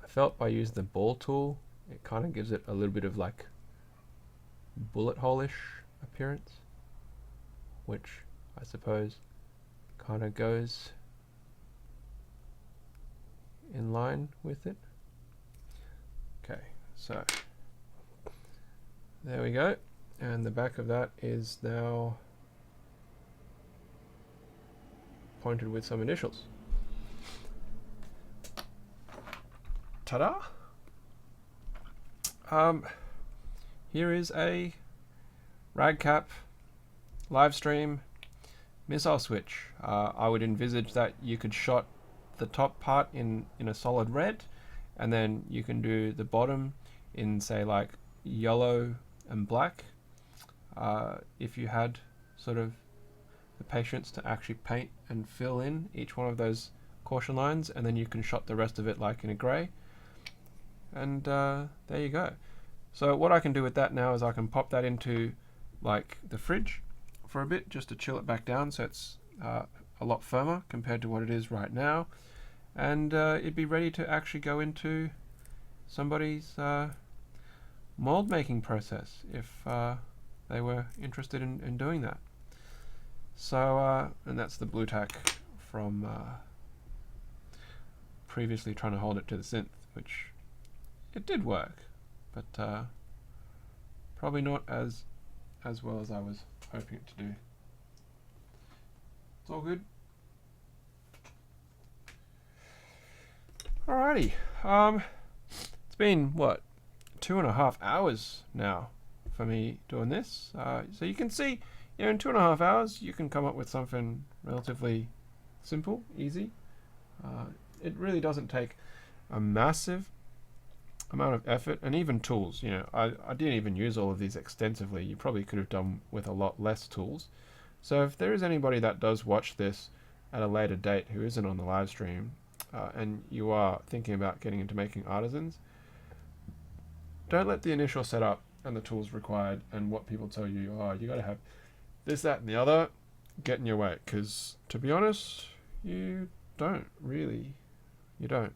felt by using the ball tool It kind of gives it a little bit of like bullet hole-ish appearance, which I suppose kind of goes in line with it. Okay, so there we go, and the back of that is now pointed with some initials. Ta-da! Here is a ragcap Livestream missile switch. I would envisage that you could shot the top part in a solid red, and then you can do the bottom in, say, like yellow and black, if you had sort of the patience to actually paint and fill in each one of those caution lines, and then you can shot the rest of it like in a grey, and there you go. So what I can do with that now is I can pop that into like the fridge for a bit, just to chill it back down so it's a lot firmer compared to what it is right now, and it'd be ready to actually go into somebody's mold making process if they were interested in doing that. So and that's the blue tack from previously trying to hold it to the synth, which it did work, but probably not as well as I was hoping it to do. It's all good. Alrighty, it's been what, 2.5 hours now for me doing this. So you can see, you know, in 2.5 hours you can come up with something relatively simple, easy. It really doesn't take a massive amount of effort, and even tools. You know, I didn't even use all of these extensively. You probably could have done with a lot less tools. So if there is anybody that does watch this at a later date who isn't on the live stream, and you are thinking about getting into making artisans, don't let the initial setup and the tools required and what people tell you, oh, you got to have this, that, and the other, get in your way. Because to be honest, you don't really. You don't.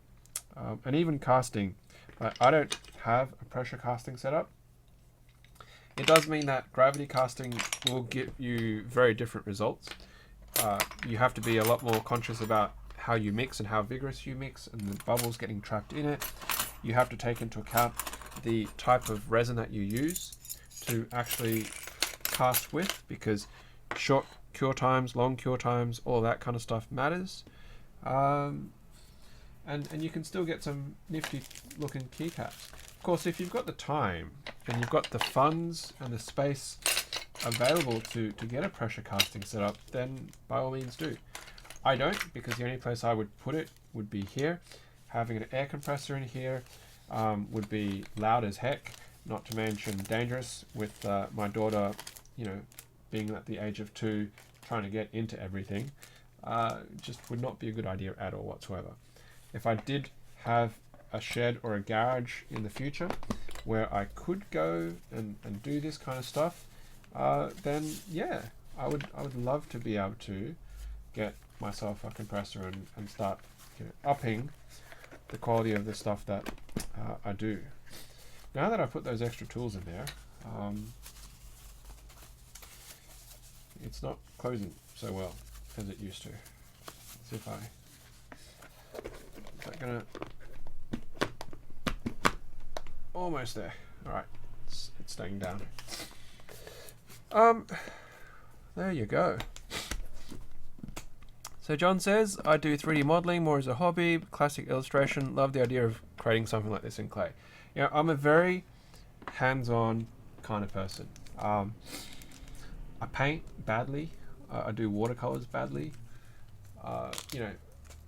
And even casting, I don't have a pressure casting setup. It does mean that gravity casting will give you very different results. You have to be a lot more conscious about how you mix and how vigorous you mix, and the bubbles getting trapped in it. You have to take into account the type of resin that you use to actually cast with, because short cure times, long cure times, all that kind of stuff matters. And you can still get some nifty looking keycaps. Of course, if you've got the time and you've got the funds and the space available to get a pressure casting set up, then by all means do. I don't, because the only place I would put it would be here. Having an air compressor in here would be loud as heck, not to mention dangerous with my daughter, you know, being at the age of 2, trying to get into everything. Just would not be a good idea at all whatsoever. If I did have a shed or a garage in the future where I could go and do this kind of stuff, then yeah, I would love to be able to get myself a compressor and start, you know, upping the quality of the stuff that I do. Now that I put those extra tools in there, it's not closing so well as it used to. Let's see if I... Is that gonna... Almost there. Alright, it's staying down. There you go. So John says, I do 3D modeling more as a hobby, classic illustration, love the idea of creating something like this in clay. You know, I'm a very hands-on kind of person. I paint badly, I do watercolors badly. You know,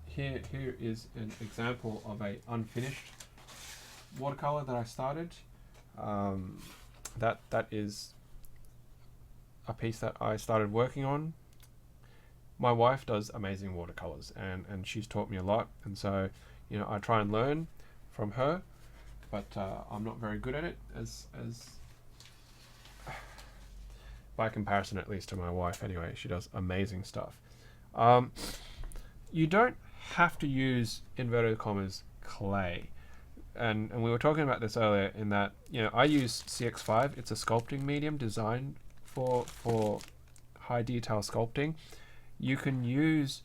here is an example of a unfinished watercolor that I started. That is a piece that I started working on. My wife does amazing watercolors, and she's taught me a lot, and so, you know, I try and learn from her, but I'm not very good at it as by comparison, at least to my wife anyway. She does amazing stuff. You don't have to use, inverted commas, clay. and we were talking about this earlier, in that, you know, I use CX5. It's a sculpting medium designed for high detail sculpting. You can use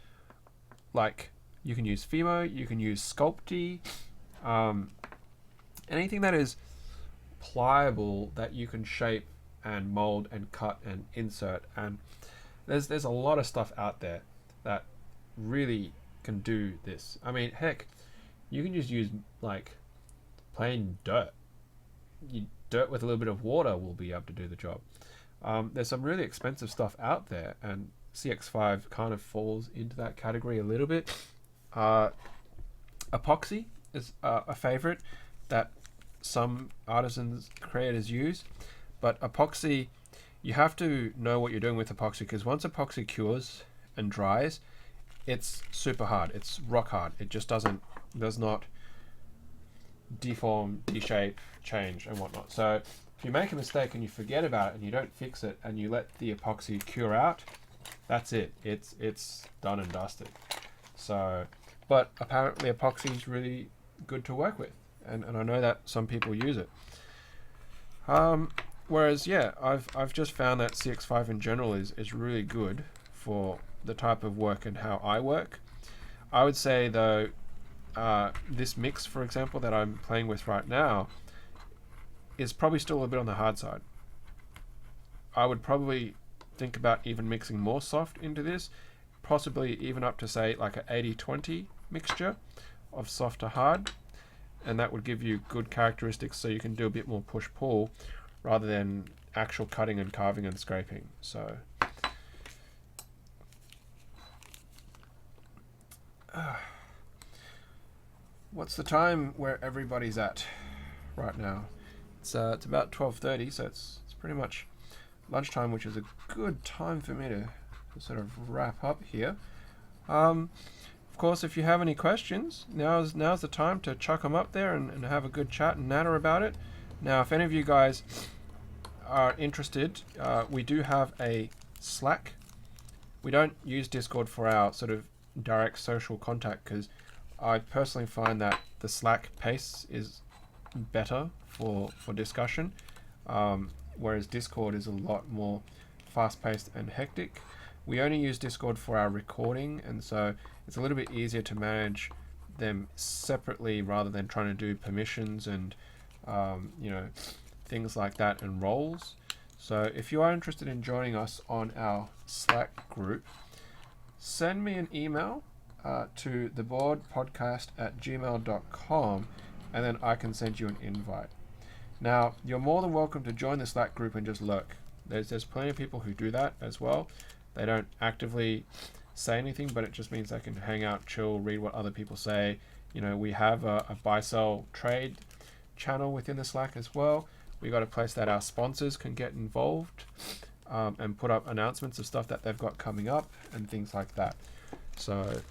Fimo, you can use Sculpty, anything that is pliable that you can shape and mold and cut and insert. And there's a lot of stuff out there that really can do this. I mean, heck, you can just use like plain dirt. Dirt with a little bit of water will be able to do the job. There's some really expensive stuff out there, and CX5 kind of falls into that category a little bit. Epoxy is a favorite that some artisans, creators use, but epoxy, you have to know what you're doing with epoxy, because once epoxy cures and dries, it's super hard. It's rock hard. It just does not deform, deshape, change, and whatnot. So if you make a mistake and you forget about it and you don't fix it and you let the epoxy cure out, that's it. It's done and dusted. So, but apparently epoxy is really good to work with, and I know that some people use it. Whereas, yeah, I've just found that CX5 in general is really good for the type of work and how I work. I would say though, this mix, for example, that I'm playing with right now, is probably still a bit on the hard side. I would probably think about even mixing more soft into this, possibly even up to say like an 80-20 mixture of soft to hard, and that would give you good characteristics, so you can do a bit more push-pull rather than actual cutting and carving and scraping. So what's the time where everybody's at right now? It's about 12:30, so it's pretty much lunchtime, which is a good time for me to sort of wrap up here. Of course, if you have any questions, now's the time to chuck them up there and have a good chat and natter about it. Now, if any of you guys are interested, we do have a Slack. We don't use Discord for our sort of direct social contact, because I personally find that the Slack pace is better for discussion, whereas Discord is a lot more fast-paced and hectic. We only use Discord for our recording, and so it's a little bit easier to manage them separately rather than trying to do permissions and things like that and roles. So if you are interested in joining us on our Slack group, send me an email to theboardpodcast@gmail.com, and then I can send you an invite. Now, you're more than welcome to join the Slack group and just lurk. There's plenty of people who do that as well. They don't actively say anything, but it just means they can hang out, chill, read what other people say. You know, we have a buy-sell trade channel within the Slack as well. We got a place that our sponsors can get involved and put up announcements of stuff that they've got coming up and things like that. So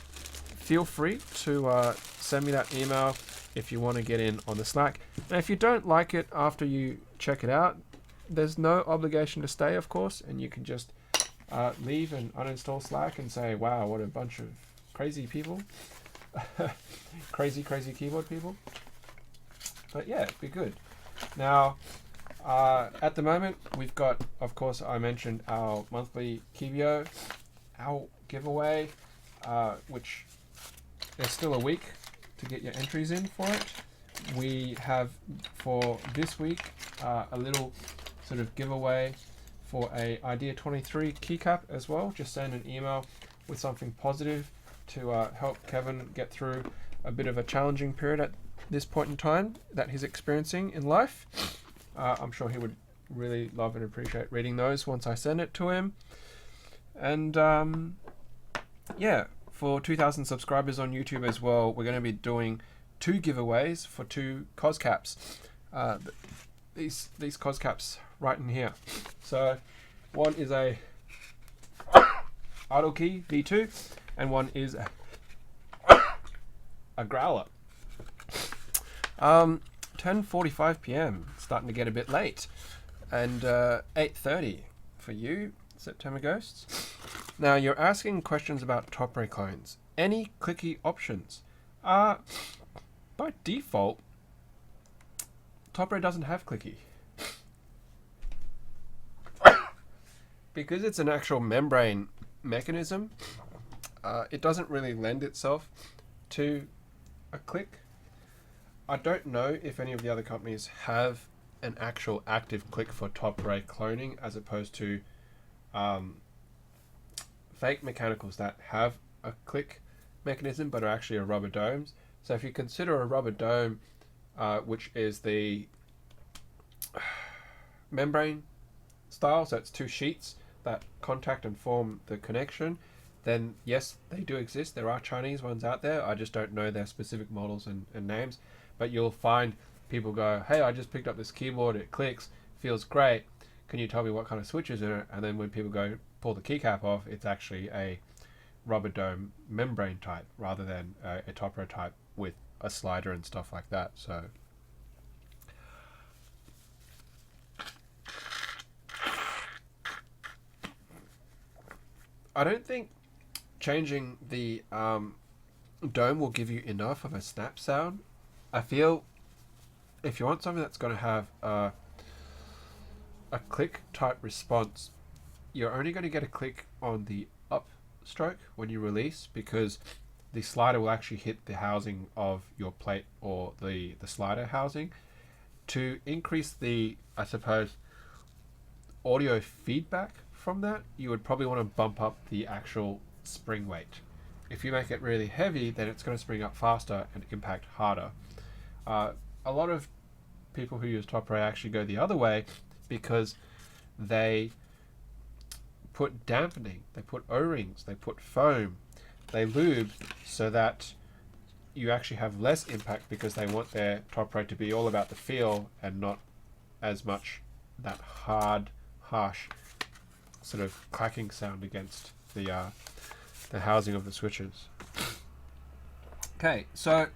feel free to send me that email if you want to get in on the Slack. Now, if you don't like it after you check it out, there's no obligation to stay, of course, and you can just leave and uninstall Slack and say, wow, what a bunch of crazy people. crazy keyboard people. But yeah, it'd be good. Now, at the moment, we've got, of course, I mentioned our monthly Kibio, our giveaway, which there's still a week to get your entries in for it. We have, for this week, a little sort of giveaway for a Idea 23 keycap as well. Just send an email with something positive to help Kevin get through a bit of a challenging period at this point in time that he's experiencing in life. I'm sure he would really love and appreciate reading those once I send it to him. And yeah, for 2,000 subscribers on YouTube as well, we're going to be doing 2 giveaways for 2 cos caps. These cos caps right in here. So one is a idle key V2 and one is a growler. 10:45 p.m. starting to get a bit late, and 8:30 for you, September Ghosts. Now, you're asking questions about top ray clones. Any clicky options? By default, Top Ray doesn't have clicky. Because it's an actual membrane mechanism, it doesn't really lend itself to a click. I don't know if any of the other companies have an actual active click for Top Ray cloning as opposed to fake mechanicals that have a click mechanism but are actually a rubber domes. So if you consider a rubber dome, which is the membrane style, so it's two sheets that contact and form the connection, then yes, they do exist. There are Chinese ones out there. I just don't know their specific models and names. But you'll find people go, hey, I just picked up this keyboard, it clicks, feels great. Can you tell me what kind of switch is in it? And then when people go pull the keycap off, it's actually a rubber dome membrane type rather than a Top Ray type with a slider and stuff like that. So I don't think changing the dome will give you enough of a snap sound. I feel if you want something that's going to have a click type response, you're only going to get a click on the up stroke when you release, because the slider will actually hit the housing of your plate or the slider housing. To increase the, I suppose, audio feedback from that, you would probably want to bump up the actual spring weight. If you make it really heavy, then it's going to spring up faster and impact harder. A lot of people who use Top Ray actually go the other way because they put dampening, they put O-rings, they put foam, they lube so that you actually have less impact, because they want their Top Ray to be all about the feel and not as much that hard, harsh sort of clacking sound against the housing of the switches. Okay, so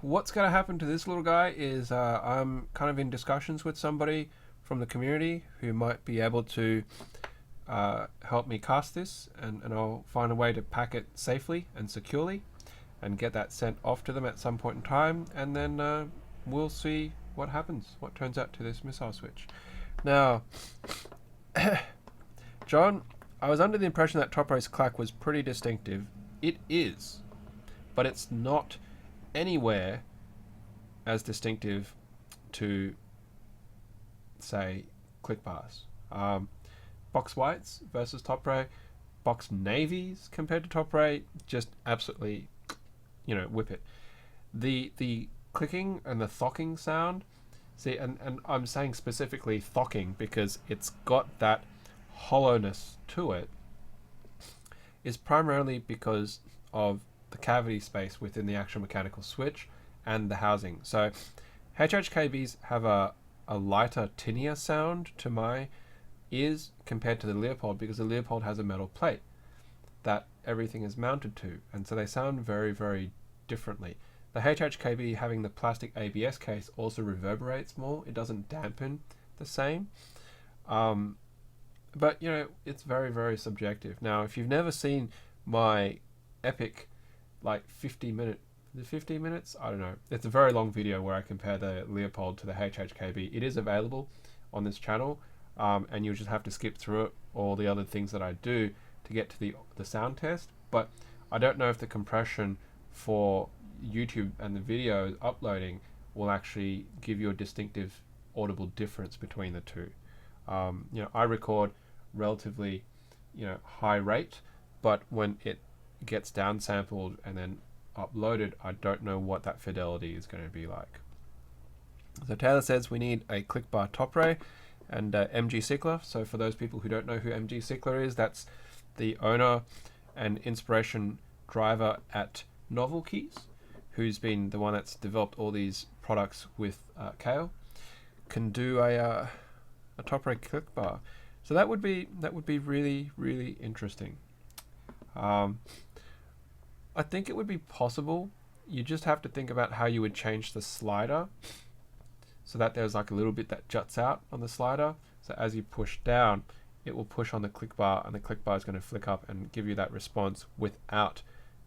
what's going to happen to this little guy is I'm kind of in discussions with somebody from the community who might be able to help me cast this, and I'll find a way to pack it safely and securely and get that sent off to them at some point in time, and then we'll see what happens, what turns out to this missile switch. Now, John, I was under the impression that Top Ray's clack was pretty distinctive. It is, but it's not anywhere as distinctive to, say, click bars. Box whites versus Top Ray, box navies compared to Top Ray, just absolutely, whip it. The clicking and the thocking sound, see, and I'm saying specifically thocking because it's got that hollowness to it, is primarily because of the cavity space within the actual mechanical switch and the housing. So HHKBs have a lighter, tinier sound to my ears compared to the Leopold, because the Leopold has a metal plate that everything is mounted to, and so they sound very, very differently. The HHKB having the plastic ABS case also reverberates more. It doesn't dampen the same. But, it's very, very subjective. Now, if you've never seen my epic, 50 minutes? I don't know. It's a very long video where I compare the Leopold to the HHKB. It is available on this channel, and you'll just have to skip through it, all the other things that I do to get to the sound test. But I don't know if the compression for YouTube and the video uploading will actually give you a distinctive audible difference between the two. I record relatively, high rate, but when it gets downsampled and then uploaded, I don't know what that fidelity is going to be like. So Taylor says we need a click bar Top Ray and MG Sickler. So for those people who don't know who MG Sickler is, that's the owner and inspiration driver at Novel Keys, who's been the one that's developed all these products with Kale, can do a Top Ray click bar. So that would be really, really interesting. I think it would be possible. You just have to think about how you would change the slider so that there's like a little bit that juts out on the slider. So as you push down, it will push on the click bar, and the click bar is going to flick up and give you that response without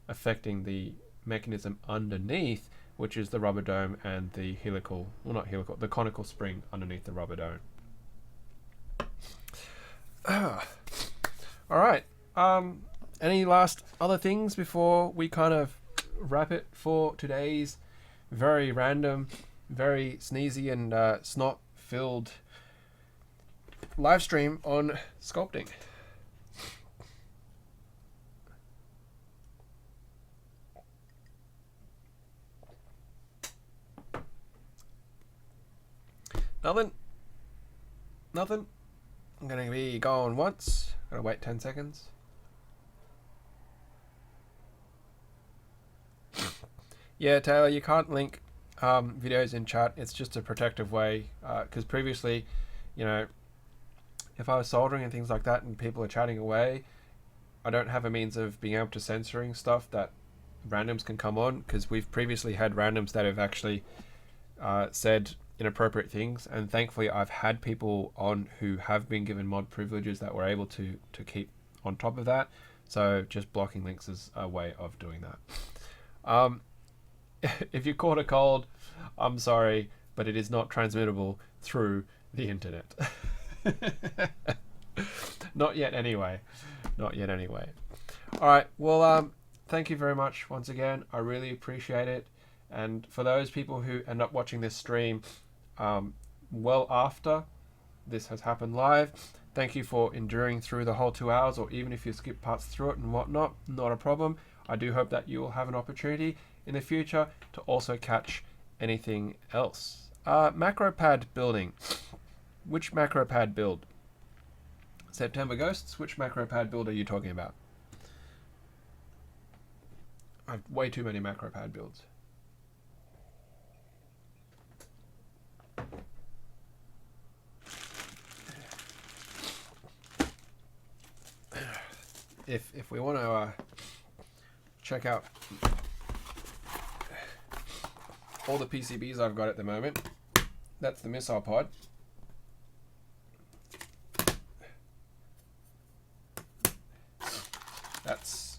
affecting the mechanism underneath which is the rubber dome and the helical, well not helical, the conical spring underneath the rubber dome. All right. Any last other things before we kind of wrap it for today's very random, very sneezy and snot-filled live stream on sculpting? Nothing. Nothing. I'm going to be going once. Gotta wait 10 seconds. Yeah, Taylor, you can't link videos in chat. It's just a protective way. Because previously, you know, if I was soldering and things like that and people are chatting away, I don't have a means of being able to censoring stuff that randoms can come on, because we've previously had randoms that have actually said inappropriate things, and thankfully I've had people on who have been given mod privileges that were able to keep on top of that. So just blocking links is a way of doing that. If you caught a cold, I'm sorry, but it is not transmittable through the internet. Not yet anyway. Not yet anyway. All right, well, thank you very much once again. I really appreciate it. And for those people who end up watching this stream well after this has happened live, thank you for enduring through the whole 2 hours, or even if you skip parts through it and whatnot, not a problem. I do hope that you will have an opportunity in the future to also catch anything else. Macro pad building. Which macro pad build? September Ghosts, which macro pad build are you talking about? I have way too many macro pad builds. If we want to check out all the PCBs I've got at the moment, that's the missile pod. That's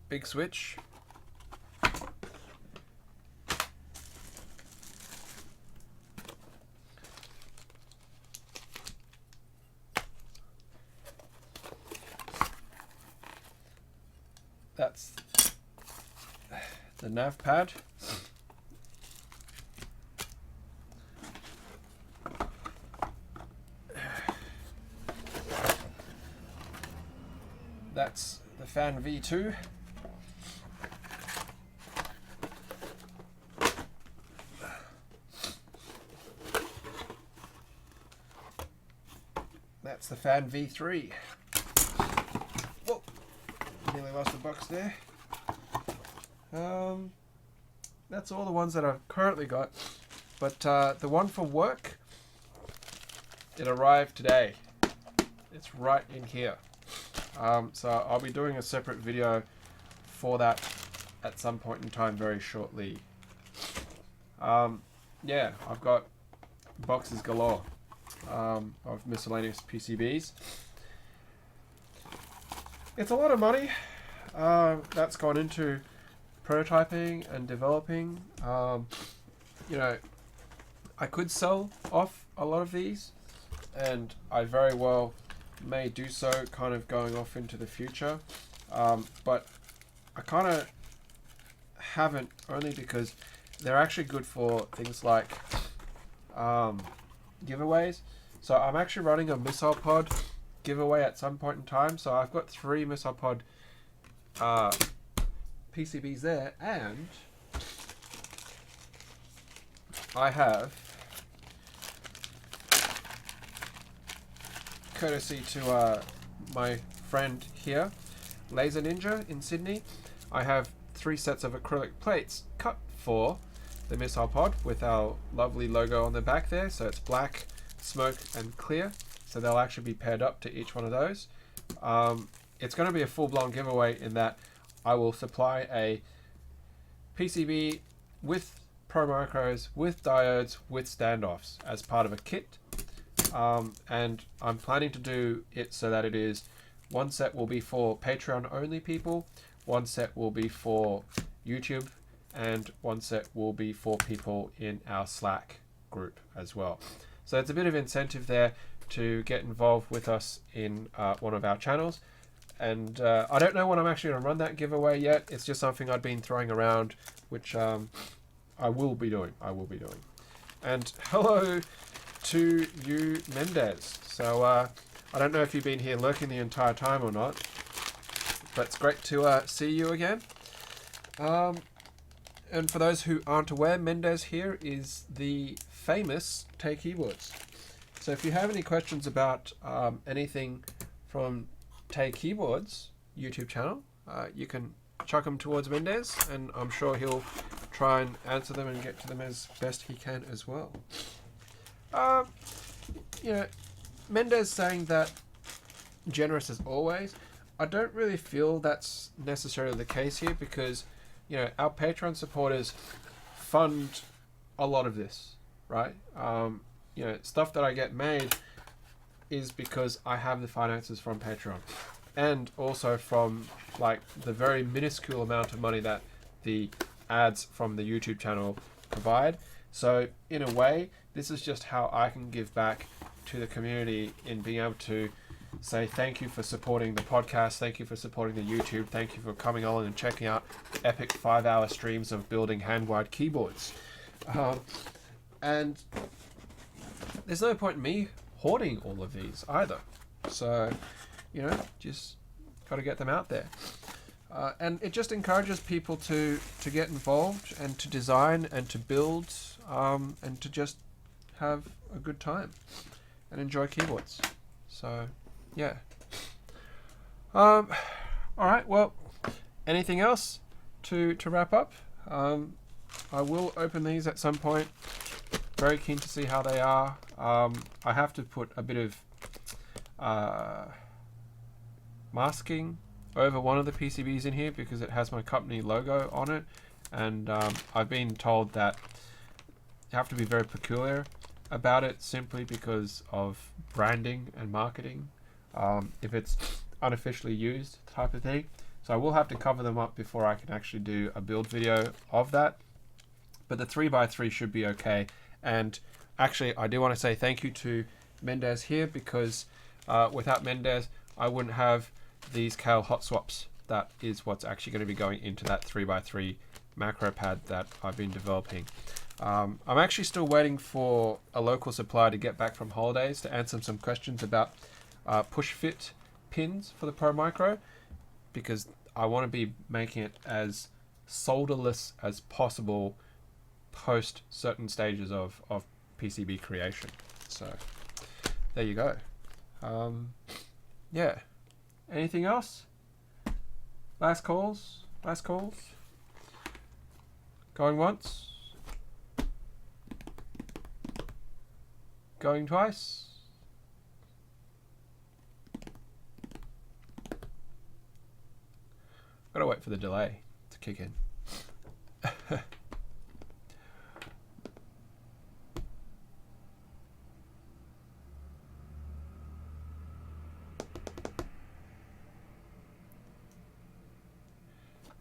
big switch. That's the nav pad. That's the fan V2. That's the fan V3. Whoa, nearly lost the box there. That's all the ones that I've currently got. But the one for work, it arrived today. It's right in here. So I'll be doing a separate video for that at some point in time very shortly. Yeah, I've got boxes galore of miscellaneous PCBs. It's a lot of money that's gone into prototyping and developing. You know, I could sell off a lot of these, and I very well may do so kind of going off into the future, but I kind of haven't, only because they're actually good for things like giveaways. So I'm actually running a missile pod giveaway at some point in time, so I've got 3 missile pod PCBs there, and I have, courtesy to my friend here, Laser Ninja in Sydney, I have 3 sets of acrylic plates cut for the missile pod with our lovely logo on the back there. So it's black, smoke, and clear. So they'll actually be paired up to each one of those. It's going to be a full-blown giveaway in that I will supply a PCB with Pro Micros, with diodes, with standoffs as part of a kit. And I'm planning to do it so that it is, one set will be for Patreon only people, one set will be for YouTube, and one set will be for people in our Slack group as well. So it's a bit of incentive there to get involved with us in one of our channels. And I don't know when I'm actually going to run that giveaway yet. It's just something I've been throwing around, which I will be doing. And hello to you, Mendez. So I don't know if you've been here lurking the entire time or not, but it's great to see you again. And for those who aren't aware, Mendez here is the famous Tay Keyboards. So if you have any questions about anything from Tay Keyboards YouTube channel, you can chuck them towards Mendez, and I'm sure he'll try and answer them and get to them as best he can as well. You know, Mendez saying that generous as always, I don't really feel that's necessarily the case here, because you know, our Patreon supporters fund a lot of this, right? You know, stuff that I get made is because I have the finances from Patreon, and also from like the very minuscule amount of money that the ads from the YouTube channel provide. So in a way, this is just how I can give back to the community in being able to say thank you for supporting the podcast, thank you for supporting the YouTube, thank you for coming on and checking out the epic 5-hour streams of building hand-wired keyboards. And there's no point in me hoarding all of these either. So, you know, just got to get them out there. And it just encourages people to get involved and to design and to build and to just have a good time and enjoy keyboards. So, yeah. All right. Well, anything else to wrap up? I will open these at some point. Very keen to see how they are. I have to put a bit of masking over one of the PCBs in here because it has my company logo on it, and I've been told that you have to be very peculiar about it simply because of branding and marketing, if it's unofficially used type of thing. So I will have to cover them up before I can actually do a build video of that, but the 3x3 should be okay. And actually, I do want to say thank you to Mendez here, because without Mendez I wouldn't have these Kale hot swaps. That is what's actually going to be going into that 3x3 macro pad that I've been developing. I'm actually still waiting for a local supplier to get back from holidays to answer some questions about push fit pins for the Pro Micro, because I want to be making it as solderless as possible post certain stages of PCB creation. So there you go. Yeah. Anything else? Last calls? Going once? Going twice? Gotta wait for the delay to kick in.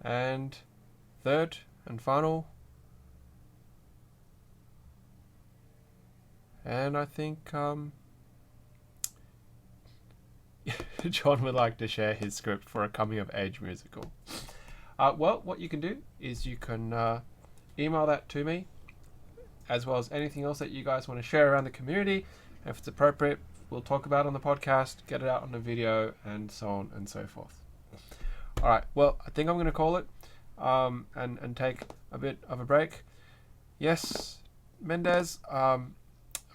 And third and final, and I think John would like to share his script for a coming of age musical. Well, what you can do is you can email that to me, as well as anything else that you guys want to share around the community. If it's appropriate, we'll talk about it on the podcast, get it out on the video, and so on and so forth. All right, well, I think I'm going to call it and take a bit of a break. Yes, Mendez, I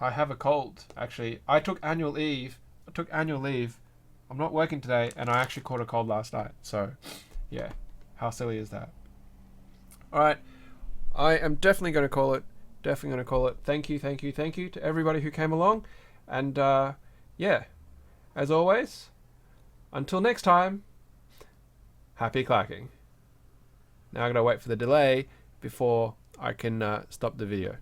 have a cold, actually. I took annual leave. I'm not working today, and I actually caught a cold last night. So, yeah, how silly is that? All right, I am definitely going to call it. Thank you to everybody who came along. And, yeah, as always, until next time, happy clacking. Now I gotta wait for the delay before I can stop the video.